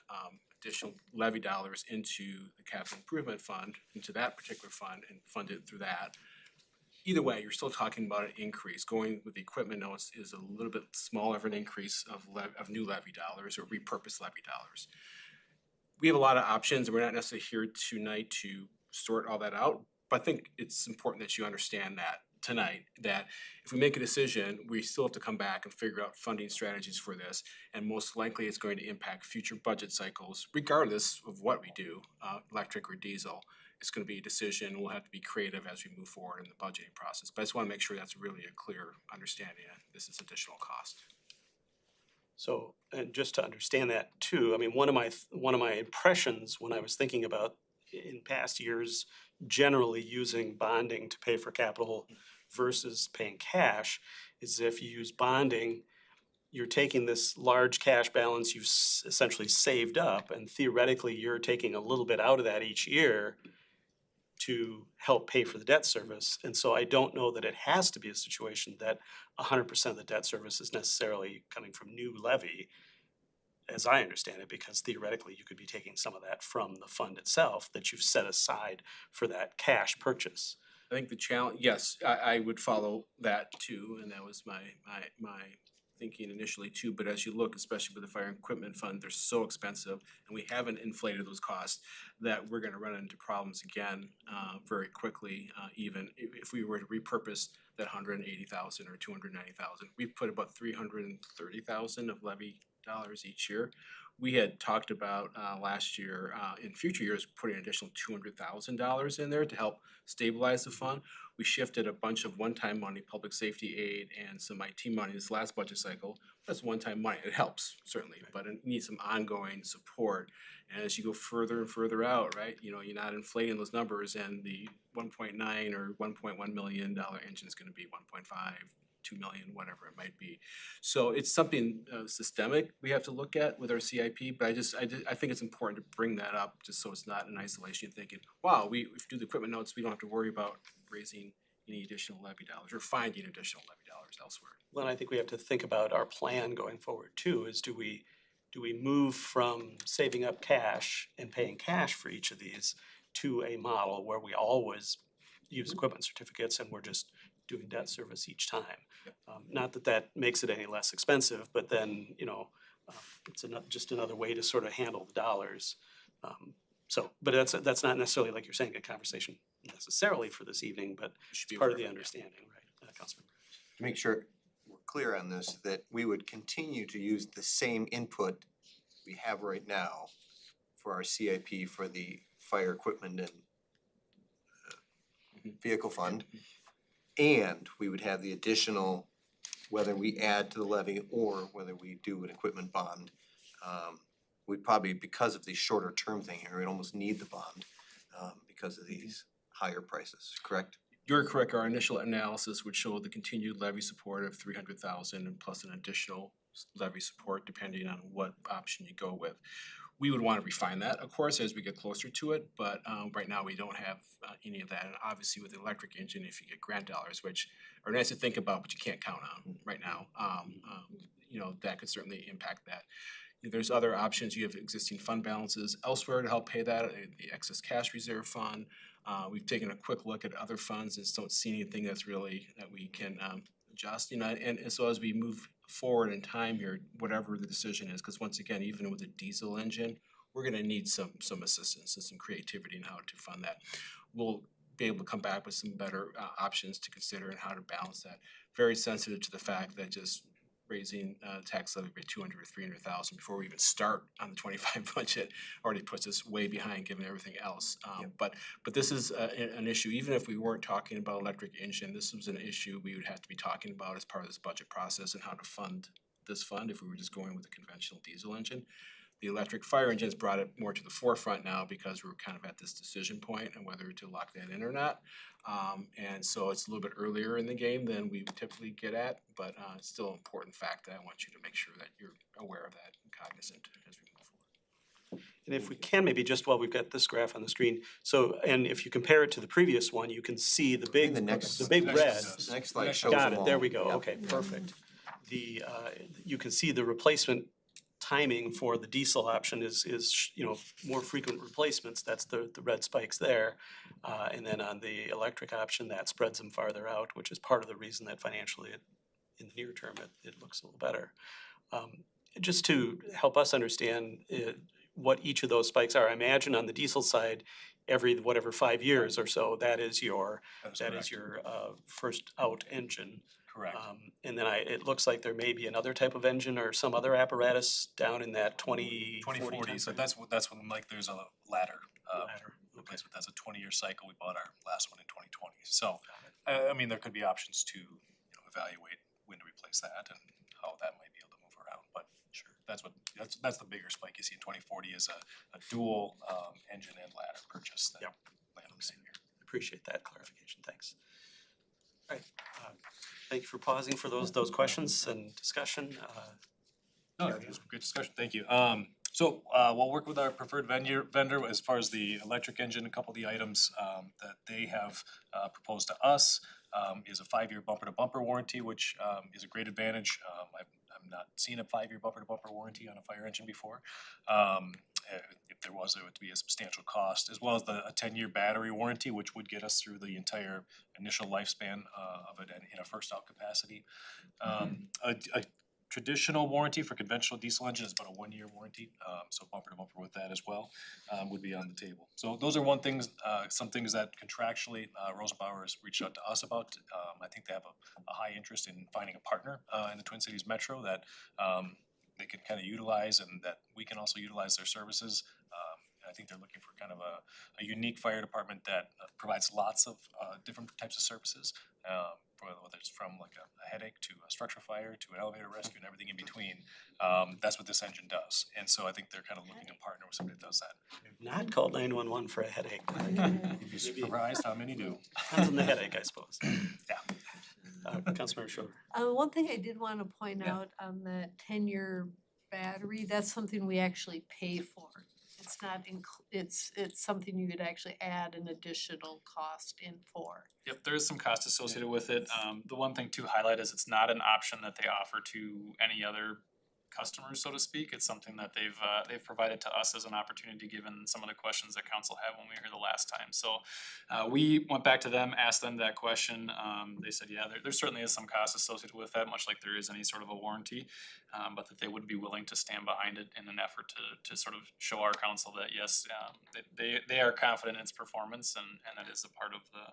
additional levy dollars into the capital improvement fund, into that particular fund, and fund it through that. Either way, you're still talking about an increase. Going with the equipment notes is a little bit smaller of an increase of new levy dollars or repurposed levy dollars. We have a lot of options, and we're not necessarily here tonight to sort all that out, but I think it's important that you understand that tonight, that if we make a decision, we still have to come back and figure out funding strategies for this, and most likely it's going to impact future budget cycles, regardless of what we do, electric or diesel. It's gonna be a decision, we'll have to be creative as we move forward in the budgeting process, but I just wanna make sure that's really a clear understanding that this is additional cost. So, and just to understand that too, I mean, one of my impressions when I was thinking about in past years, generally using bonding to pay for capital versus paying cash, is if you use bonding, you're taking this large cash balance you've essentially saved up, and theoretically, you're taking a little bit out of that each year to help pay for the debt service. And so I don't know that it has to be a situation that 100% of the debt service is necessarily coming from new levy, as I understand it, because theoretically you could be taking some of that from the fund itself that you've set aside for that cash purchase. I think the challenge, yes, I would follow that too, and that was my thinking initially too, but as you look, especially with the fire and equipment fund, they're so expensive, and we haven't inflated those costs, that we're gonna run into problems again very quickly, even if we were to repurpose that $180,000 or $290,000. We put about $330,000 of levy dollars each year. We had talked about last year, in future years, putting an additional $200,000 in there to help stabilize the fund. We shifted a bunch of one-time money, public safety aid and some IT money this last budget cycle. That's one-time money. It helps, certainly, but it needs some ongoing support. And as you go further and further out, right, you know, you're not inflating those numbers, and the $1.9 or $1.1 million engine is gonna be $1.5, 2 million, whatever it might be. So it's something systemic we have to look at with our CIP, but I think it's important to bring that up just so it's not in isolation thinking, wow, if we do the equipment notes, we don't have to worry about raising any additional levy dollars or finding additional levy dollars elsewhere. Well, I think we have to think about our plan going forward too, is do we move from saving up cash and paying cash for each of these to a model where we always use equipment certificates and we're just doing debt service each time? Not that that makes it any less expensive, but then, it's just another way to sort of handle the dollars. But that's not necessarily, like you're saying, a conversation necessarily for this evening, but it's part of the understanding, right, Councilmember? To make sure we're clear on this, that we would continue to use the same input we have right now for our CIP for the fire equipment and vehicle fund. And we would have the additional, whether we add to the levy or whether we do an equipment bond. We'd probably, because of the shorter term thing here, we'd almost need the bond because of these higher prices, correct? You're correct. Our initial analysis would show the continued levy support of 300,000 and plus an additional levy support depending on what option you go with. We would want to refine that, of course, as we get closer to it, but right now we don't have any of that. And obviously with the electric engine, if you get grant dollars, which are nice to think about, but you can't count on right now, that could certainly impact that. There's other options. You have existing fund balances elsewhere to help pay that, the excess cash reserve fund. We've taken a quick look at other funds and don't see anything that's really that we can adjust. And so as we move forward in time here, whatever the decision is, because once again, even with a diesel engine, we're going to need some assistance and some creativity in how to fund that. We'll be able to come back with some better options to consider and how to balance that. Very sensitive to the fact that just raising tax levy by 200 or 300,000 before we even start on the 25 budget already puts us way behind given everything else. But this is an issue. Even if we weren't talking about electric engine, this was an issue we would have to be talking about as part of this budget process and how to fund this fund if we were just going with a conventional diesel engine. The electric fire engine has brought it more to the forefront now because we're kind of at this decision point and whether to lock that in or not. And so it's a little bit earlier in the game than we typically get at, but it's still an important fact that I want you to make sure that you're aware of that and cognizant as we move forward. And if we can, maybe just while we've got this graph on the screen, so, and if you compare it to the previous one, you can see the big, the big red. Next slide shows Got them it, all. there we go, Yep. okay, perfect. You can see the replacement timing for the diesel option is more frequent replacements, that's the red spikes there. And then on the electric option, that spreads them farther out, which is part of the reason that financially in the near term it looks a little better. Just to help us understand what each of those spikes are, I imagine on the diesel side, every 5 years or so, that is your first out engine. Correct. And then it looks like there may be another type of engine or some other apparatus down in that 2040. So that's when like there's a ladder. Replacement. That's a 20-year cycle. We bought our last one in 2020. So I mean there could be options to evaluate when to replace that and how that might be able to move around. But sure, that's the bigger spike you see in 2040 is a dual engine and ladder purchase that Landon was saying here. Appreciate that clarification. Thanks. All right. Thank you for pausing for those questions and discussion. No, it was a great discussion. Thank you. So we'll work with our preferred vendor as far as the electric engine. A couple of the items that they have proposed to us is a 5-year bumper-to-bumper warranty, which is a great advantage. I've not seen a 5-year bumper-to-bumper warranty on a fire engine before. If there was, it would be a substantial cost, as well as a 10-year battery warranty, which would get us through the entire initial lifespan of it in a first out capacity. A traditional warranty for conventional diesel engine is about a 1-year warranty, so bumper to bumper with that as well would be on the table. So those are some things that contractually Roseville has reached out to us about. I think they have a high interest in finding a partner in the Twin Cities Metro that they can kind of utilize and that we can also utilize their services. I think they're looking for kind of a unique fire department that provides lots of different types of services, whether it's from like a headache to a structure fire to an elevator rescue and everything in between. That's what this engine does. And so I think they're kind of looking to partner with somebody that does that. Not called 911 for a headache. You'd be surprised how many do. Depends on the headache, I suppose. Yeah. Councilmember Schroeder. One thing I did wanna point Yeah. out on that 10-year battery, that's something we actually pay for. It's not it's something you could actually add an additional cost in for. Yep, there is some cost associated with it. The one thing to highlight is it's not an option that they offer to any other customers, so to speak. It's something that they've provided to us as an opportunity, given some of the questions that council had when we were here the last time. So we went back to them, asked them that question. They said, yeah, there certainly is some cost associated with that, much like there is any sort of a warranty. But that they would be willing to stand behind it in an effort to sort of show our council that yes, they are confident in its performance and that is a part of the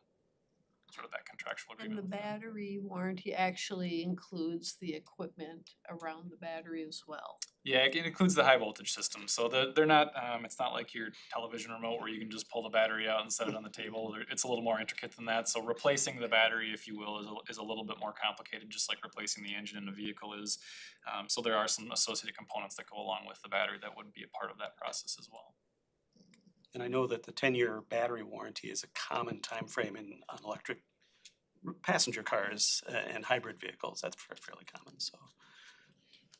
sort of that contractual And agreement. the battery warranty actually includes the equipment around the battery as well. Yeah, it includes the high voltage system, so they're not, it's not like your television remote where you can just pull the battery out and set it on the table. It's a little more intricate than that, so replacing the battery, if you will, is a little bit more complicated, just like replacing the engine in a vehicle is. So there are some associated components that go along with the battery that would be a part of that process as well. And I know that the 10-year battery warranty is a common time frame on electric passenger cars and hybrid vehicles. That's fairly common, so.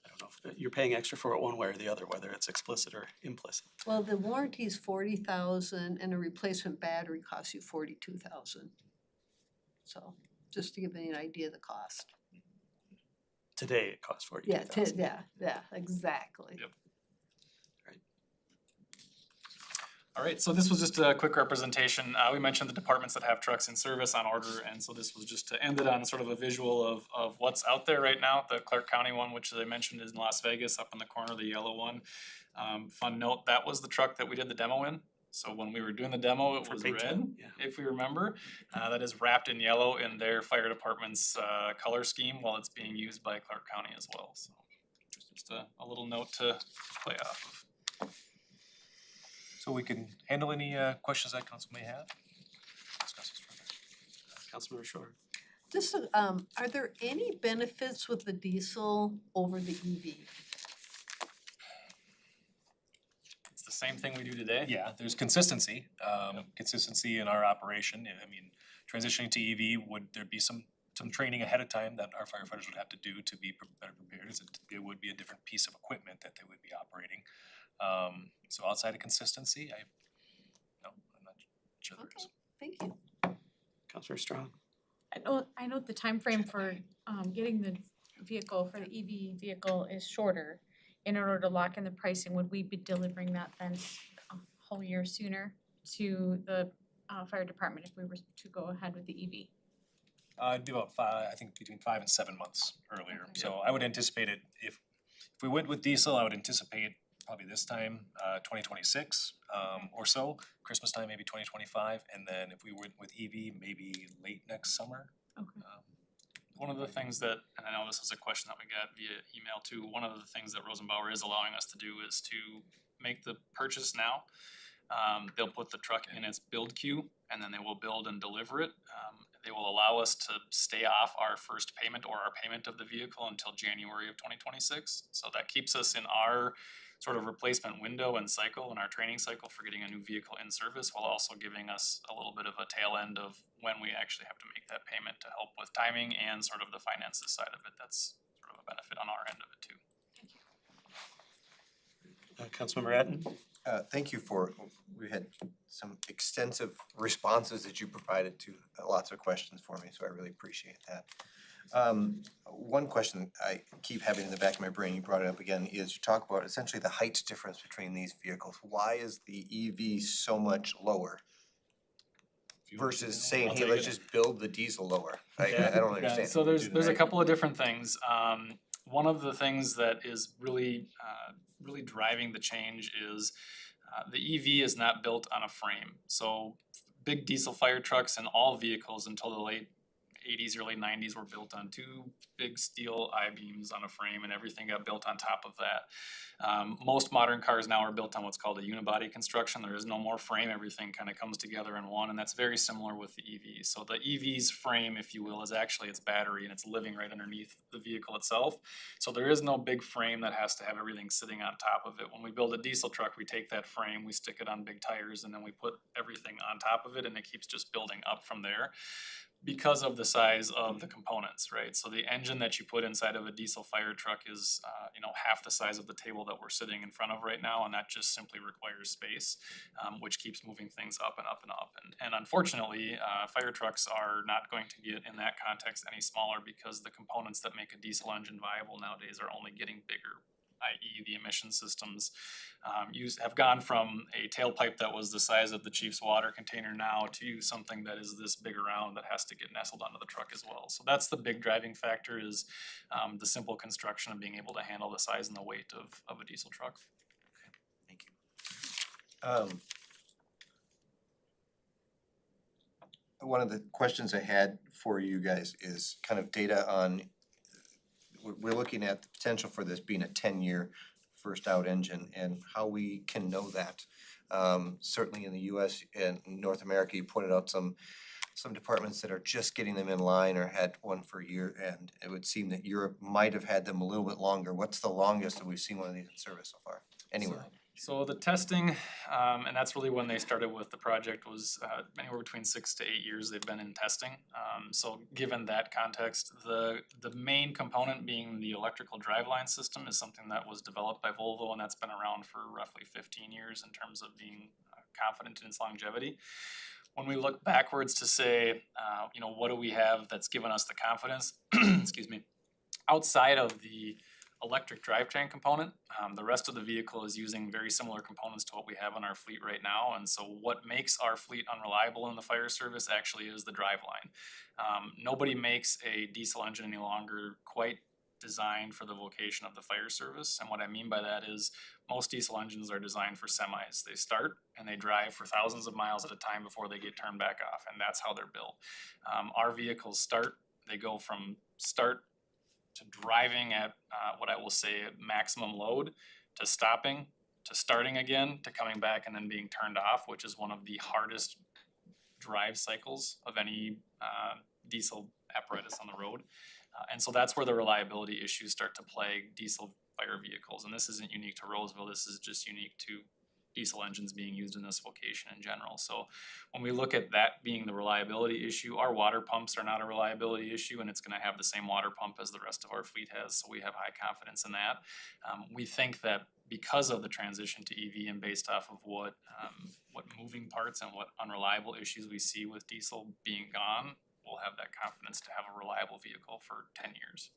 I don't know if you're paying extra for it one way or the other, whether it's explicit or implicit. Well, the warranty is 40,000 and a replacement battery costs you 42,000. So just to give you an idea of the cost. Today it costs 42,000. Yeah, exactly. Yep. All right, so this was just a quick representation. We mentioned the departments that have trucks in service on order, and so this was just to end it on sort of a visual of what's out there right now. The Clark County one, which I mentioned is in Las Vegas, up in the corner, the yellow one. Fun note, that was the truck that we did the demo in. So when we were doing the demo, it For was Big red, Ten, yeah. if we remember. That is wrapped in yellow in their fire department's color scheme while it's being used by Clark County as well. So just a little note to play off of. So we can handle any questions that council may have. Discuss this further. Councilmember Schroeder. Just, are there any benefits with the diesel over the EV? It's the same thing we do today. Yeah, there's consistency, consistency in our operation. I mean, transitioning to EV, would there be some training ahead of time that our firefighters would have to do to be better prepared? It would be a different piece of equipment that they would be operating. So outside of consistency, I'm not sure there is. Thank you. Councilor Strong. I know the timeframe for getting the vehicle for the EV vehicle is shorter. In order to lock in the pricing, would we be delivering that then a whole year sooner to the fire department if we were to go ahead with the EV? It'd be about between 5 and 7 months earlier. So I would anticipate it, if we went with diesel, I would anticipate probably this time, 2026 or so, Christmas time, maybe 2025, and then if we went with EV, maybe late next summer. Okay. One of the things that, and I know this was a question that we got via email too, one of the things that Rosenbauer is allowing us to do is to make the purchase now. They'll put the truck in its build queue and then they will build and deliver it. They will allow us to stay off our first payment or our payment of the vehicle until January of 2026. So that keeps us in our sort of replacement window and cycle and our training cycle for getting a new vehicle in service, while also giving us a little bit of a tail end of when we actually have to make that payment to help with timing and sort of the finances side of it. That's sort of a benefit on our end of it too. Councilmember Atten. Thank you we had some extensive responses that you provided to lots of questions for me, so I really appreciate that. One question I keep having in the back of my brain, you brought it up again, is you talk about essentially the height difference between these vehicles. Why is the EV so much lower versus saying, hey, let's just build the diesel lower? I don't understand. Yeah, so there's a couple of different things. One of the things that is really driving the change is the EV is not built on a frame. So big diesel fire trucks and all vehicles until the late 80s, early 90s were built on two big steel I-beams on a frame, and everything got built on top of that. Most modern cars now are built on what's called a unibody construction. There is no more frame, everything kind of comes together in one, and that's very similar with the EV. So the EV's frame, if you will, is actually its battery, and it's living right underneath the vehicle itself. So there is no big frame that has to have everything sitting on top of it. When we build a diesel truck, we take that frame, we stick it on big tires, and then we put everything on top of it, and it keeps just building up from there. because of the size of the components, right? So the engine that you put inside of a diesel fire truck is, half the size of the table that we're sitting in front of right now, and that just simply requires space, which keeps moving things up and up and up. And unfortunately, fire trucks are not going to get in that context any smaller because the components that make a diesel engine viable nowadays are only getting bigger, i.e. the emission systems have gone from a tailpipe that was the size of the chief's water container now to something that is this big around that has to get nestled onto the truck as well. So that's the big driving factor is the simple construction of being able to handle the size and the weight of a diesel truck. Thank you. One of the questions I had for you guys is kind of data on, we're looking at the potential for this being a 10-year first out engine and how we can know that. Certainly in the US and North America, you pointed out some departments that are just getting them in line or had one for a year, and it would seem that Europe might have had them a little bit longer. What's the longest that we've seen one of these in service so far, anywhere? So the testing, and that's really when they started with the project, was anywhere between 6 to 8 years they've been in testing. So given that context, the main component being the electrical driveline system is something that was developed by Volvo, and that's been around for roughly 15 years in terms of being confident in its longevity. When we look backwards to say, what do we have that's given us the confidence, excuse me, outside of the electric drivetrain component, the rest of the vehicle is using very similar components to what we have in our fleet right now. And so what makes our fleet unreliable in the fire service actually is the driveline. Nobody makes a diesel engine any longer quite designed for the vocation of the fire service. And what I mean by that is most diesel engines are designed for semis. They start and they drive for thousands of miles at a time before they get turned back off, and that's how they're built. Our vehicles start, they go from start to driving at what I will say maximum load, to stopping, to starting again, to coming back and then being turned off, which is one of the hardest drive cycles of any diesel apparatus on the road. And so that's where the reliability issues start to plague diesel fire vehicles. And this isn't unique to Roseville, this is just unique to diesel engines being used in this vocation in general. So when we look at that being the reliability issue, our water pumps are not a reliability issue, and it's gonna have the same water pump as the rest of our fleet has, so we have high confidence in that. We think that because of the transition to EV and based off of what moving parts and what unreliable issues we see with diesel being gone, we'll have that confidence to have a reliable vehicle for 10 years.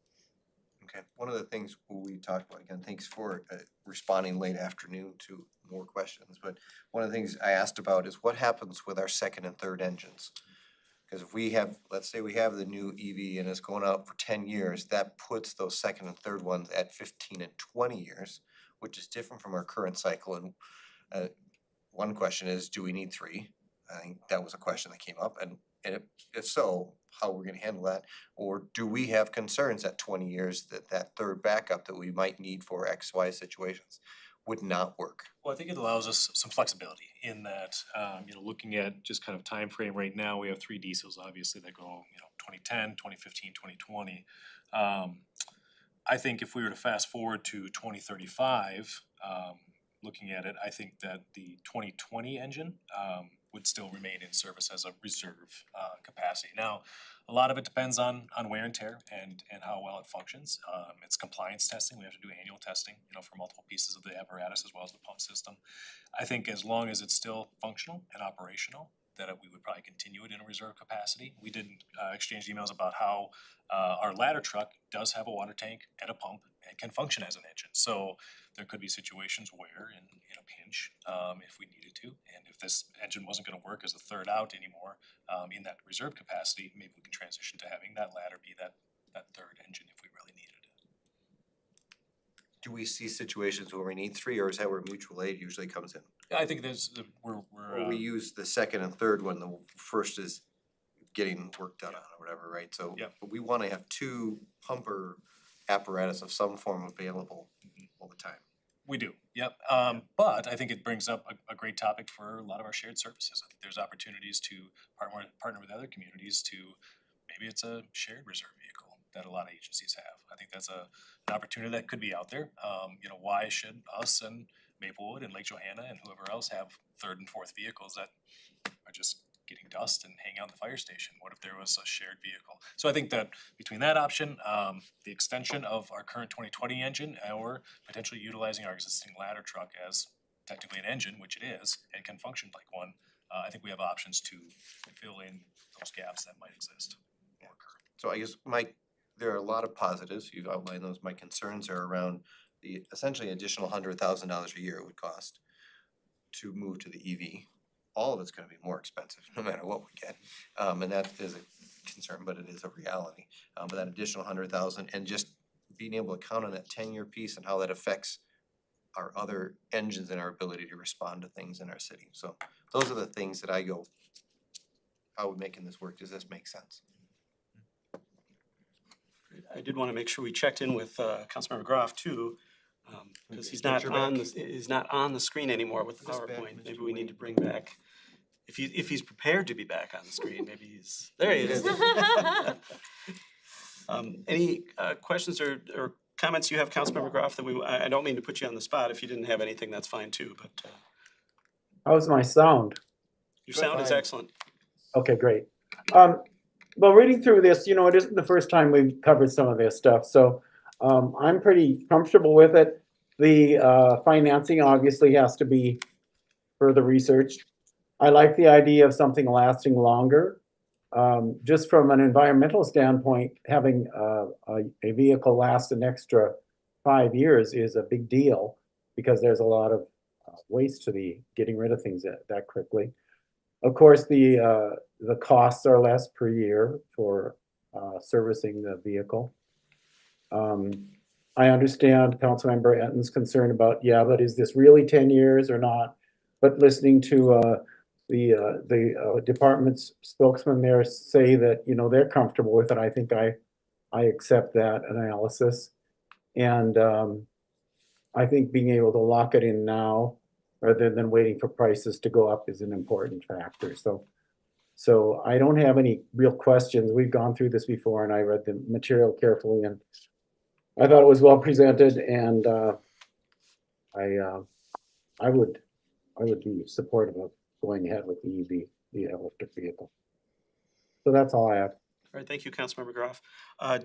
Okay, one of the things we talked about, again, thanks for responding late afternoon to more questions, but one of the things I asked about is what happens with our second and third engines? Because if we have, let's say we have the new EV and it's going out for 10 years, that puts those second and third ones at 15 and 20 years, which is different from our current cycle. And one question is, do we need 3? I think that was a question that came up, and if so, how we're gonna handle that? Or do we have concerns at 20 years that that third backup that we might need for X, Y situations would not work? Well, I think it allows us some flexibility in that, looking at just kind of time frame right now, we have 3 diesels obviously that go, 2010, 2015, 2020. I think if we were to fast forward to 2035, looking at it, I think that the 2020 engine would still remain in service as a reserve capacity. Now, a lot of it depends on wear and tear and how well it functions. It's compliance testing. We have to do annual testing, for multiple pieces of the apparatus as well as the pump system. I think as long as it's still functional and operational, that we would probably continue it in a reserve capacity. We did exchange emails about how our ladder truck does have a water tank and a pump and can function as an engine. So there could be situations where in a pinch, if we needed to, and if this engine wasn't gonna work as a third out anymore, in that reserve capacity, maybe we can transition to having that ladder be that third engine if we really needed it. Do we see situations where we need 3, or is that where mutual aid usually comes in? I think there's, Or we use the second and third when the first is getting work done on or whatever, right? So Yep. but we wanna have 2 pumper apparatus of some form available all the time. We do, yep. But I think it brings up a great topic for a lot of our shared services. I think there's opportunities to partner with other communities to, maybe it's a shared reserve vehicle that a lot of agencies have. I think that's an opportunity that could be out there. Why should us and Maplewood and Lake Johanna and whoever else have third and fourth vehicles that are just getting dust and hanging out in the fire station? What if there was a shared vehicle? So I think that between that option, the extension of our current 2020 engine, or potentially utilizing our existing ladder truck as technically an engine, which it is, and can function like one, I think we have options to fill in those gaps that might exist or occur. So I guess there are a lot of positives, you've outlined those, my concerns are around the essentially additional $100,000 a year it would cost to move to the EV. All of it's gonna be more expensive, no matter what we get, and that is a concern, but it is a reality. But that additional 100,000 and just being able to count on that 10-year piece and how that affects our other engines and our ability to respond to things in our city. So those are the things that I go, how are we making this work? Does this make sense? I did want to make sure we checked in with Councilmember Groff too, because he's not on the screen anymore with the Is this back, PowerPoint. Mr. Maybe we need Wayne? to bring back, if he's prepared to be back on the screen, maybe he's, there he is. Any questions or comments you have, Councilmember Groff, that I don't mean to put you on the spot. If you didn't have anything, that's fine too, but How's my sound? your sound is fine. excellent. Okay, great. Well, reading through this, it isn't the first time we've covered some of this stuff, so I'm pretty comfortable with it. The financing obviously has to be further researched. I like the idea of something lasting longer. Just from an environmental standpoint, having a vehicle last an extra 5 years is a big deal because there's a lot of waste to getting rid of things that quickly. Of course, the costs are less per year for servicing the vehicle. I understand Councilmember Enton's concern about, but is this really 10 years or not? But listening to the department's spokesman there say that, they're comfortable with it, I think I accept that analysis. And I think being able to lock it in now rather than waiting for prices to go up is an important factor. So I don't have any real questions. We've gone through this before and I read the material carefully and I thought it was well presented, and I would be supportive of going ahead with the EV, the electric vehicle. So that's all I have. All right, thank you, Councilmember Groff.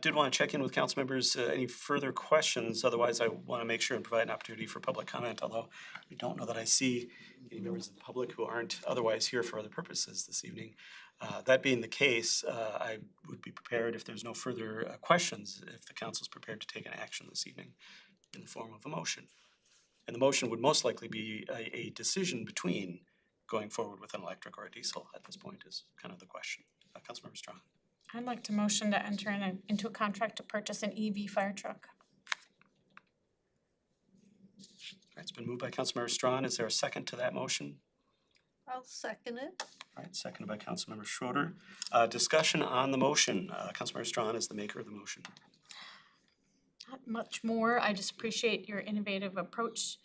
Did want to check in with council members, any further questions? Otherwise, I want to make sure and provide an opportunity for public comment, although I don't know that I see any members of the public who aren't otherwise here for other purposes this evening. That being the case, I would be prepared, if there's no further questions, if the council's prepared to take an action this evening in the form of a motion. And the motion would most likely be a decision between going forward with an electric or a diesel at this point is kind of the question. Councilmember Strong. I'd like to motion to enter into a contract to purchase an EV fire truck. All right, it's been moved by Councilmember Strawn. Is there a second to that motion? I'll second it. All right, seconded by Councilmember Schroeder. Discussion on the motion. Councilmember Strawn is the maker of the motion. Not much more. I just appreciate your innovative approach.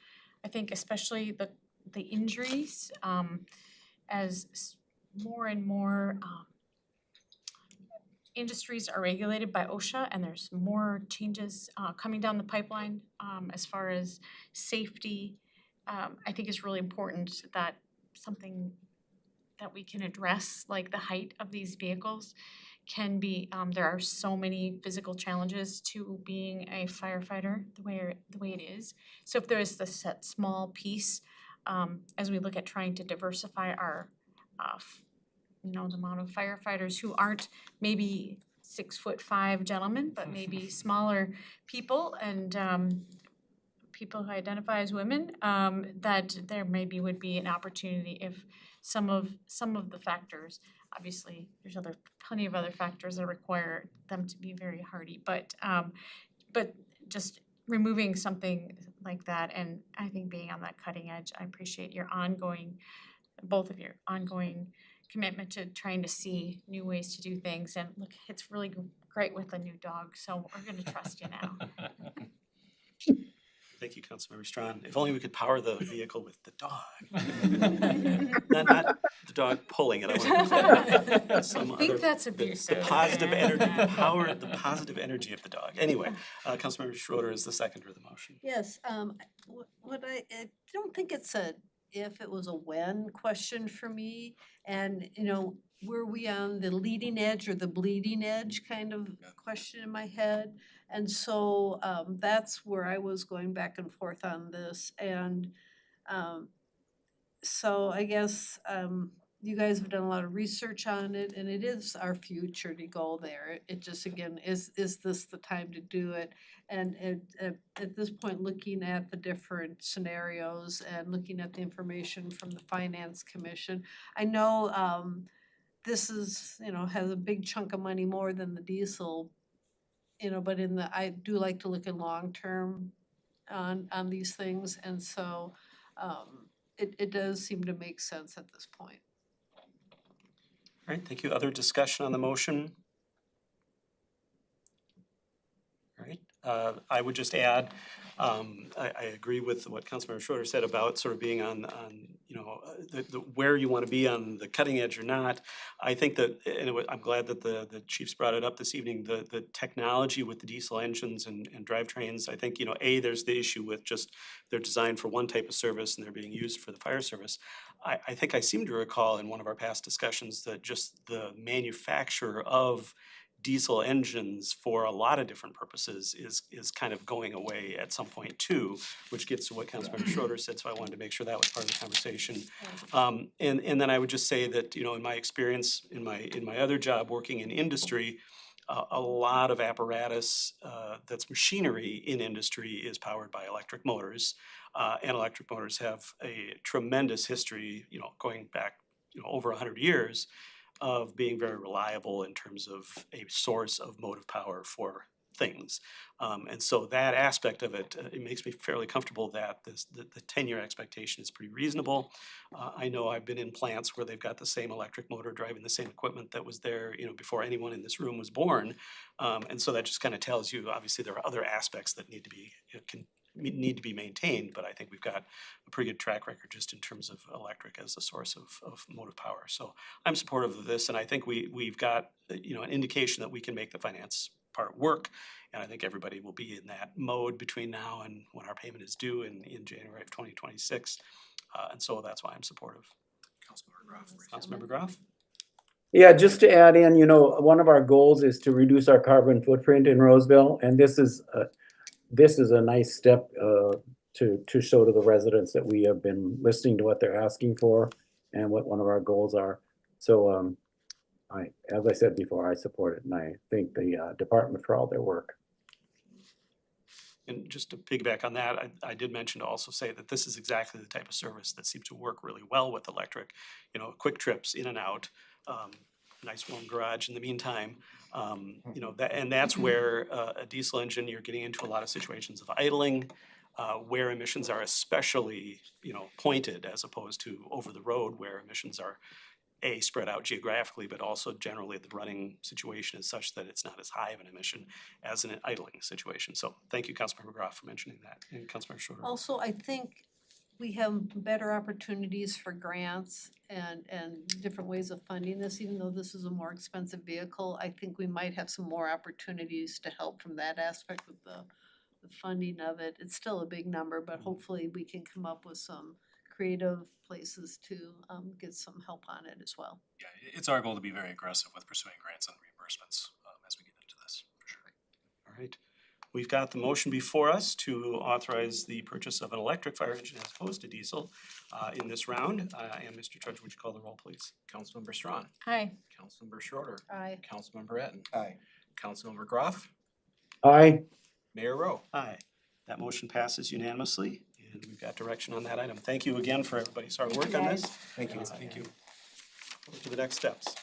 I think especially the injuries, as more and more industries are regulated by OSHA and there's more changes coming down the pipeline as far as safety. I think it's really important that something that we can address, like the height of these vehicles, can be, there are so many physical challenges to being a firefighter the way it is. So if there is this small piece, as we look at trying to diversify our the amount of firefighters who aren't maybe 6'5" gentlemen, but maybe smaller people and people who identify as women, that there maybe would be an opportunity if some of the factors, obviously there's plenty of other factors that require them to be very hardy, but just removing something like that, and I think being on that cutting edge, I appreciate your both of your ongoing commitment to trying to see new ways to do things, and look, it's really great with a new dog, so we're gonna trust you now. Thank you, Councilmember Strawn. If only we could power the vehicle with the dog. Not the dog pulling it. I Some think other, that's abusive. the positive energy, the positive energy of the dog. Anyway, Councilmember Schroeder is the seconder of the motion. Yes, what I don't think it's a if, it was a when question for me. And, you know, were we on the leading edge or the bleeding edge kind of question in my head? And so that's where I was going back and forth on this. And so I guess you guys have done a lot of research on it, and it is our future to go there. It just, again, is this the time to do it? And at this point, looking at the different scenarios and looking at the information from the Finance Commission, I know this is, you know, has a big chunk of money more than the diesel, you know, but I do like to look in long-term on these things, and so it does seem to make sense at this point. All right, thank you. Other discussion on the motion? All right, I would just add, I agree with what Councilmember Schroeder said about sort of being on you know, the where you want to be on the cutting edge or not. I think that, and I'm glad that the chiefs brought it up this evening, the technology with the diesel engines and drivetrains. I think, you know, there's the issue with just they're designed for one type of service and they're being used for the fire service. I think I seem to recall in one of our past discussions that just the manufacture of diesel engines for a lot of different purposes is kind of going away at some point too, which gets to what Councilmember Schroeder said, so I wanted to make sure that was part of the conversation. And then I would just say that, you know, in my experience, in my other job working in industry, a lot of apparatus that's machinery in industry is powered by electric motors. And electric motors have a tremendous history, you know, going back, you know, over 100 years of being very reliable in terms of a source of motive power for things. And so that aspect of it, it makes me fairly comfortable that the 10-year expectation is pretty reasonable. I know I've been in plants where they've got the same electric motor driving the same equipment that was there, you know, before anyone in this room was born. And so that just kind of tells you, obviously, there are other aspects that need to be, need to be maintained, but I think we've got a pretty good track record just in terms of electric as a source of motive power. So I'm supportive of this, and I think we've got, you know, an indication that we can make the finance part work, and I think everybody will be in that mode between now and when our payment is due in January of 2026, and so that's why I'm supportive. Councilmember Groff? Yeah, just to add in, you know, one of our goals is to reduce our carbon footprint in Roseville, and this is a nice step to show to the residents that we have been listening to what they're asking for and what one of our goals are. So as I said before, I support it, and I thank the department for all their work. And just to piggyback on that, I did mention to also say that this is exactly the type of service that seems to work really well with electric. You know, quick trips in and out, nice warm garage in the meantime. You know, and that's where a diesel engine, you're getting into a lot of situations of idling, where emissions are especially, you know, pointed as opposed to over the road where emissions are spread out geographically, but also generally the running situation is such that it's not as high of an emission as an idling situation. So thank you, Councilmember Groff, for mentioning that, and Councilmember Schroeder. Also, I think we have better opportunities for grants and different ways of funding this, even though this is a more expensive vehicle. I think we might have some more opportunities to help from that aspect with the funding of it. It's still a big number, but hopefully we can come up with some creative places to get some help on it as well. Yeah, it's our goal to be very aggressive with pursuing grants and reimbursements as we get into this, for sure. All right. We've got the motion before us to authorize the purchase of an electric fire engine as opposed to diesel in this round. And Mr. Trudge, would you call the roll, please? Councilmember Strawn. Aye. Councilmember Schroeder. Aye. Councilmember Etten. Aye. Councilmember Groff. Aye. Mayor Rowe. Aye. That motion passes unanimously, and we've got direction on that item. Thank you again for everybody's hard work on this. Thank you. Thank you. Over to the next steps.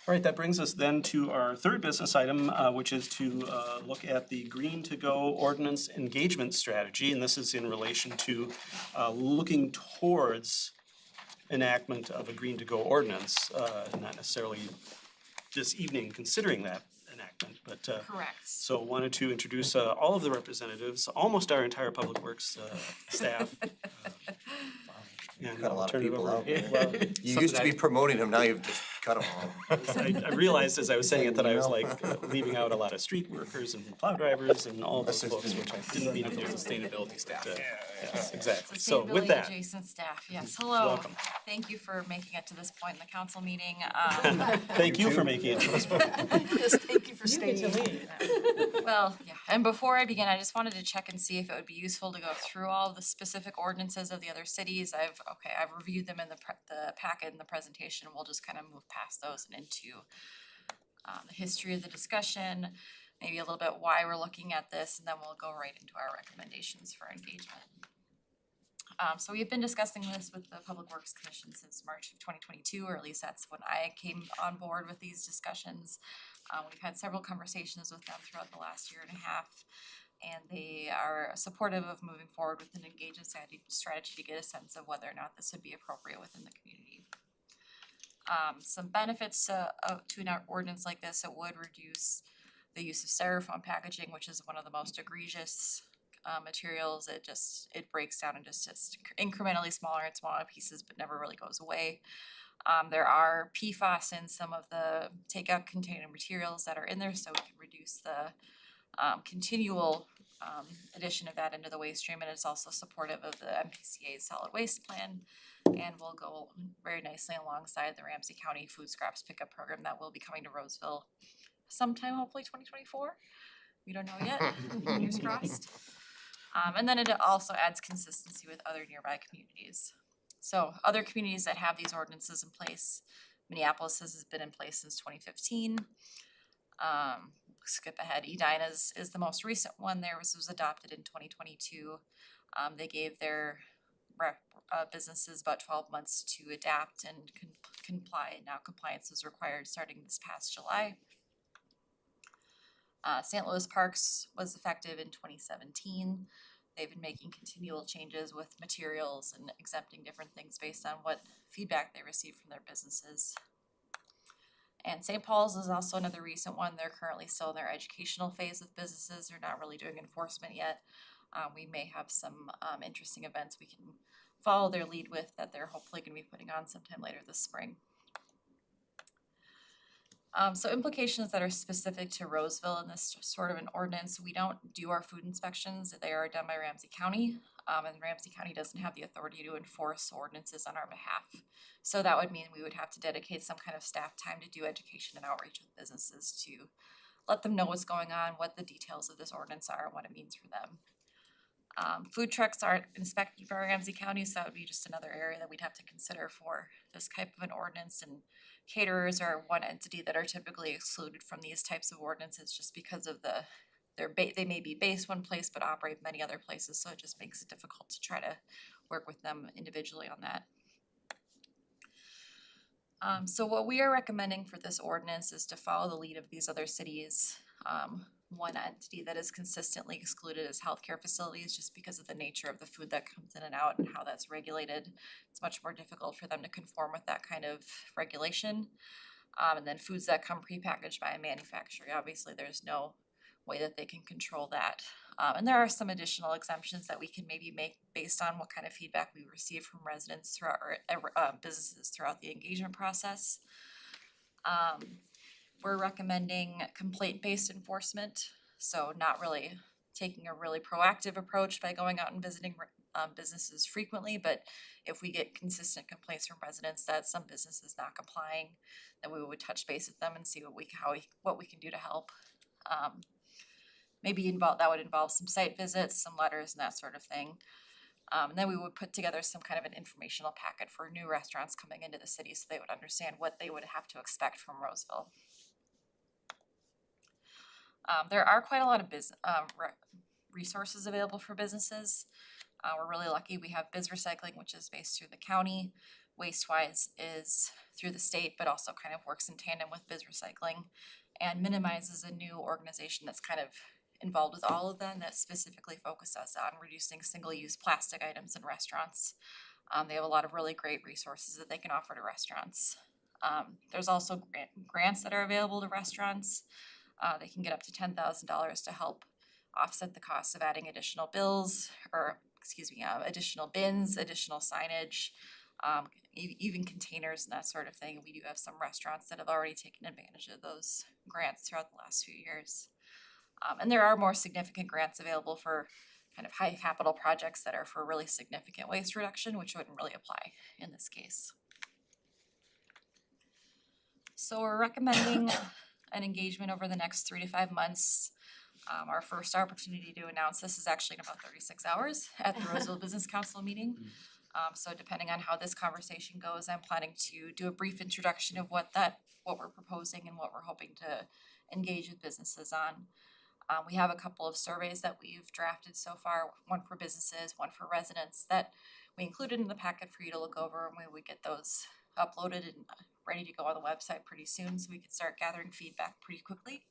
All right, that brings us then to our third business item, which is to look at the Green to Go ordinance engagement strategy. And this is in relation to looking towards enactment of a Green to Go ordinance, not necessarily this evening considering that enactment, but Correct. so wanted to introduce all of the representatives, almost our entire Public Works staff. And Got a I'll lot of turn it people over. out. Well, You used to be promoting them, now you've just cut them all. I realized as I was saying it that I was like leaving out a lot of street workers and plow drivers and all those folks, which I didn't mean to do. Sustainability staff. Yes, exactly. So with Sustainability that, adjacent staff, yes, hello. welcome. Thank you for making it to this point in the council meeting. Thank you for making it to this point. Yes, thank you for staying. Well, yeah, and before I begin, I just wanted to check and see if it would be useful to go through all of the specific ordinances of the other cities. I've reviewed them in the packet in the presentation. We'll just kind of move past those and into the history of the discussion, maybe a little bit why we're looking at this, and then we'll go right into our recommendations for engagement. So we've been discussing this with the Public Works Commission since March of 2022, or at least that's when I came on board with these discussions. We've had several conversations with them throughout the last year and a half, and they are supportive of moving forward with an engagement strategy to get a sense of whether or not this would be appropriate within the community. Some benefits to an ordinance like this: it would reduce the use of styrofoam packaging, which is one of the most egregious materials. It breaks down into just incrementally smaller and smaller pieces, but never really goes away. There are PFAS in some of the takeout container materials that are in there, so we can reduce the continual addition of that into the waste stream, and it's also supportive of the MPCA's solid waste plan, and will go very nicely alongside the Ramsey County Food Scraps Pickup Program that will be coming to Roseville sometime, hopefully 2024. We don't know yet, fingers crossed. And then it also adds consistency with other nearby communities. So other communities that have these ordinances in place, Minneapolis has been in place since 2015. Skip ahead, Edina is the most recent one. Theirs was adopted in 2022. They gave their businesses about 12 months to adapt and comply, and now compliance is required starting this past July. St. Louis Parks was effective in 2017. They've been making continual changes with materials and exempting different things based on what feedback they receive from their businesses. And St. Paul's is also another recent one. They're currently still in their educational phase with businesses. They're not really doing enforcement yet. We may have some interesting events we can follow their lead with that they're hopefully going to be putting on sometime later this spring. So implications that are specific to Roseville in this sort of an ordinance: we don't do our food inspections. They are done by Ramsey County, and Ramsey County doesn't have the authority to enforce ordinances on our behalf. So that would mean we would have to dedicate some kind of staff time to do education and outreach with businesses to let them know what's going on, what the details of this ordinance are, and what it means for them. Food trucks aren't inspected by Ramsey County, so that would be just another area that we'd have to consider for this type of an ordinance. And caterers are one entity that are typically excluded from these types of ordinances just because of they may be based one place but operate many other places, so it just makes it difficult to try to work with them individually on that. So what we are recommending for this ordinance is to follow the lead of these other cities. One entity that is consistently excluded is healthcare facilities, just because of the nature of the food that comes in and out and how that's regulated. It's much more difficult for them to conform with that kind of regulation. And then foods that come prepackaged by a manufacturer, obviously there's no way that they can control that. And there are some additional exemptions that we can maybe make based on what kind of feedback we receive from residents throughout our businesses throughout the engagement process. We're recommending complaint-based enforcement, so not really taking a really proactive approach by going out and visiting businesses frequently, but if we get consistent complaints from residents that some business is not complying, then we would touch base with them and see what we can do to help. That would involve some site visits, some letters, and that sort of thing. And then we would put together some kind of an informational packet for new restaurants coming into the city so they would understand what they would have to expect from Roseville. There are quite a lot of resources available for businesses. We're really lucky. We have Biz Recycling, which is based through the county. WasteWise is through the state, but also kind of works in tandem with Biz Recycling. And Minimize is a new organization that's kind of involved with all of them that specifically focuses on reducing single-use plastic items in restaurants. They have a lot of really great resources that they can offer to restaurants. There's also grants that are available to restaurants. They can get up to $10,000 to help offset the cost of adding additional additional bins, additional signage, even containers and that sort of thing. We do have some restaurants that have already taken advantage of those grants throughout the last few years. And there are more significant grants available for kind of high capital projects that are for really significant waste reduction, which wouldn't really apply in this case. So we're recommending an engagement over the next 3 to 5 months. Our first opportunity to announce this is actually in about 36 hours at the Roseville Business Council meeting. So depending on how this conversation goes, I'm planning to do a brief introduction of what we're proposing and what we're hoping to engage with businesses on. We have a couple of surveys that we've drafted so far, one for businesses, one for residents, that we included in the packet for you to look over, and we would get those uploaded and ready to go on the website pretty soon, so we can start gathering feedback pretty quickly.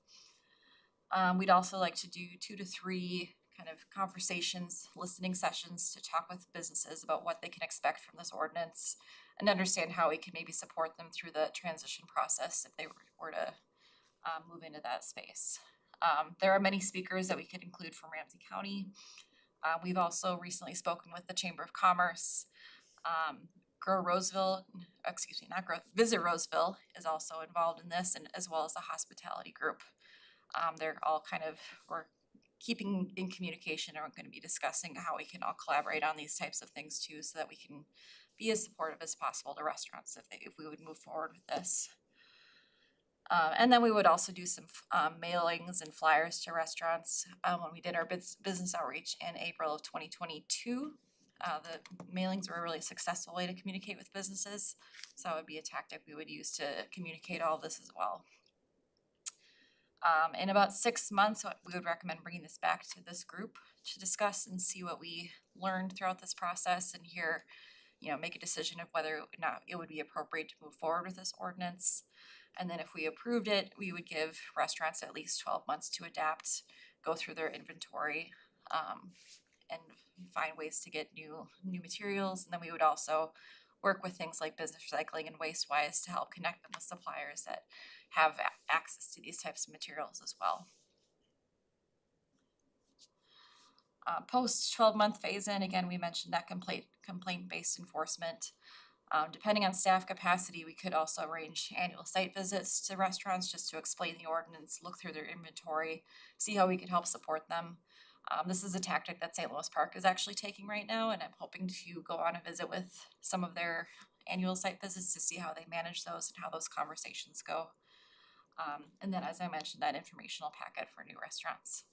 We'd also like to do 2 to 3 kind of conversations, listening sessions to talk with businesses about what they can expect from this ordinance and understand how we can maybe support them through the transition process if they were to move into that space. There are many speakers that we could include from Ramsey County. We've also recently spoken with the Chamber of Commerce. Visit Roseville is also involved in this, and as well as the hospitality group. They're all we're keeping in communication, and we're gonna be discussing how we can all collaborate on these types of things too, so that we can be as supportive as possible to restaurants if we would move forward with this. And then we would also do some mailings and flyers to restaurants. When we did our business outreach in April of 2022, the mailings were a really successful way to communicate with businesses. So that would be a tactic we would use to communicate all of this as well. In about 6 months, we would recommend bringing this back to this group to discuss and see what we learned throughout this process, and here, make a decision of whether or not it would be appropriate to move forward with this ordinance. And then if we approved it, we would give restaurants at least 12 months to adapt, go through their inventory, and find ways to get new materials. And then we would also work with things like business recycling and WasteWise to help connect them with suppliers that have access to these types of materials as well. Post 12-month phase-in, again, we mentioned that complaint-based enforcement. Depending on staff capacity, we could also arrange annual site visits to restaurants just to explain the ordinance, look through their inventory, see how we could help support them. This is a tactic that St. Louis Park is actually taking right now, and I'm hoping to go on a visit with some of their annual site visits to see how they manage those and how those conversations go. And then, as I mentioned, that informational packet for new restaurants.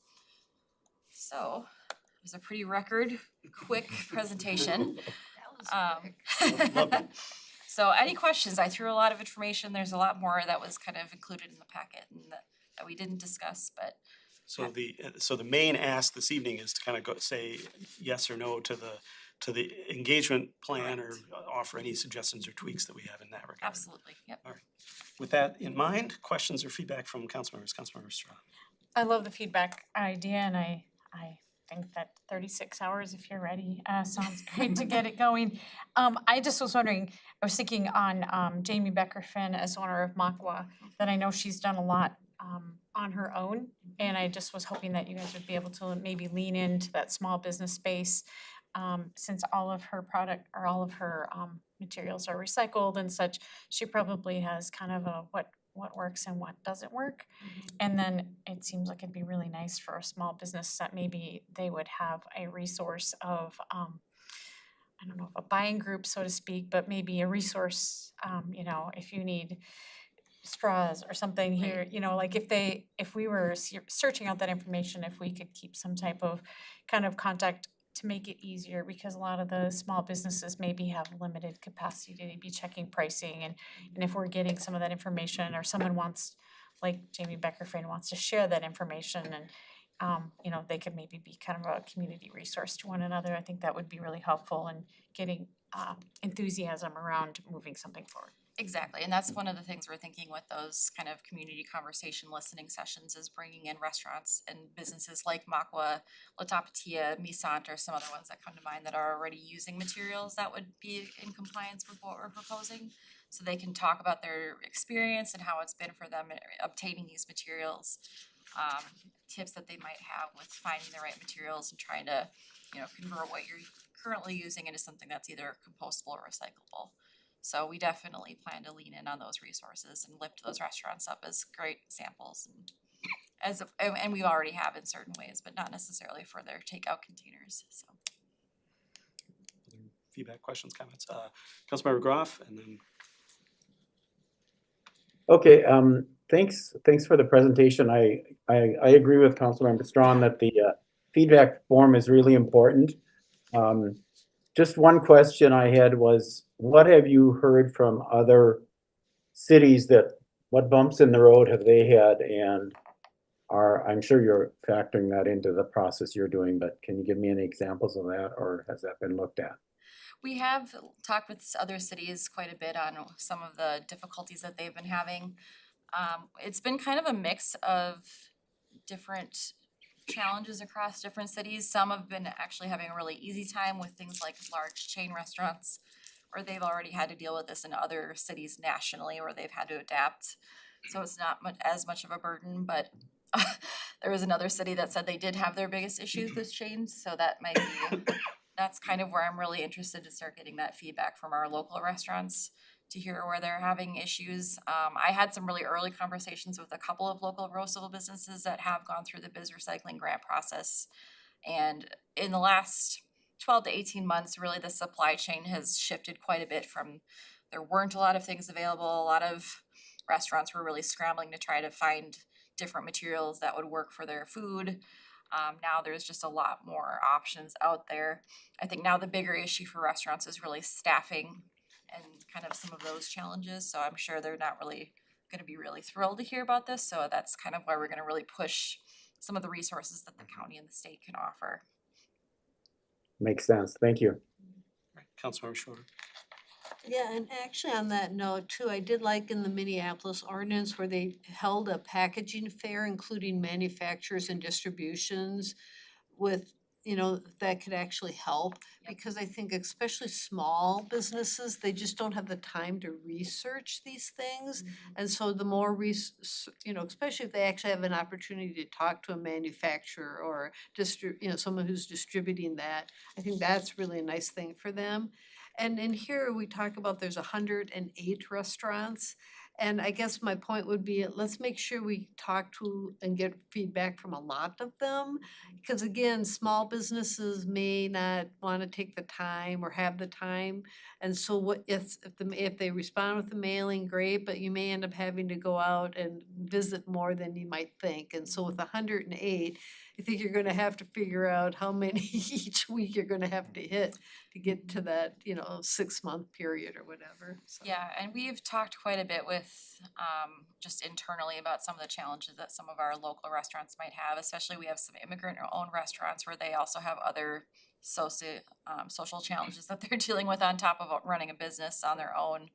So it was a pretty quick presentation. So any questions? I threw a lot of information. There's a lot more that was kind of included in the packet and that we didn't discuss, but. So the main ask this evening is to kind of say yes or no to the engagement plan, or offer any suggestions or tweaks that we have in that regard. Absolutely, yep. All right. With that in mind, questions or feedback from council members? Councilmember Straw. I love the feedback idea, and I think that 36 hours, if you're ready, sounds great to get it going. I just was wondering, I was thinking on Jamie Becker-Finn as owner of Makwa, that I know she's done a lot on her own, and I just was hoping that you guys would be able to maybe lean into that small business space, since all of her materials are recycled and such. She probably has kind of a what works and what doesn't work. And then it seems like it'd be really nice for a small business that maybe they would have a resource of, I don't know, a buying group, so to speak, but maybe a resource, if you need straws or something here, like if we were searching out that information, if we could keep some type of kind of contact to make it easier, because a lot of the small businesses maybe have limited capacity to be checking pricing, and if we're getting some of that information, or someone wants, like Jamie Becker-Finn wants to share that information, and they could maybe be kind of a community resource to one another. I think that would be really helpful in getting enthusiasm around moving something forward. Exactly, and that's one of the things we're thinking with those kind of community conversation listening sessions, is bringing in restaurants and businesses like Makwa, La Tapatia, Misant, or some other ones that come to mind that are already using materials that would be in compliance with what we're proposing. So they can talk about their experience and how it's been for them obtaining these materials, tips that they might have with finding the right materials and trying to, convert what you're currently using it is something that's either compostable or recyclable. So we definitely plan to lean in on those resources and lift those restaurants up as great samples and we already have in certain ways, but not necessarily for their takeout containers, so. Feedback, questions, comments? Councilmember Groff, and then Okay, thanks for the presentation. I agree with Councilmember Strawn that the feedback form is really important. Just one question I had was, what have you heard from other cities what bumps in the road have they had, and I'm sure you're factoring that into the process you're doing, but can you give me any examples of that, or has that been looked at? We have talked with other cities quite a bit on some of the difficulties that they've been having. It's been kind of a mix of different challenges across different cities. Some have been actually having a really easy time with things like large chain restaurants, or they've already had to deal with this in other cities nationally where they've had to adapt. So it's not as much of a burden, but there was another city that said they did have their biggest issues with chains, so that might be, that's kind of where I'm really interested to start getting that feedback from our local restaurants to hear where they're having issues. I had some really early conversations with a couple of local Roseville businesses that have gone through the biz recycling grant process. And in the last 12 to 18 months, really the supply chain has shifted quite a bit from, there weren't a lot of things available. A lot of restaurants were really scrambling to try to find different materials that would work for their food. Now there's just a lot more options out there. I think now the bigger issue for restaurants is really staffing and kind of some of those challenges. So I'm sure they're not really gonna be really thrilled to hear about this. So that's kind of why we're gonna really push some of the resources that the county and the state can offer. Makes sense. Thank you. Councilmember Schroeder. Yeah, and actually on that note too, I did like in the Minneapolis ordinance where they held a packaging fair, including manufacturers and distributions with, that could actually help. Because I think especially small businesses, they just don't have the time to research these things. And so the more especially if they actually have an opportunity to talk to a manufacturer or someone who's distributing that, I think that's really a nice thing for them. And in here, we talk about there's 108 restaurants. And I guess my point would be, let's make sure we talk to and get feedback from a lot of them. Because again, small businesses may not want to take the time or have the time. And so what if they respond with the mailing, great, but you may end up having to go out and visit more than you might think. And so with 108, I think you're gonna have to figure out how many each week you're gonna have to hit to get to that, 6-month period or whatever, so. Yeah, and we've talked quite a bit with just internally about some of the challenges that some of our local restaurants might have, especially we have some immigrant-owned restaurants where they also have other social challenges that they're dealing with on top of running a business on their own.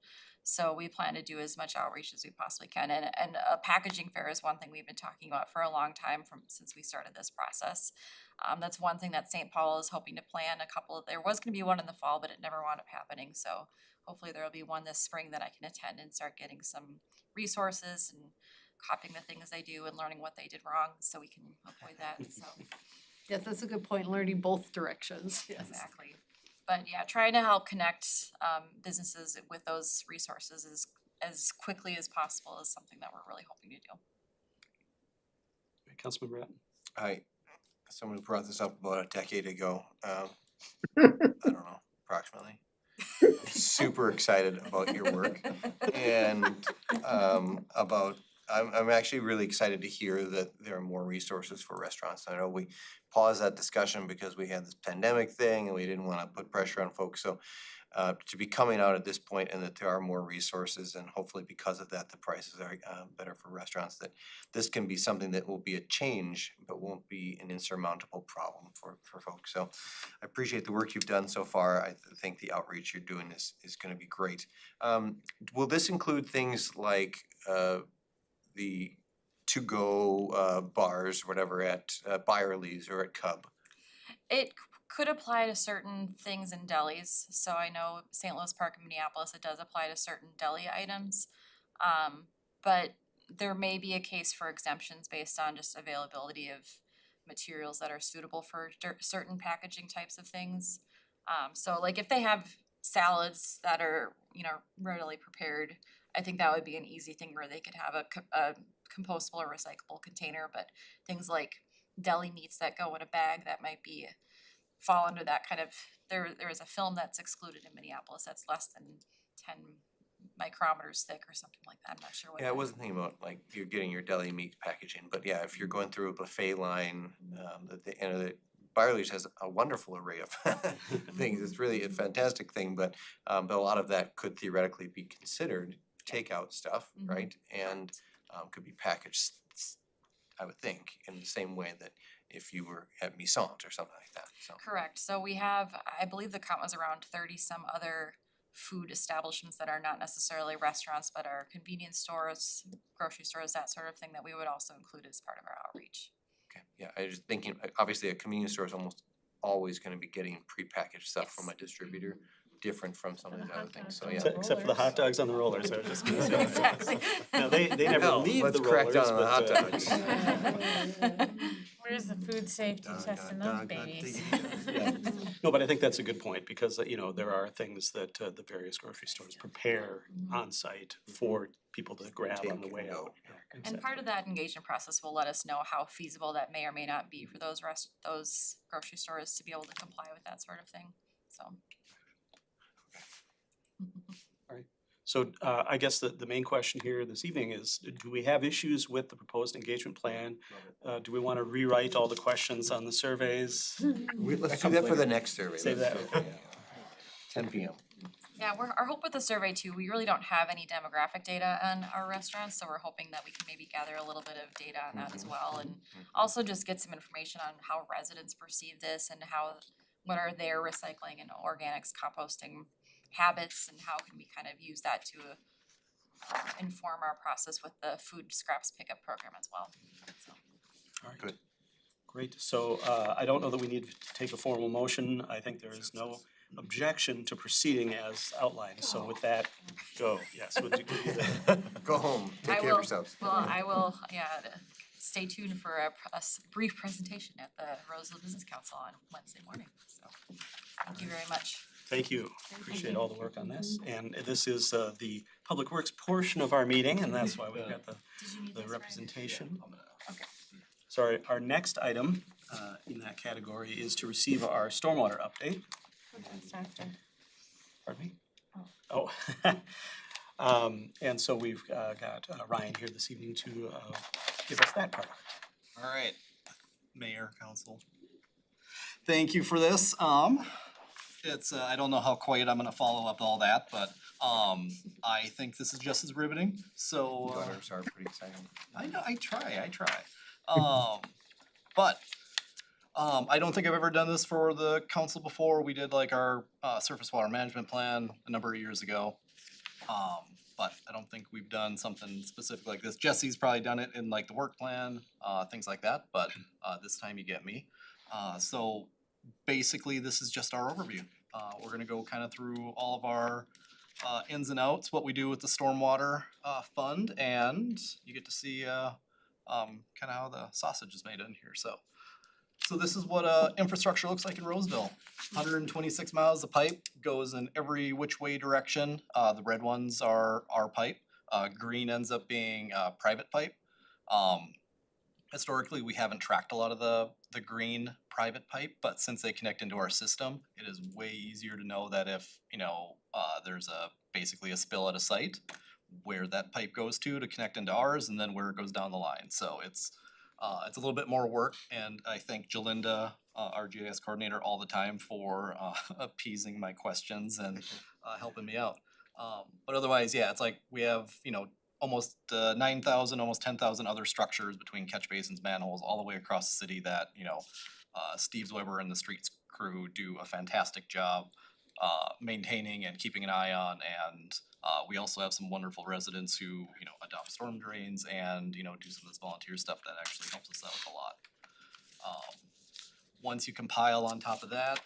So we plan to do as much outreach as we possibly can, and a packaging fair is one thing we've been talking about for a long time since we started this process. That's one thing that St. Paul is hoping to plan there was gonna be one in the fall, but it never wound up happening, so hopefully there'll be one this spring that I can attend and start getting some resources and copying the things they do and learning what they did wrong, so we can avoid that, so. Yes, that's a good point, learning both directions, yes. Exactly. But yeah, trying to help connect businesses with those resources as quickly as possible is something that we're really hoping to do. Councilmember Ratten. Someone brought this up about a decade ago, I don't know, approximately. I'm super excited about your work and I'm actually really excited to hear that there are more resources for restaurants. I know we paused that discussion because we had this pandemic thing and we didn't wanna put pressure on folks, so to be coming out at this point and that there are more resources and hopefully because of that, the prices are better for restaurants, that this can be something that will be a change, but won't be an insurmountable problem for folks. So I appreciate the work you've done so far. I think the outreach you're doing is gonna be great. Will this include things like the to-go bars, whatever, at Byerly's or at Cub? It could apply to certain things in delis, so I know St. Louis Park and Minneapolis, it does apply to certain deli items. But there may be a case for exemptions based on just availability of materials that are suitable for certain packaging types of things. So like if they have salads that are, you know, readily prepared, I think that would be an easy thing where they could have a compostable or recyclable container, but things like deli meats that go in a bag that might be fall under that kind of, there is a film that's excluded in Minneapolis that's less than 10 micrometers thick or something like that. I'm not sure what Yeah, I that- wasn't thinking about like you're getting your deli meat packaging, but yeah, if you're going through a buffet line, the Barley's has a wonderful array of things. It's really a fantastic thing, but a lot of that could theoretically be considered takeout stuff, Mhm. right? And could be packaged, I would think, in the same way that if you were at Missant or something like that, so. Correct, so we have, I believe the count was around 30 some other food establishments that are not necessarily restaurants, but are convenience stores, grocery stores, that sort of thing, that we would also include as part of our outreach. Okay, yeah, I was just thinking, obviously a convenience store is almost always gonna be getting prepackaged stuff from a distributor, different from some of these other things, so yeah. Except for the hot dogs on the rollers, I was just gonna say. Exactly. No, they never Well, leave let's the crack rollers, down on the hot but, dogs. Where's the food safety testing those babies? Yeah. No, but I think that's a good point, because, you know, there are things that the various grocery stores prepare on site for people to grab on the Take way and go. out. Yeah, And part of that engagement process will let us know how feasible that may or may not be for those those grocery stores to be able to comply with that sort of thing, so. So I guess the main question here this evening is, do we have issues with the proposed engagement plan? Do we want to rewrite all the questions on the surveys? Let's do that for the next survey. Save Let's that. do it, yeah. 10 p.m. Yeah, our hope with the survey too, we really don't have any demographic data on our restaurants, so we're hoping that we can maybe gather a little bit of data on that as well, and also just get some information on how residents perceive this and what are their recycling and organics composting habits, and how can we kind of use that to inform our process with the food scraps pickup program as well, so. All right. Good. Great, so I don't know that we need to take a formal motion. I think there is no objection to proceeding as outlined, so with that, go, yes, would you do that? Go home, take care of yourselves. I will, stay tuned for a brief presentation at the Roseville Business Council on Wednesday morning, so thank you very much. Thank you, appreciate all the work on this, and this is the Public Works portion of our meeting, and that's why we've got Did you need the this, Ryan? representation. Okay. So our next item in that category is to receive our stormwater update. Pardon me? Oh. And so we've got Ryan here this evening to give us that part. All right, Mayor, Council. Thank you for this. It's, I don't know how quite I'm gonna follow up all that, but I think this is just as riveting, so. Gutters are pretty exciting. I know, I try. But I don't think I've ever done this for the council before. We did like our surface water management plan a number of years ago. But I don't think we've done something specific like this. Jesse's probably done it in like the work plan, things like that, but this time you get me. So basically, this is just our overview. We're gonna go kind of through all of our ins and outs, what we do with the stormwater fund, and you get to see kind of how the sausage is made in here, so. So this is what infrastructure looks like in Roseville. 126 miles of pipe, goes in every which way direction. The red ones are our pipe. Green ends up being private pipe. Historically, we haven't tracked a lot of the green private pipe, but since they connect into our system, it is way easier to know that if, there's basically a spill at a site, where that pipe goes to connect into ours, and then where it goes down the line. So it's a little bit more work, and I thank Jalinda, our GIS coordinator, all the time for appeasing my questions and helping me out. But otherwise, yeah, it's like we have, almost 9,000, almost 10,000 other structures between catch basins, manholes, all the way across the city that, Steve Weber and the streets crew do a fantastic job maintaining and keeping an eye on, and we also have some wonderful residents who, adopt storm drains and, do some of this volunteer stuff that actually helps us out a lot. Once you compile on top of that,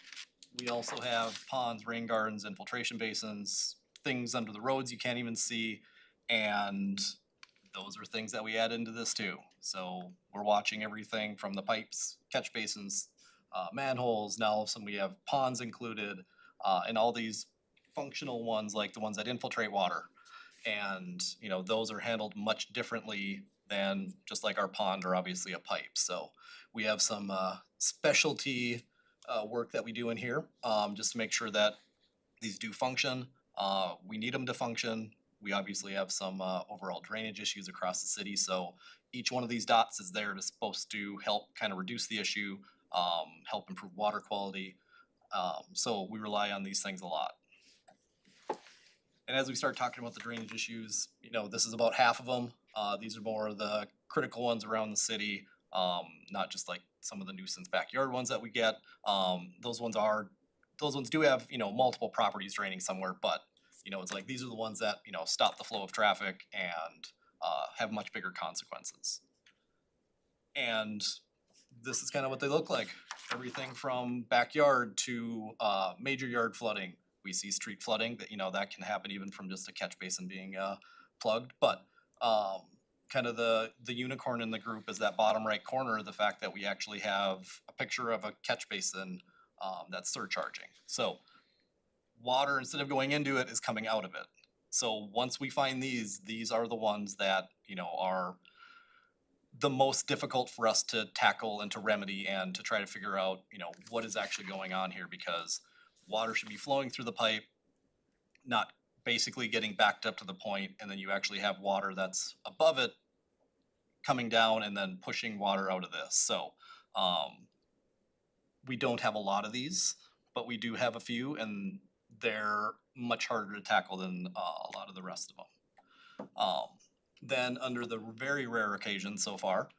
we also have ponds, rain gardens, infiltration basins, things under the roads you can't even see, and those are things that we add into this too. So we're watching everything from the pipes, catch basins, manholes, now all of a sudden we have ponds included, and all these functional ones like the ones that infiltrate water. And, you know, those are handled much differently than just like our pond or obviously a pipe. So we have some specialty work that we do in here, just to make sure that these do function. We need them to function. We obviously have some overall drainage issues across the city, so each one of these dots is there to supposed to help kind of reduce the issue, help improve water quality. So we rely on these things a lot. And as we start talking about the drainage issues, you know, this is about half of them. These are more of the critical ones around the city, not just like some of the nuisance backyard ones that we get. Those ones do have, you know, multiple properties draining somewhere, but, you know, it's like these are the ones that, you know, stop the flow of traffic and have much bigger consequences. And this is kind of what they look like. Everything from backyard to major yard flooding. We see street flooding, that, you know, that can happen even from just a catch basin being plugged. But kind of the unicorn in the group is that bottom right corner, the fact that we actually have a picture of a catch basin that's surcharging. So water, instead of going into it, is coming out of it. So once we find these are the ones that, you know, are the most difficult for us to tackle and to remedy and to try to figure out, you know, what is actually going on here, because water should be flowing through the pipe, not basically getting backed up to the point, and then you actually have water that's above it coming down and then pushing water out of this. So we don't have a lot of these, but we do have a few, and they're much harder to tackle than a lot of the rest of them. Then under the very rare occasion so far,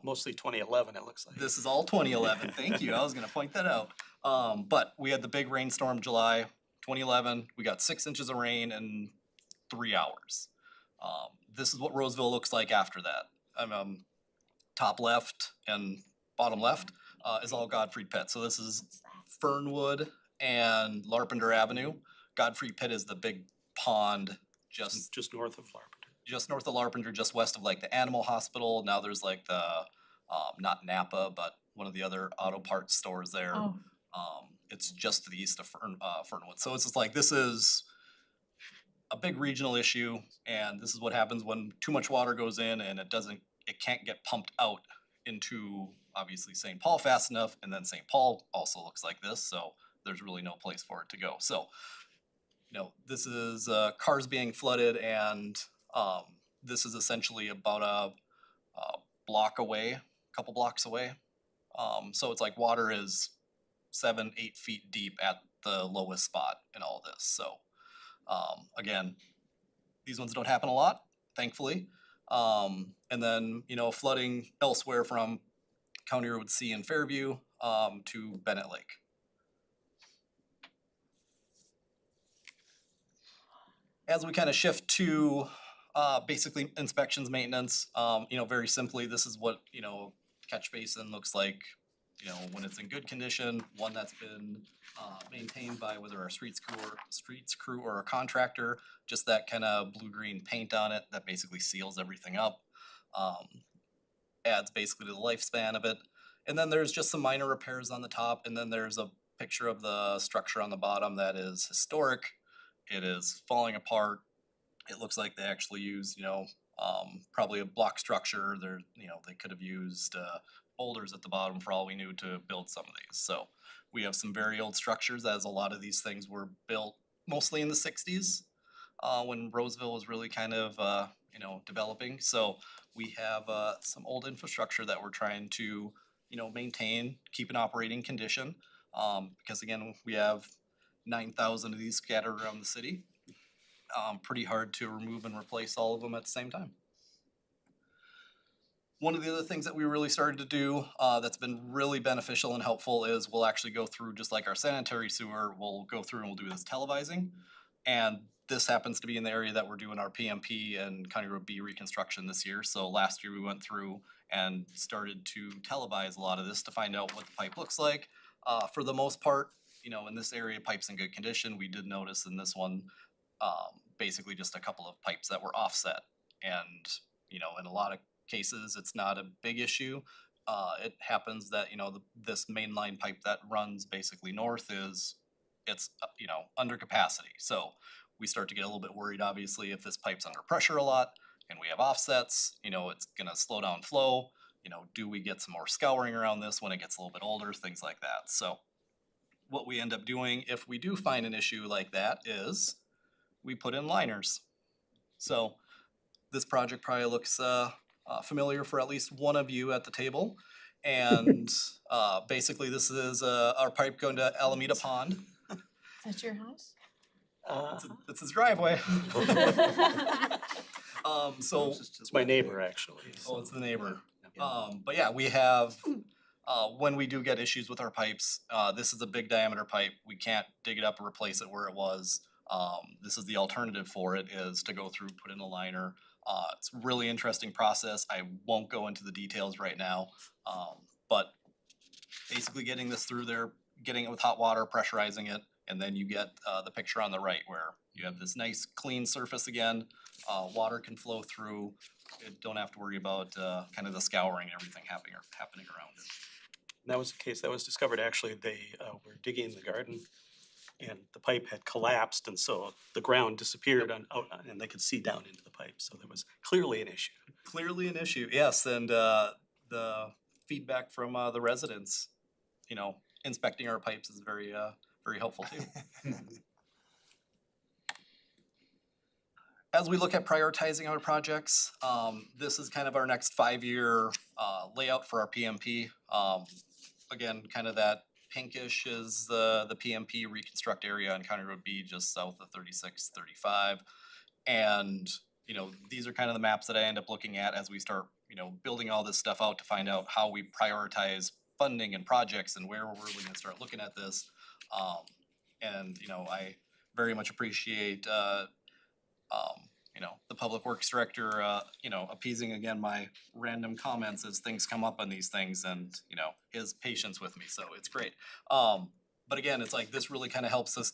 Mostly 2011, it looks like. this is all 2011, thank you, I was gonna point that out. But we had the big rainstorm July 2011, we got 6 inches of rain in 3 hours. This is what Roseville looks like after that. Top left and bottom left is all Godfrey Pit. So this is Fernwood and Larpenter Avenue. Godfrey Pit is the big pond just north of Larpenter. Just north of Larpenter, just west of like the animal hospital. Now there's like the not Napa, but one of the other auto parts stores there. Oh. It's just to the east of Fernwood. So it's just like, this is a big regional issue, and this is what happens when too much water goes in and it can't get pumped out into obviously St. Paul fast enough, and then St. Paul also looks like this, so there's really no place for it to go. So, you know, this is cars being flooded, and this is essentially about a block away, a couple blocks away. So it's like water is 7-8 feet deep at the lowest spot in all this. So again, these ones don't happen a lot, thankfully. And then, you know, flooding elsewhere from County Road C in Fairview to Bennett Lake. As we kind of shift to basically inspections, maintenance, you know, very simply, this is what, you know, catch basin looks like, you know, when it's in good condition, one that's been maintained by whether our streets crew or a contractor, just that kind of blue-green paint on it that basically seals everything up, adds basically to the lifespan of it. And then there's just some minor repairs on the top, and then there's a picture of the structure on the bottom that is historic. It is falling apart. It looks like they actually used, you know, probably a block structure. There, you know, they could have used boulders at the bottom for all we knew to build some of these. So we have some very old structures, as a lot of these things were built mostly in the 60s when Roseville was really kind of, you know, developing. So we have some old infrastructure that we're trying to, you know, maintain, keep in operating condition. Because again, we have 9,000 of these scattered around the city. Pretty hard to remove and replace all of them at the same time. One of the other things that we really started to do that's been really beneficial and helpful is we'll actually go through, just like our sanitary sewer, we'll go through and we'll do this televising. And this happens to be in the area that we're doing our PMP and County Road B reconstruction this year. So last year we went through and started to televise a lot of this to find out what the pipe looks like. For the most part, you know, in this area, pipe's in good condition. We did notice in this one, basically just a couple of pipes that were offset. And, you know, in a lot of cases, it's not a big issue. it happens that, this main line pipe that runs basically north it's under capacity. So we start to get a little bit worried, obviously, if this pipe's under pressure a lot and we have offsets, it's gonna slow down flow. Do we get some more scouring around this when it gets a little bit older, things like that. So what we end up doing if we do find an issue like that is we put in liners. So this project probably looks familiar for at least one of you at the table. And basically this is our pipe going to Alameda Pond. Is that your house? It's his driveway. So It's my neighbor, actually. oh, it's the neighbor. But yeah, we have when we do get issues with our pipes, this is a big diameter pipe. We can't dig it up and replace it where it was. This is the alternative for it, is to go through, put in a liner. It's a really interesting process. I won't go into the details right now. But basically getting this through there, getting it with hot water, pressurizing it, and then you get the picture on the right where you have this nice clean surface again. Water can flow through. You don't have to worry about kind of the scouring and everything happening around it. And that was a case that was discovered, actually, they were digging in the garden and the pipe had collapsed, and so the ground disappeared and they could see down into the pipe, so there was clearly an issue. Clearly an issue, yes, and the feedback from the residents, inspecting our pipes is very helpful too. As we look at prioritizing our projects, this is kind of our next 5-year layout for our PMP. Again, kind of that pinkish is the PMP reconstruct area on County Road B, just south of 3635. And, these are kind of the maps that I end up looking at as we start, building all this stuff out to find out how we prioritize funding and projects and where we're really gonna start looking at this. And, I very much appreciate the Public Works Director, appeasing again my random comments as things come up on these things and, his patience with me, so it's great. But again, it's like this really kind of helps us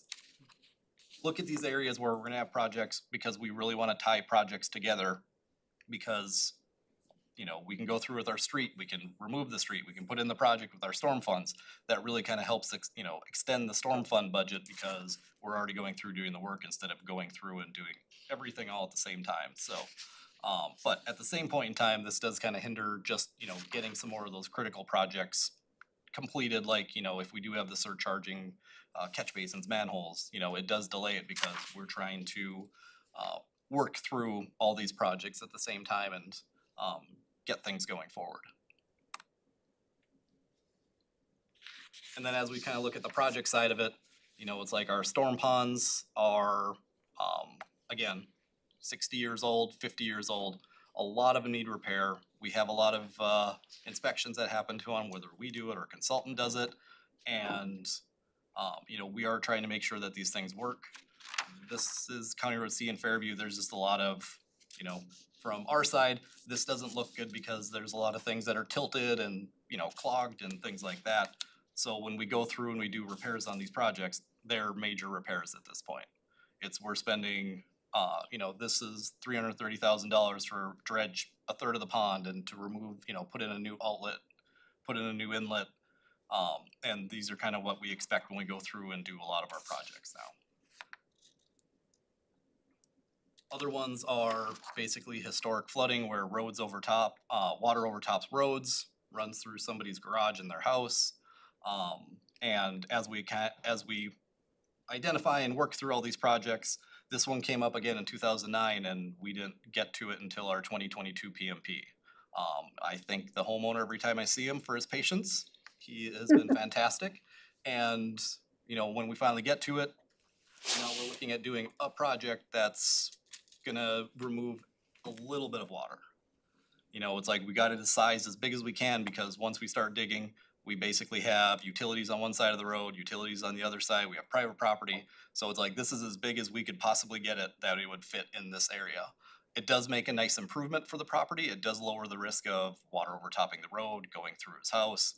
look at these areas where we're gonna have projects because we really wanna tie projects together because, we can go through with our street, we can remove the street, we can put in the project with our storm funds. That really kind of helps, extend the storm fund budget because we're already going through doing the work instead of going through and doing everything all at the same time, so. But at the same point in time, this does kind of hinder just, getting some more of those critical projects completed, like, if we do have the surcharging catch basins, manholes, it does delay it because we're trying to work through all these projects at the same time and get things going forward. And then as we kind of look at the project side of it, it's like our storm ponds are, again, 60 years old, 50 years old. A lot of them need repair. We have a lot of inspections that happen to them, whether we do it or a consultant does it. And, we are trying to make sure that these things work. This is County Road C in Fairview. There's just a lot of, from our side, this doesn't look good because there's a lot of things that are tilted and, clogged and things like that. So when we go through and we do repairs on these projects, they're major repairs at this point. We're spending, this is $330,000 for dredge a third of the pond and to remove, put in a new outlet, put in a new inlet. And these are kind of what we expect when we go through and do a lot of our projects now. Other ones are basically historic flooding where roads overtop, water overtops roads, runs through somebody's garage in their house. And as we identify and work through all these projects, this one came up again in 2009 and we didn't get to it until our 2022 PMP. I thank the homeowner every time I see him for his patience. He has been fantastic. And, when we finally get to it, now we're looking at doing a project that's gonna remove a little bit of water. It's like we got it sized as big as we can because once we start digging, we basically have utilities on one side of the road, utilities on the other side, we have private property. So it's like this is as big as we could possibly get it that it would fit in this area. It does make a nice improvement for the property. It does lower the risk of water overtopping the road, going through his house,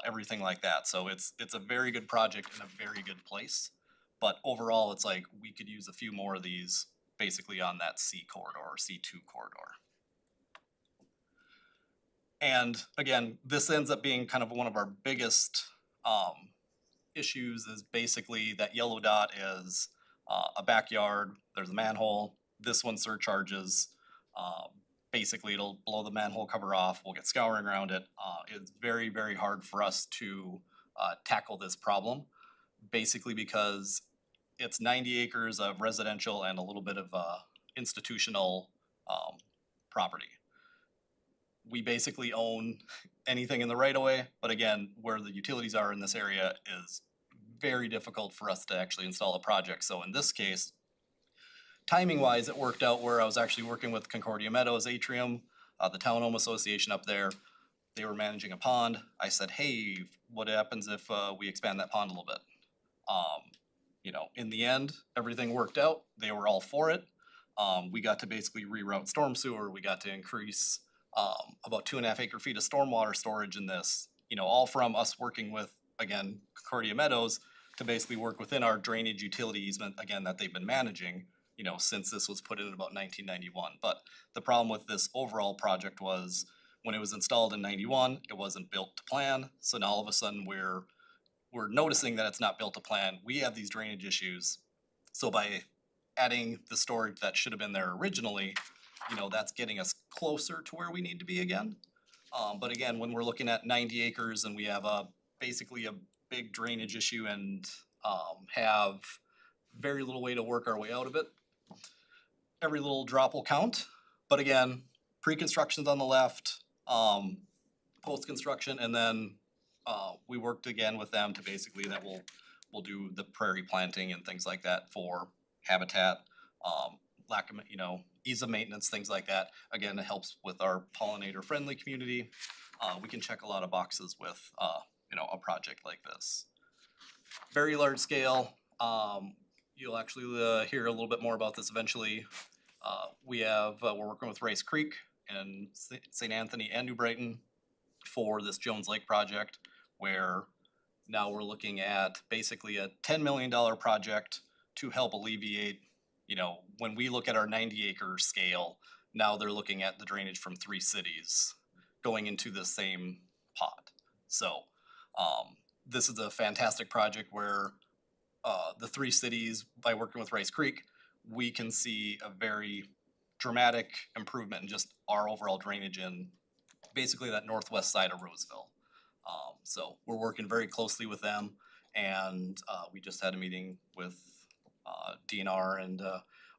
everything like that. So it's a very good project in a very good place. But overall, it's like we could use a few more of these basically on that C corridor or C2 corridor. And again, this ends up being kind of one of our biggest issues is basically that yellow dot is a backyard, there's a manhole, this one surcharges. Basically, it'll blow the manhole cover off, we'll get scouring around it. It's very, very hard for us to tackle this problem, basically because it's 90 acres of residential and a little bit of institutional property. We basically own anything in the right of way, but again, where the utilities are in this area is very difficult for us to actually install a project. So in this case, timing wise, it worked out where I was actually working with Concordia Meadows Atrium, the town home association up there. They were managing a pond. I said, hey, what happens if we expand that pond a little bit? You know, in the end, everything worked out. They were all for it. We got to basically reroute storm sewer. We got to increase about 2.5 acre feet of stormwater storage in this, you know, all from us working with, again, Concordia Meadows to basically work within our drainage utility easement, again, that they've been managing, you know, since this was put in about 1991. But the problem with this overall project was when it was installed in 91, it wasn't built to plan. So now all of a sudden we're noticing that it's not built to plan. We have these drainage issues. So by adding the storage that should have been there originally, you know, that's getting us closer to where we need to be again. But again, when we're looking at 90 acres and we have basically a big drainage issue and have very little way to work our way out of it, every little drop will count. But again, pre-construction's on the left, post-construction, and then we worked again with them to basically that we'll do the prairie planting and things like that for habitat, lack of, you know, ease of maintenance, things like that. Again, it helps with our pollinator friendly community. We can check a lot of boxes with you know, a project like this. Very large scale. You'll actually hear a little bit more about this eventually. We're working with Rice Creek and St. Anthony and New Brighton for this Jones Lake project, where now we're looking at basically a $10 million project to help alleviate, you know, when we look at our 90 acre scale, now they're looking at the drainage from 3 cities going into the same pot. So this is a fantastic project where the 3 cities, by working with Rice Creek, we can see a very dramatic improvement in just our overall drainage in basically that northwest side of Roseville. So we're working very closely with them, and we just had a meeting with DNR and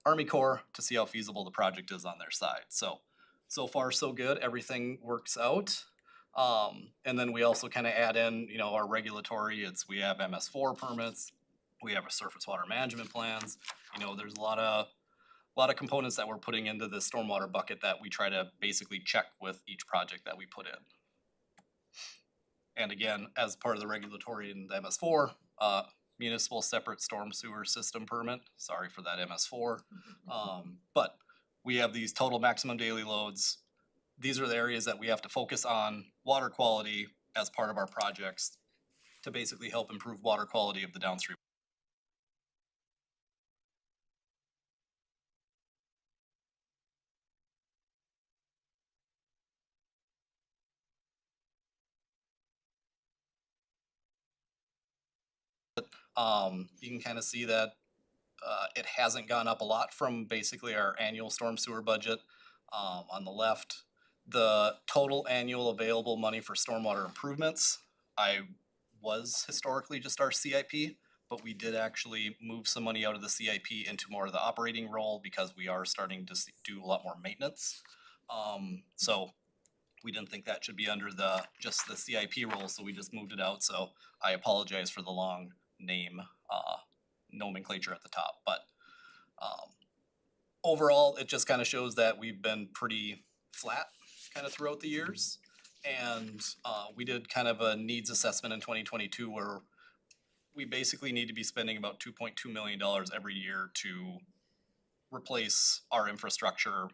Army Corps to see how feasible the project is on their side. So far so good, everything works out. And then we also kind of add in, you know, our regulatory, we have MS4 permits, we have a surface water management plans. You know, there's a lot of components that we're putting into the stormwater bucket that we try to basically check with each project that we put in. And again, as part of the regulatory in the MS4, municipal separate storm sewer system permit, sorry for that MS4. But we have these total maximum daily loads. These are the areas that we have to focus on water quality as part of our projects to basically help improve water quality of the downstream. You can kind of see that it hasn't gone up a lot from basically our annual storm sewer budget. On the left, the total annual available money for stormwater improvements, was historically just our CIP, but we did actually move some money out of the CIP into more of the operating role because we are starting to do a lot more maintenance. So we didn't think that should be under just the CIP role, so we just moved it out. So I apologize for the long name nomenclature at the top, but overall, it just kind of shows that we've been pretty flat kind of throughout the years. And we did kind of a needs assessment in 2022 where we basically need to be spending about $2.2 million every year to replace our infrastructure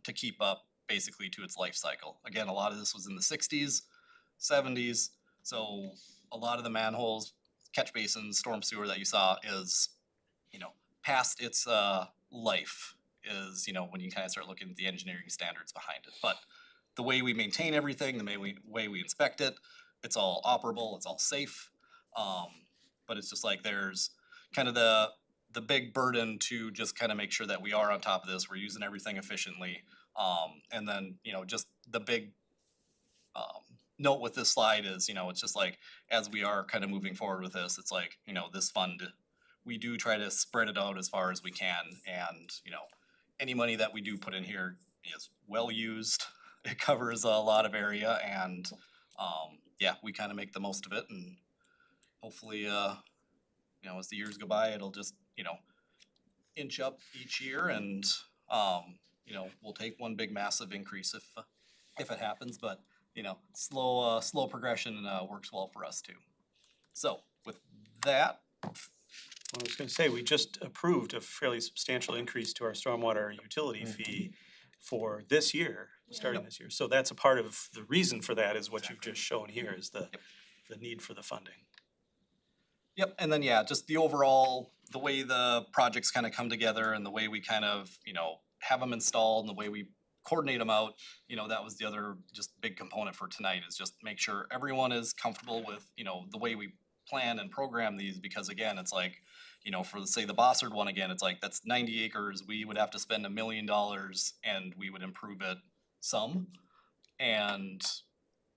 to keep up basically to its life cycle. Again, a lot of this was in the 60s, 70s, so a lot of the manholes, catch basins, storm sewer that you saw is, you know, past its life is, you know, when you kind of start looking at the engineering standards behind it. But the way we maintain everything, the way we inspect it, it's all operable, it's all safe. But it's just like there's kind of the big burden to just kind of make sure that we are on top of this, we're using everything efficiently. And then, just the big note with this slide is, it's just like, as we are kind of moving forward with this, it's like, this fund, we do try to spread it out as far as we can, and, any money that we do put in here is well used. It covers a lot of area, and, yeah, we kind of make the most of it, and hopefully, as the years go by, it'll just, inch up each year, and, we'll take one big massive increase if it happens, but, slow progression works well for us too. So with that, I was gonna say, we just approved a fairly substantial increase to our stormwater utility fee for this year, starting this year. So that's a part of the reason for that is what you've just shown here is the need for the funding. yep, and then yeah, just the overall, the way the projects kind of come together and the way we kind of, have them installed and the way we coordinate them out, that was the other just big component for tonight, is just make sure everyone is comfortable with, the way we plan and program these, because again, it's like, for say the Bossard one again, it's like, that's 90 acres, we would have to spend $1 million and we would improve it some. And,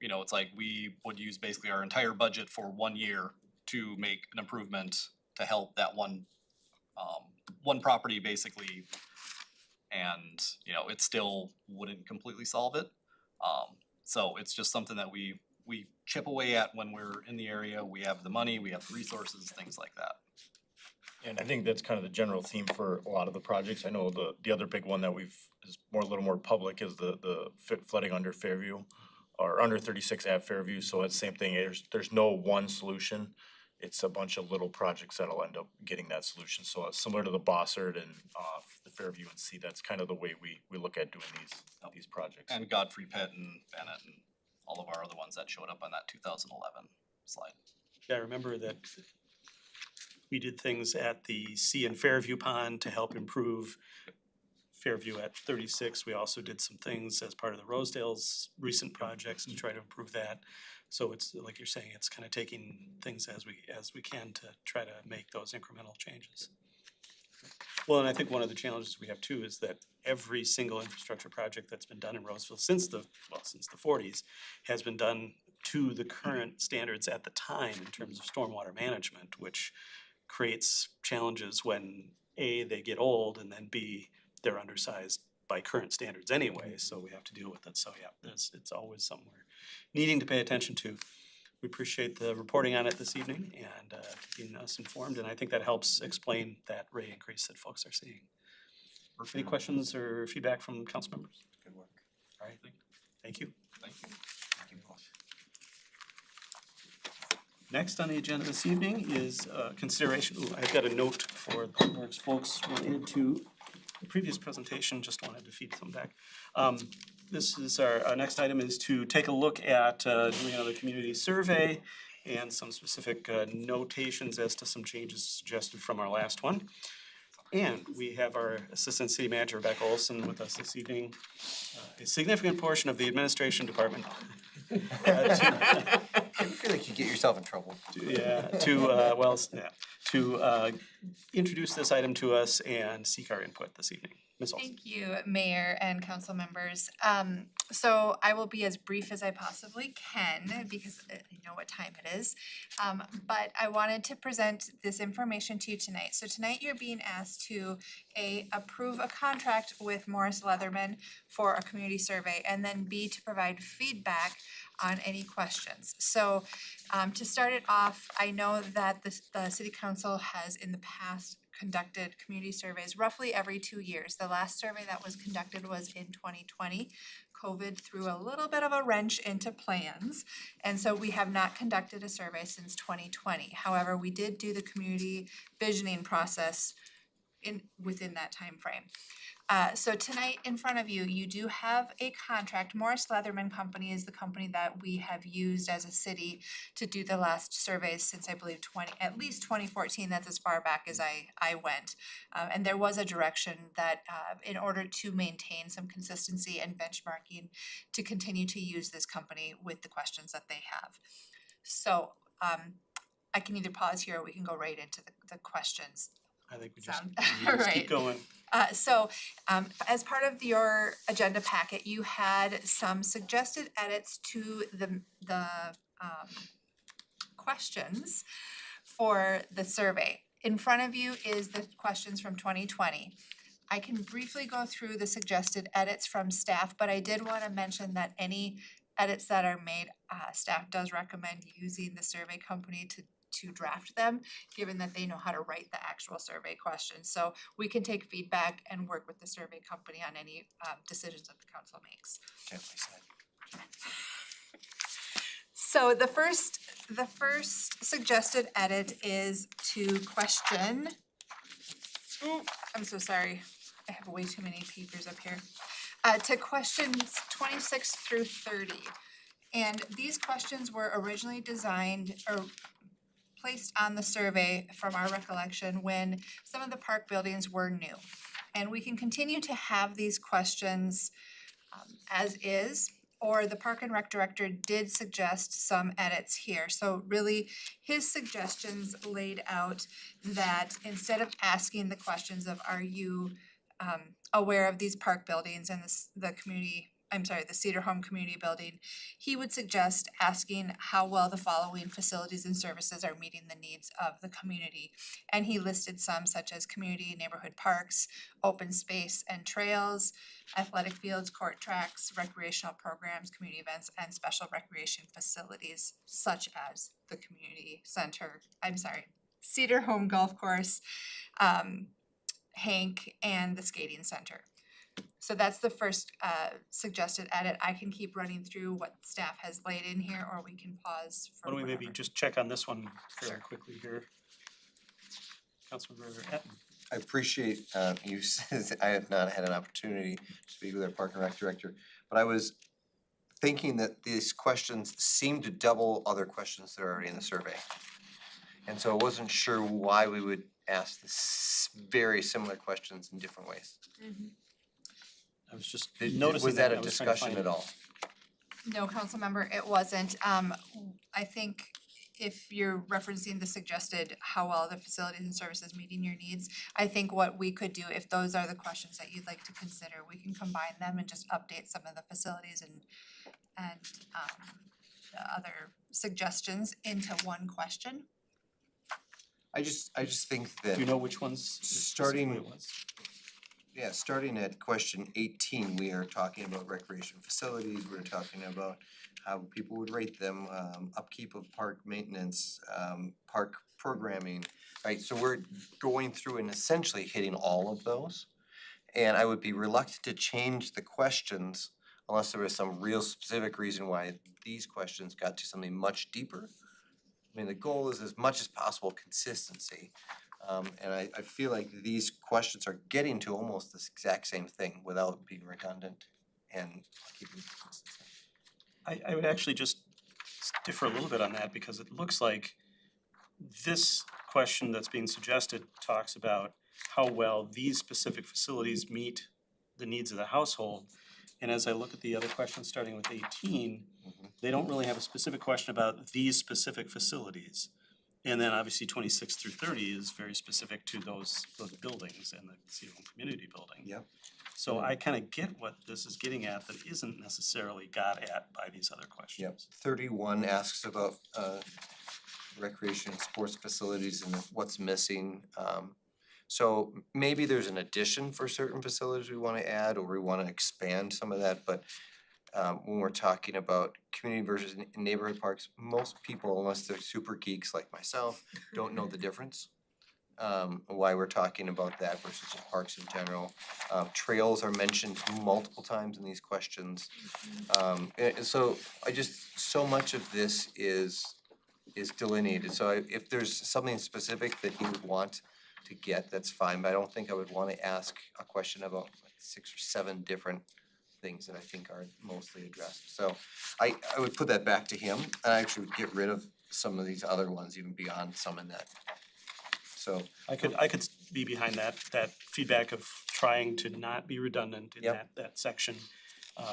it's like, we would use basically our entire budget for 1 year to make an improvement to help that one property basically. And, it still wouldn't completely solve it. So it's just something that we chip away at when we're in the area, we have the money, we have the resources, things like that. And I think that's kind of the general theme for a lot of the projects. I know the other big one that is a little more public is the flooding under Fairview, or under 36 at Fairview. So it's the same thing. There's no one solution. It's a bunch of little projects that'll end up getting that solution. So it's similar to the Bossard and the Fairview and C. That's kind of the way we look at doing these projects. And Godfrey Pitt and Bennett and all of our other ones that showed up on that 2011 slide. Yeah, I remember that we did things at the C and Fairview Pond to help improve Fairview at 36. We also did some things as part of the Rosedale's recent projects to try to improve that. So it's like you're saying, it's kind of taking things as we can to try to make those incremental changes. Well, and I think one of the challenges we have too is that every single infrastructure project that's been done in Roseville since the 40s has been done to the current standards at the time in terms of stormwater management, which creates challenges when A, they get old, and then B, they're undersized by current standards anyway, so we have to deal with it. So yeah, it's always something we're needing to pay attention to. We appreciate the reporting on it this evening and keeping us informed, and I think that helps explain that rate increase that folks are seeing. Any questions or feedback from council members? Good work. All right, thank you. Thank you. Next on the agenda this evening is consideration, I've got a note for the Works folks related to the previous presentation, just wanted to feed some back. This is our next item is to take a look at doing another community survey and some specific notations as to some changes suggested from our last one. And we have our Assistant City Manager, Rebecca Olson, with us this evening. A significant portion of the administration department. I feel like you get yourself in trouble. To introduce this item to us and seek our input this evening. Ms. Olson. Thank you, Mayor and council members. So I will be as brief as I possibly can because I know what time it is. But I wanted to present this information to you tonight. So tonight you're being asked to approve a contract with Morris Leatherman for a community survey, and then B, to provide feedback on any questions. So to start it off, I know that the city council has in the past conducted community surveys roughly every 2 years. The last survey that was conducted was in 2020. COVID threw a little bit of a wrench into plans, and so we have not conducted a survey since 2020. However, we did do the community visioning process within that time frame. So tonight in front of you, you do have a contract. Morris Leatherman Company is the company that we have used as a city to do the last surveys since I believe at least 2014. That's as far back as I went. And there was a direction that in order to maintain some consistency and benchmarking, to continue to use this company with the questions that they have. So I can either pause here or we can go right into the questions. I think we just, Sound- we just Right. keep going. So as part of your agenda packet, you had some suggested edits to the questions for the survey. In front of you is the questions from 2020. I can briefly go through the suggested edits from staff, but I did want to mention that any edits that are made, staff does recommend using the survey company to draft them, given that they know how to write the actual survey questions. So we can take feedback and work with the survey company on any decisions that the council makes. Gently said. So the first suggested edit is to question. I'm so sorry, I have way too many papers up here. To questions 26 through 30. And these questions were originally designed or placed on the survey from our recollection when some of the park buildings were new. And we can continue to have these questions as is, or the Park and Rec Director did suggest some edits here. So really, his suggestions laid out that instead of asking the questions of are you aware of these park buildings and the Cedar Home Community Building, he would suggest asking how well the following facilities and services are meeting the needs of the community. And he listed some such as community and neighborhood parks, open space and trails, athletic fields, court tracks, recreational programs, community events, and special recreation facilities such as the community center, Cedar Home Golf Course, Hank, and the skating center. So that's the first suggested edit. I can keep running through what staff has laid in here, or we can pause for Why don't we whatever. maybe just check on this one fairly Sure. quickly here. Councilmember Etten. I appreciate you says I have not had an opportunity to speak with our Park and Rec Director, but I was thinking that these questions seem to double other questions that are already in the survey. And so I wasn't sure why we would ask this very similar questions in different ways. I was just Was that a discussion at all? No, council member, it wasn't. I think if you're referencing the suggested how well the facilities and services meeting your needs, I think what we could do, if those are the questions that you'd like to consider, we can combine them and just update some of the facilities and the other suggestions into one question. I just think that Do you know which ones specifically it was? Yeah, starting at question 18, we are talking about recreation facilities, we're talking about how people would rate them, upkeep of park maintenance, park programming, right? So we're going through and essentially hitting all of those. And I would be reluctant to change the questions unless there was some real specific reason why these questions got to something much deeper. I mean, the goal is as much as possible consistency. And I feel like these questions are getting to almost this exact same thing without being redundant and keeping consistency. I would actually just differ a little bit on that because it looks like this question that's being suggested talks about how well these specific facilities meet the needs of the household. And as I look at the other questions starting with 18, they don't really have a specific question about these specific facilities. And then obviously 26 through 30 is very specific to those buildings and the Cedar Home Community Building. Yep. So I kind of get what this is getting at that isn't necessarily got at by these other questions. Yep. 31 asks about recreation and sports facilities and what's missing. So maybe there's an addition for certain facilities we wanna add or we wanna expand some of that, but when we're talking about community versus neighborhood parks, most people, unless they're super geeks like myself, don't know the difference. Why we're talking about that versus just parks in general. Trails are mentioned multiple times in these questions. And so so much of this is delineated, so if there's something specific that he would want to get, that's fine, but I don't think I would wanna ask a question about like 6 or 7 different things that I think are mostly addressed. So I would put that back to him, and I actually would get rid of some of these other ones, even beyond some in that. So, I could be behind that feedback of trying to not be redundant in Yep. that section.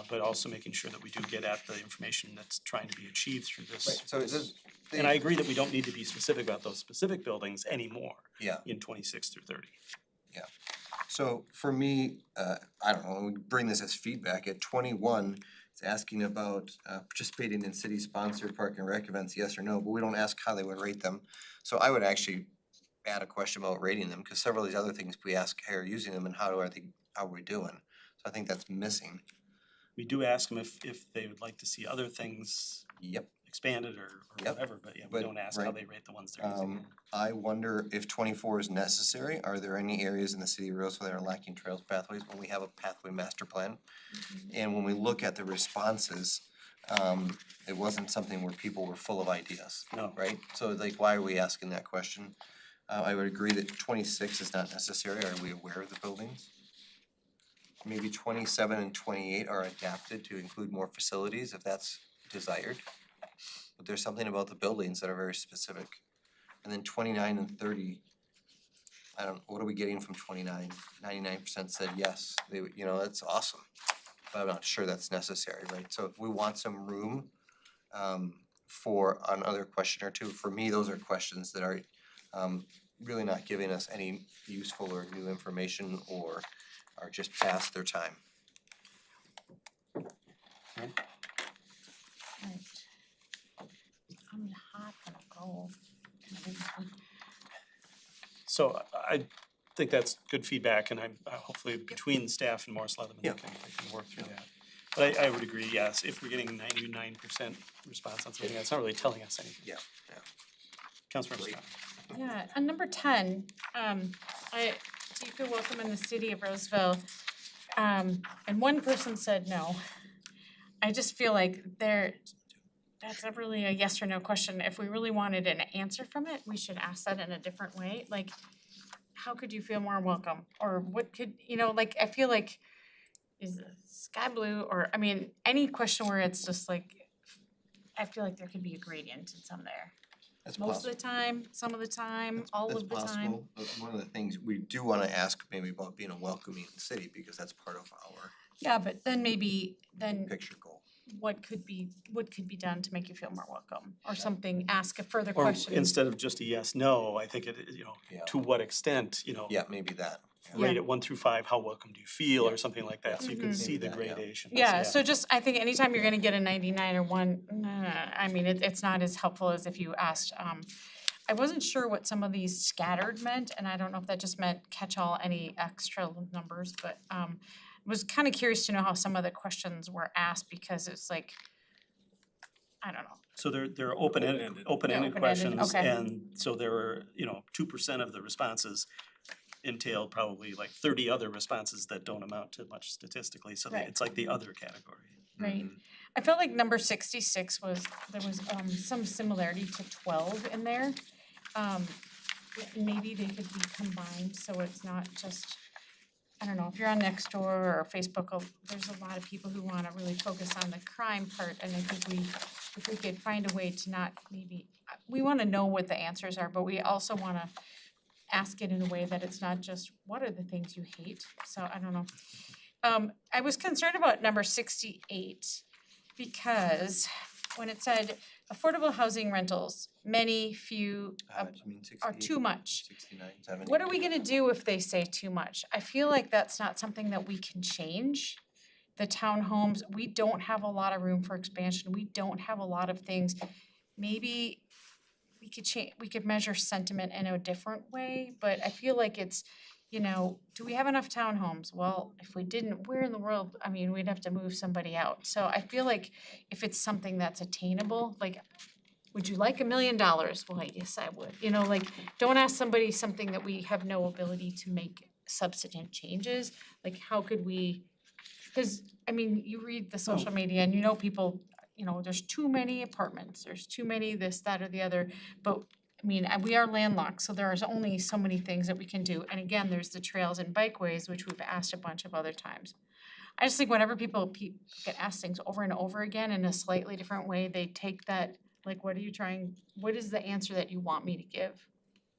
But also making sure that we do get at the information that's trying to be achieved through this. right, so it does, And I agree that we don't need to be specific about those specific buildings anymore yeah. in 26 through 30. So for me, I don't know, we bring this as feedback, at 21, it's asking about participating in city-sponsored park and rec events, yes or no, but we don't ask how they would rate them. So I would actually add a question about rating them, cause several of these other things we ask, how are you using them and how are we doing? So I think that's missing. We do ask them if they would like to see other things Yep. expanded or Yep. whatever, but yeah, we But, don't ask how right. they rate the ones they're using. I wonder if 24 is necessary. Are there any areas in the city of Roseville that are lacking trails pathways when we have a pathway master plan? And when we look at the responses, it wasn't something where people were full of ideas. No. Right? So like, why are we asking that question? I would agree that 26 is not necessary. Are we aware of the buildings? Maybe 27 and 28 are adapted to include more facilities if that's desired. But there's something about the buildings that are very specific. And then 29 and 30, what are we getting from 29? 99% said yes, they, that's awesome. But I'm not sure that's necessary, right? So if we want some room for another question or two, for me, those are questions that are really not giving us any useful or new information or are just past their time. I'm hot and cold. So I think that's good feedback, and I'm hopefully between the staff and Morris Leatherman, they can work through that. But I would agree, yes, if we're getting 99% response on something, that's not really telling us anything. Yeah. Councilmember Scott. Yeah, on number 10, do you feel welcome in the city of Roseville? And one person said no. I just feel like that's a really a yes or no question. If we really wanted an answer from it, we should ask that in a different way. Like, how could you feel more welcome? Or what could, I feel like, is the sky blue? Or, I mean, any question where it's just like, I feel like there could be a gradient in some there. That's Most possible. of the time, some of the time, all That's of the time. possible. But one of the things we do wanna ask maybe about being a welcoming city, because that's part of our Yeah, but then maybe, picture goal. what could be done to make you feel more welcome? Or something, ask a further Or question. instead of just a yes, no, I think Yeah. to what extent, Yeah, maybe that. rate it 1 through 5, how welcome do you feel, or something like that, so you can Mhm. see the Maybe that, yeah. gradation. Yeah, so just, I think anytime you're gonna get a 99 or 1, I mean, it's not as helpful as if you asked, I wasn't sure what some of these scattered meant, and I don't know if that just meant catch-all any extra numbers, but was kinda curious to know how some of the questions were asked, because it's like, I don't know. So they're open-ended Yeah, open-ended, questions, okay. and so there were, 2% of the responses entailed probably like 30 other responses that don't amount to much statistically, so Right. it's like the other category. Right. I felt like number 66 there was some similarity to 12 in there. Maybe they could be combined, so it's not just, I don't know, if you're on Nextdoor or Facebook, there's a lot of people who wanna really focus on the crime part, and I think if we could find a way to not maybe, we wanna know what the answers are, but we also wanna ask it in a way that it's not just, what are the things you hate? So I don't know. I was concerned about number 68 because when it said affordable housing rentals, many, few, Do you mean 68? are too much. 69, 70? What are we gonna do if they say too much? I feel like that's not something that we can change. The townhomes, we don't have a lot of room for expansion, we don't have a lot of things. Maybe we could measure sentiment in a different way, but I feel like it's, do we have enough townhomes? Well, if we didn't, where in the world, I mean, we'd have to move somebody out. So I feel like if it's something that's attainable, like, would you like $1 million? Well, yes, I would. Don't ask somebody something that we have no ability to make substantive changes. Like, how could we, because, I mean, you read the social media and people, there's too many apartments, there's too many this, that, or the other. But I mean, we are landlocked, so there's only so many things that we can do. And again, there's the trails and bikeways, which we've asked a bunch of other times. I just think whenever people get asked things over and over again in a slightly different way, they take that, like, what is the answer that you want me to give?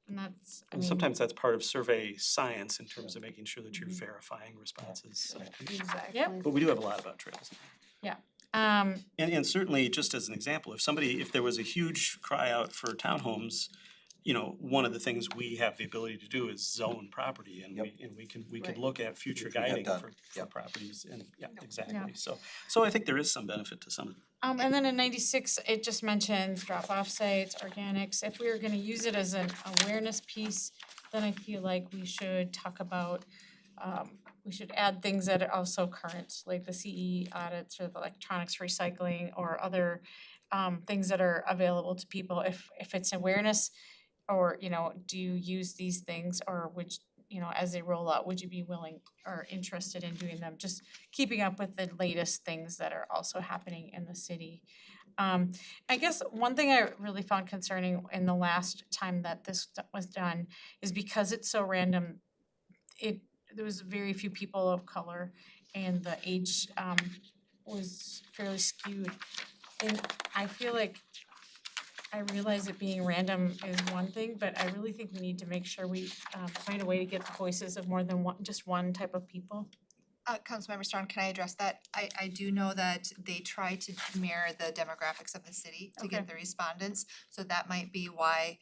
And that's, I And mean. sometimes that's part of survey science in terms of making sure that you're verifying responses. So, Exactly. Yep. but we do have a lot about trails. Um, And certainly, just as an example, if there was a huge cry out for townhomes, you know, one of the things we have the ability to do is zone property and we can Right. look at future Which we have guiding done. for properties and, exactly. Yeah. So I think there is some benefit to some of them. and then in 96, it just mentions drop-off sites, organics. If we were gonna use it as an awareness piece, then I feel like we should talk about, we should add things that are also current, like the CE audits or the electronics recycling or other things that are available to people. If it's awareness or, you know, do you use these things or as they roll out, would you be willing or interested in doing them? Just keeping up with the latest things that are also happening in the city. I guess one thing I really found concerning in the last time that this was done is because it's so random, there was very few people of color and the age was fairly skewed. And I feel like I realize it being random is one thing, but I really think we need to make sure we find a way to get the voices of more than just one type of people. Councilmember Strawn, can I address that? I do know that they try to mirror the demographics of the city to get the respondents. So that might be why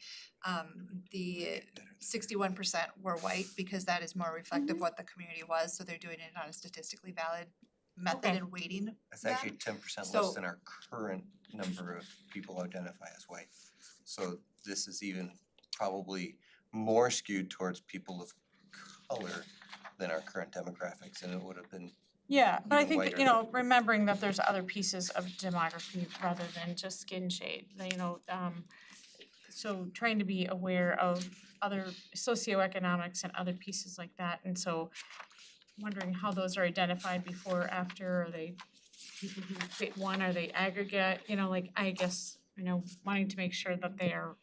the 61% were white, because that is more reflective of what the community was. So they're doing it on a statistically valid method and weighting That's actually them. 10% So- less than our current number of people identify as white. So this is even probably more skewed towards people of color than our current demographics, and it would have been Yeah, but I even think that, whiter. you know, remembering that there's other pieces of demography rather than just skin shade, so trying to be aware of other socioeconomics and other pieces like that, and so wondering how those are identified before, after, are they people who fit one, are they aggregate, I guess, wanting to make sure that they are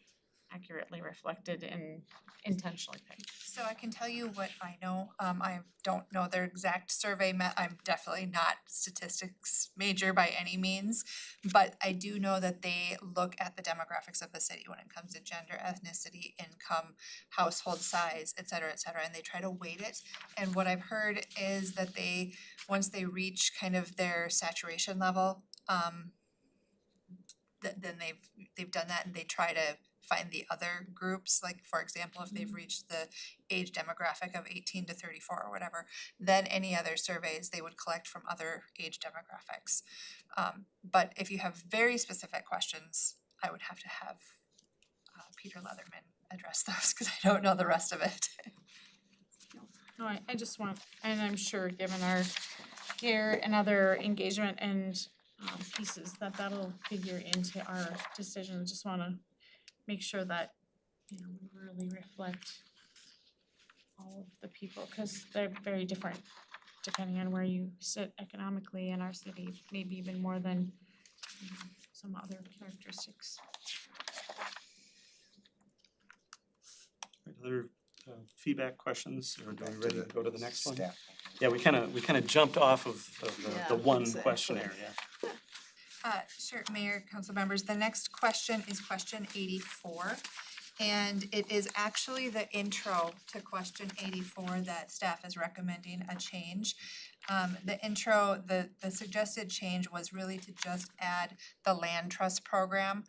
accurately reflected and intentionally picked. So I can tell you what I know. I don't know their exact survey I'm definitely not statistics major by any means. But I do know that they look at the demographics of the city when it comes to gender, ethnicity, income, household size, et cetera, and they try to weight it. And what I've heard is that once they reach kind of their saturation level, then they've done that and they try to find the other groups, like for example, if they've reached the age demographic of 18 to 34 or whatever, then any other surveys they would collect from other age demographics. But if you have very specific questions, I would have to have Peter Leatherman address those, because I don't know the rest of it. No, I just want, and I'm sure given our care and other engagement and pieces, that'll figure into our decision. Just wanna make sure that, we really reflect all of the people, cause they're very different depending on where you sit economically in our city, maybe even more than some other characteristics. Other feedback, questions, or are we ready to go to the next one? staff. Yeah, we kinda jumped off of the one exactly. question area. Sure, Mayor, council members, the next question is question 84. And it is actually the intro to question 84 that staff is recommending a change. The intro, the suggested change was really to just add the land trust program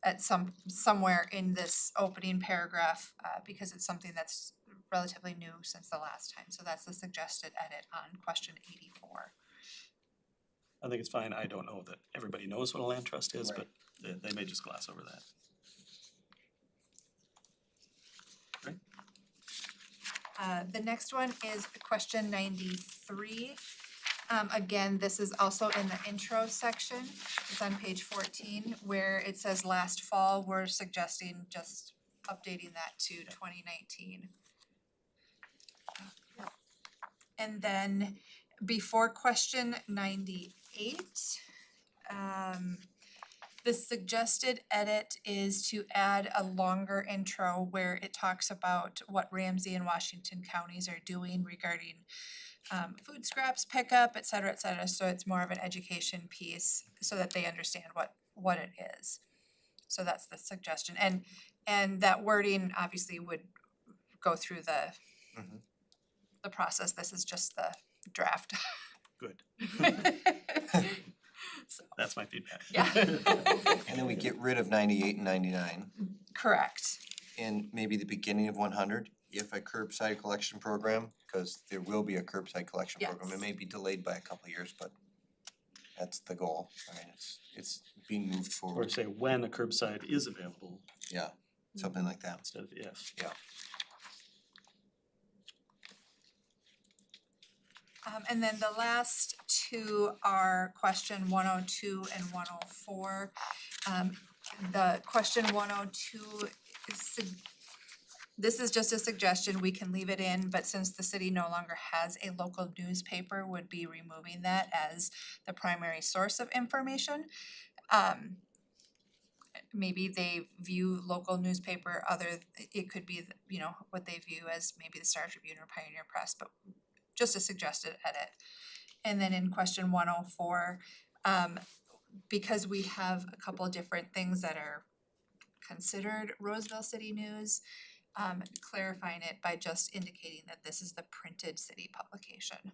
at somewhere in this opening paragraph, because it's something that's relatively new since the last time. So that's the suggested edit on question 84. I think it's fine. I don't know that everybody knows what a land trust is, but they may just gloss over that. The next one is question 93. Again, this is also in the intro section. It's on page 14 where it says last fall. We're suggesting just updating that to 2019. And then before question 98, The suggested edit is to add a longer intro where it talks about what Ramsey and Washington counties are doing regarding food scraps pickup, et cetera, so it's more of an education piece so that they understand what it is. So that's the suggestion, and that wording obviously would go through the process. This is just the draft. Good. So, That's my feedback. yeah. And then we get rid of 98 and 99. Correct. And maybe the beginning of 100, if a curbside collection program, because there will be a curbside collection program. It Yes. may be delayed by a couple of years, but that's the goal. I mean, it's being moved Or forward. say when a curbside is available Yeah, something like that. instead of if. Yeah. And then the last two are question 102 and 104. The question 102 this is just a suggestion, we can leave it in, but since the city no longer has a local newspaper, would be removing that as the primary source of information. Maybe they view local newspaper it could be, what they view as maybe the Star Tribune or Pioneer Press, but just a suggested edit. And then in question 104, because we have a couple of different things that are considered Roseville City News, clarifying it by just indicating that this is the printed city publication.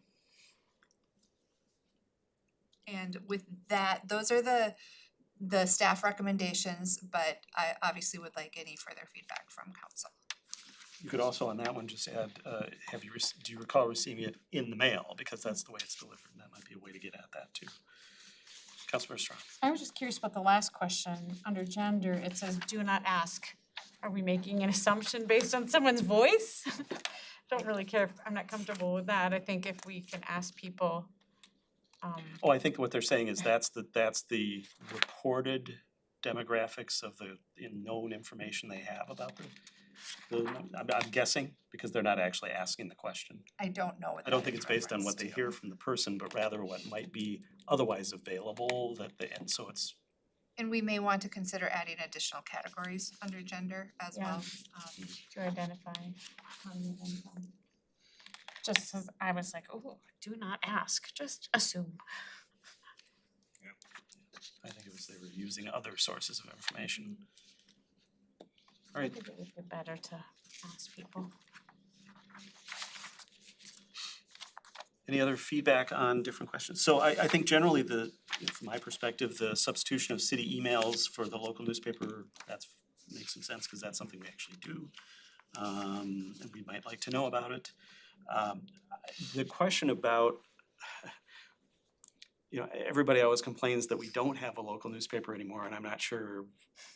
And with that, those are the staff recommendations, but I obviously would like any further feedback from council. You could also on that one just add, do you recall receiving it in the mail? Because that's the way it's delivered, and that might be a way to get at that too. Councilor Strong. I was just curious about the last question. Under gender, it says do not ask. Are we making an assumption based on someone's voice? Don't really care, I'm not comfortable with that. I think if we can ask people, Oh, I think what they're saying is that's the reported demographics of the known information they have about I'm guessing, because they're not actually asking the question. I don't know what I don't think it's based on what they hear from the person, but rather what might be otherwise available and so it's. And we may want to consider adding additional categories under gender as well. to identify. Just as I was like, oh, do not ask, just assume. I think it was they were using other sources of information. All right. I think it would be better to ask people. Any other feedback on different questions? So I think generally from my perspective, the substitution of city emails for the local newspaper, makes some sense because that's something we actually do. And we might like to know about it. The question about, everybody always complains that we don't have a local newspaper anymore, and I'm not sure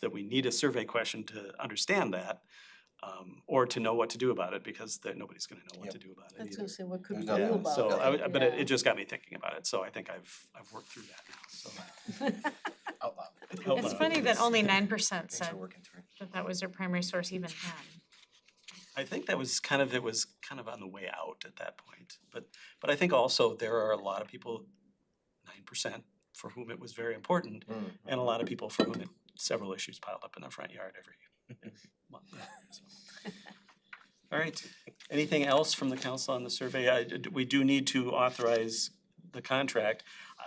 that we need a survey question to understand that. Or to know what to do about it, because nobody's gonna know what to do about it I was either. gonna say, what could we There's do nothing. about So, it? but it just got me thinking about it, so I think I've worked through that now, so. Out loud. Out It's loud. funny that only 9% Thanks said for working through. that was their primary source even then. I think it was kind of on the way out at that point, but I think also there are a lot of people, 9%, for whom it was very important, and a lot of people for whom several issues piled up in their front yard every month, so. All right, anything else from the council on the survey? We do need to authorize the contract.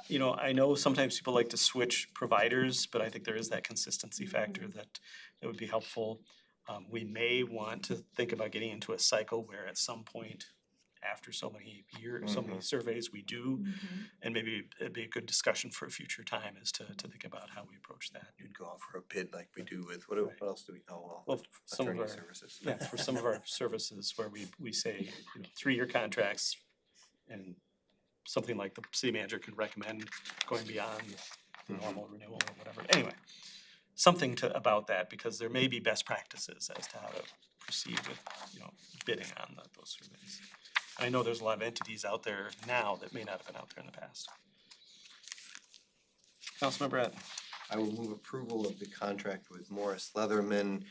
I know sometimes people like to switch providers, but I think there is that consistency factor that would be helpful. We may want to think about getting into a cycle where at some point after so many years, so many surveys we do, and maybe it'd be a good discussion for a future time is to think about how we approach that. You'd go out for a bid like we do with, what else do we know? Well, some of attorney our, services. yeah, for some of our services where we say, 3-year contracts and something like the city manager could recommend going beyond the normal renewal or whatever. Anyway, something about that, because there may be best practices as to how to proceed with, bidding on those surveys. I know there's a lot of entities out there now that may not have been out there in the past. Councilmember Atten. I will move approval of the contract with Morris Leatherman,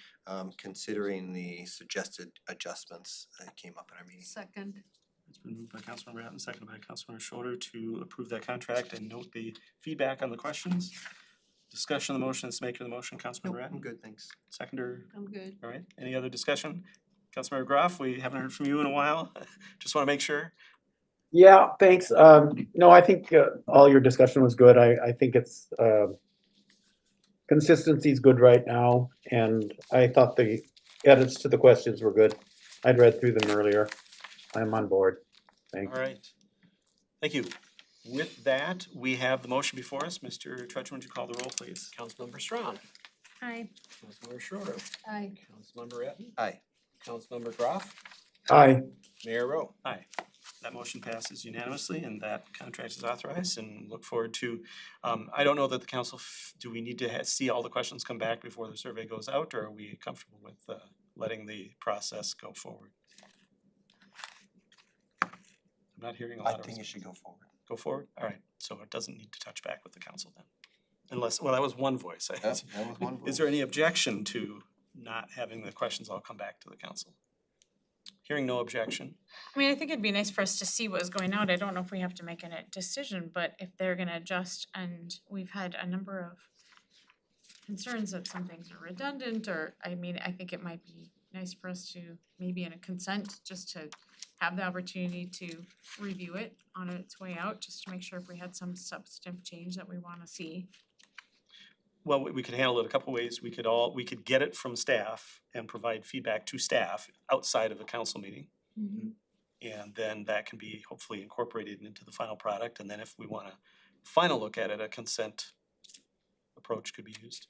considering the suggested adjustments that came up in our meeting. Second. It's been moved by Councilmember Atten, seconded by Councilmember Schroeder to approve that contract and note the feedback on the questions. discussion on the motion, is maker of the motion, Councilmember Ratten? I'm good, thanks. Seconder, I'm good. all right, any other discussion? Councilmember Groff, we haven't heard from you in a while, just wanna make sure. Yeah, thanks. No, I think all your discussion was good. I think it's consistency is good right now, and I thought the edits to the questions were good. I'd read through them earlier. I'm on board. Thanks. All right, thank you. With that, we have the motion before us. Mr. Trudgeon, would you call the roll, please? Councilmember Strawn, Aye. Councilmember Schroeder, Aye. Councilmember Ratten, Aye. Councilmember Groff, Aye. Mayor Rowe. Aye. That motion passes unanimously and that contract is authorized and look forward to, I don't know that the council, do we need to see all the questions come back before the survey goes out, or are we comfortable with letting the process go forward? I'm not hearing a lot of. I think it should go forward. Go forward? All right, so it doesn't need to touch back with the council then? Unless, well, that was one voice. That was one Is there any objection to not having the questions all come back to the council? Hearing no objection. I mean, I think it'd be nice for us to see what was going out. I don't know if we have to make a decision, but if they're gonna adjust, and we've had a number of concerns that some things are redundant, or, I mean, I think it might be nice for us to, maybe in a consent, just to have the opportunity to review it on its way out, just to make sure if we had some substantive change that we wanna see. Well, we could handle it a couple ways. We could get it from staff and provide feedback to staff outside of a council meeting. And then that can be hopefully incorporated into the final product, and then if we want a final look at it, a consent approach could be used.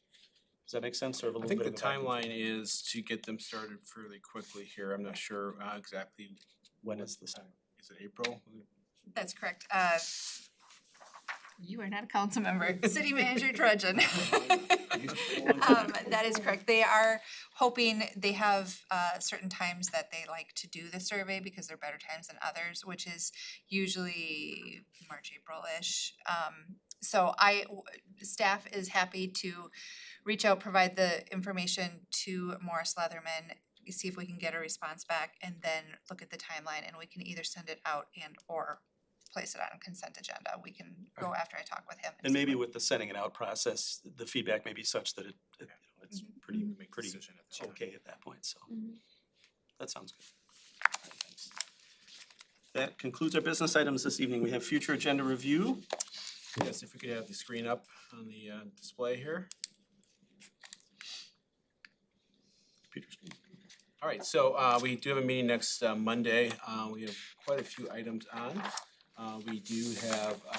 Does that make sense, or a little I bit think of the a back and forth? timeline is to get them started fairly quickly here. I'm not sure exactly. When is this time? Is it April? That's correct. You are not a council member, City Manager Trudgeon. That is correct. They are hoping, they have certain times that they like to do the survey because they're better times than others, which is usually March, April-ish. So staff is happy to reach out, provide the information to Morris Leatherman, see if we can get a response back, and then look at the timeline, and we can either send it out and or place it on a consent agenda. We can go after I talk with him. And maybe with the sending it out process, the feedback may be such that it's pretty okay at that point, so. That sounds good. All right, thanks. That concludes our business items this evening. We have future agenda review. Yes, if we could have the screen up on the display here. All right, so we do have a meeting next Monday. We have quite a few items on. We do have a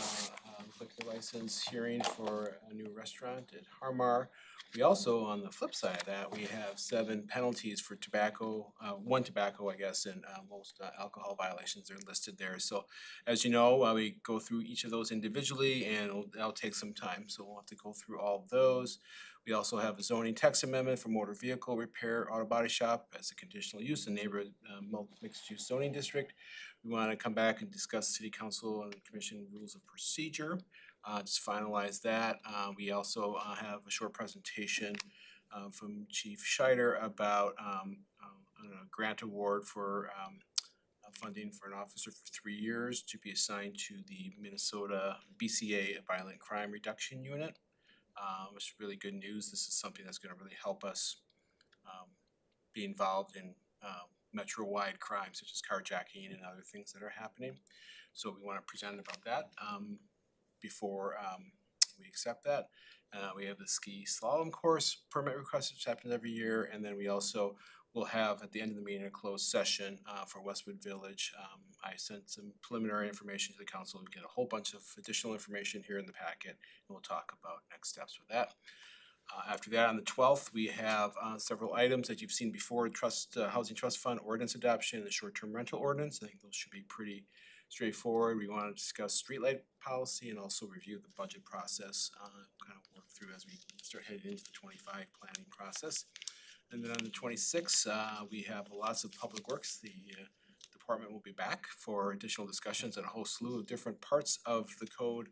liquor license hearing for a new restaurant at Harmar. We also, on the flip side of that, we have 7 penalties for tobacco, 1 tobacco, I guess, and most alcohol violations are listed there. So as you know, we go through each of those individually, and that'll take some time, so we'll have to go through all of those. We also have a zoning text amendment for motor vehicle repair auto body shop as a conditional use in neighborhood mixed use zoning district. We want to come back and discuss city council and commission rules of procedure, just finalize that. We also have a short presentation from Chief Scheider about a grant award for funding for an officer for 3 years to be assigned to the Minnesota BCA Violent Crime Reduction Unit. Which is really good news. This is something that's gonna really help us be involved in metro-wide crimes such as carjacking and other things that are happening. So we wanna present about that before we accept that. We have the ski slalom course permit request, which happens every year, and then we also will have at the end of the meeting a closed session for Westwood Village. I sent some preliminary information to the council. We get a whole bunch of additional information here in the packet, and we'll talk about next steps with that. After that, on the 12th, we have several items that you've seen before: housing trust fund ordinance adoption and the short-term rental ordinance. I think those should be pretty straightforward. We want to discuss streetlight policy and also review the budget process, kind of work through as we start heading into the 25 planning process. And then on the 26th, we have lots of public works. The department will be back for additional discussions on a whole slew of different parts of the code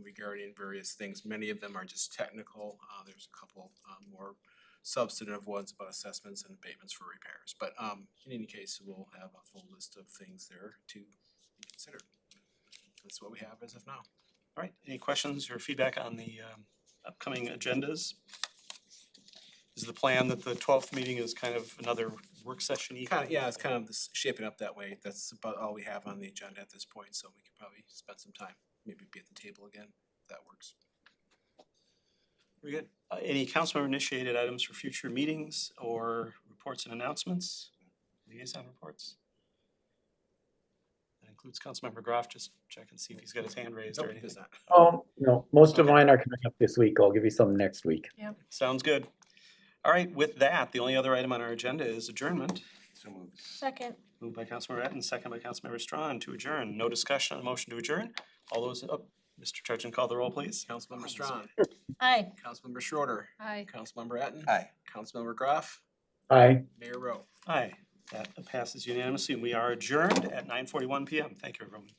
regarding various things. Many of them are just technical. There's a couple more substantive ones about assessments and abatements for repairs. But in any case, we'll have a full list of things there to be considered. That's what we have as of now. All right, any questions or feedback on the upcoming agendas. Is the plan that the 12th meeting is kind of another work session? Yeah, it's kind of shaping up that way. That's about all we have on the agenda at this point, so we could probably spend some time, maybe be at the table again, if that works. Very good. Any council member initiated items for future meetings or reports and announcements? Liaison reports? That includes Councilmember Groff, just check and see if he's got his hand raised or Nope, anything. does not. No, most of Okay. mine are coming up this week. I'll give you some next week. Sounds good. All right, with that, the only other item on our agenda is adjournment. So moved. Second. Moved by Councilmember Etten, second by Councilmember Strawn to adjourn. No discussion on the motion to adjourn. All those, Mr. Turchin, call the roll, please. Councilmember Strawn, Aye. Councilmember Schroeder, Aye. Councilmember Etten, Aye. Councilmember Groff, Aye. Mayor Rowe. Aye, that passes unanimously. We are adjourned at 9:41 PM. Thank you, everyone.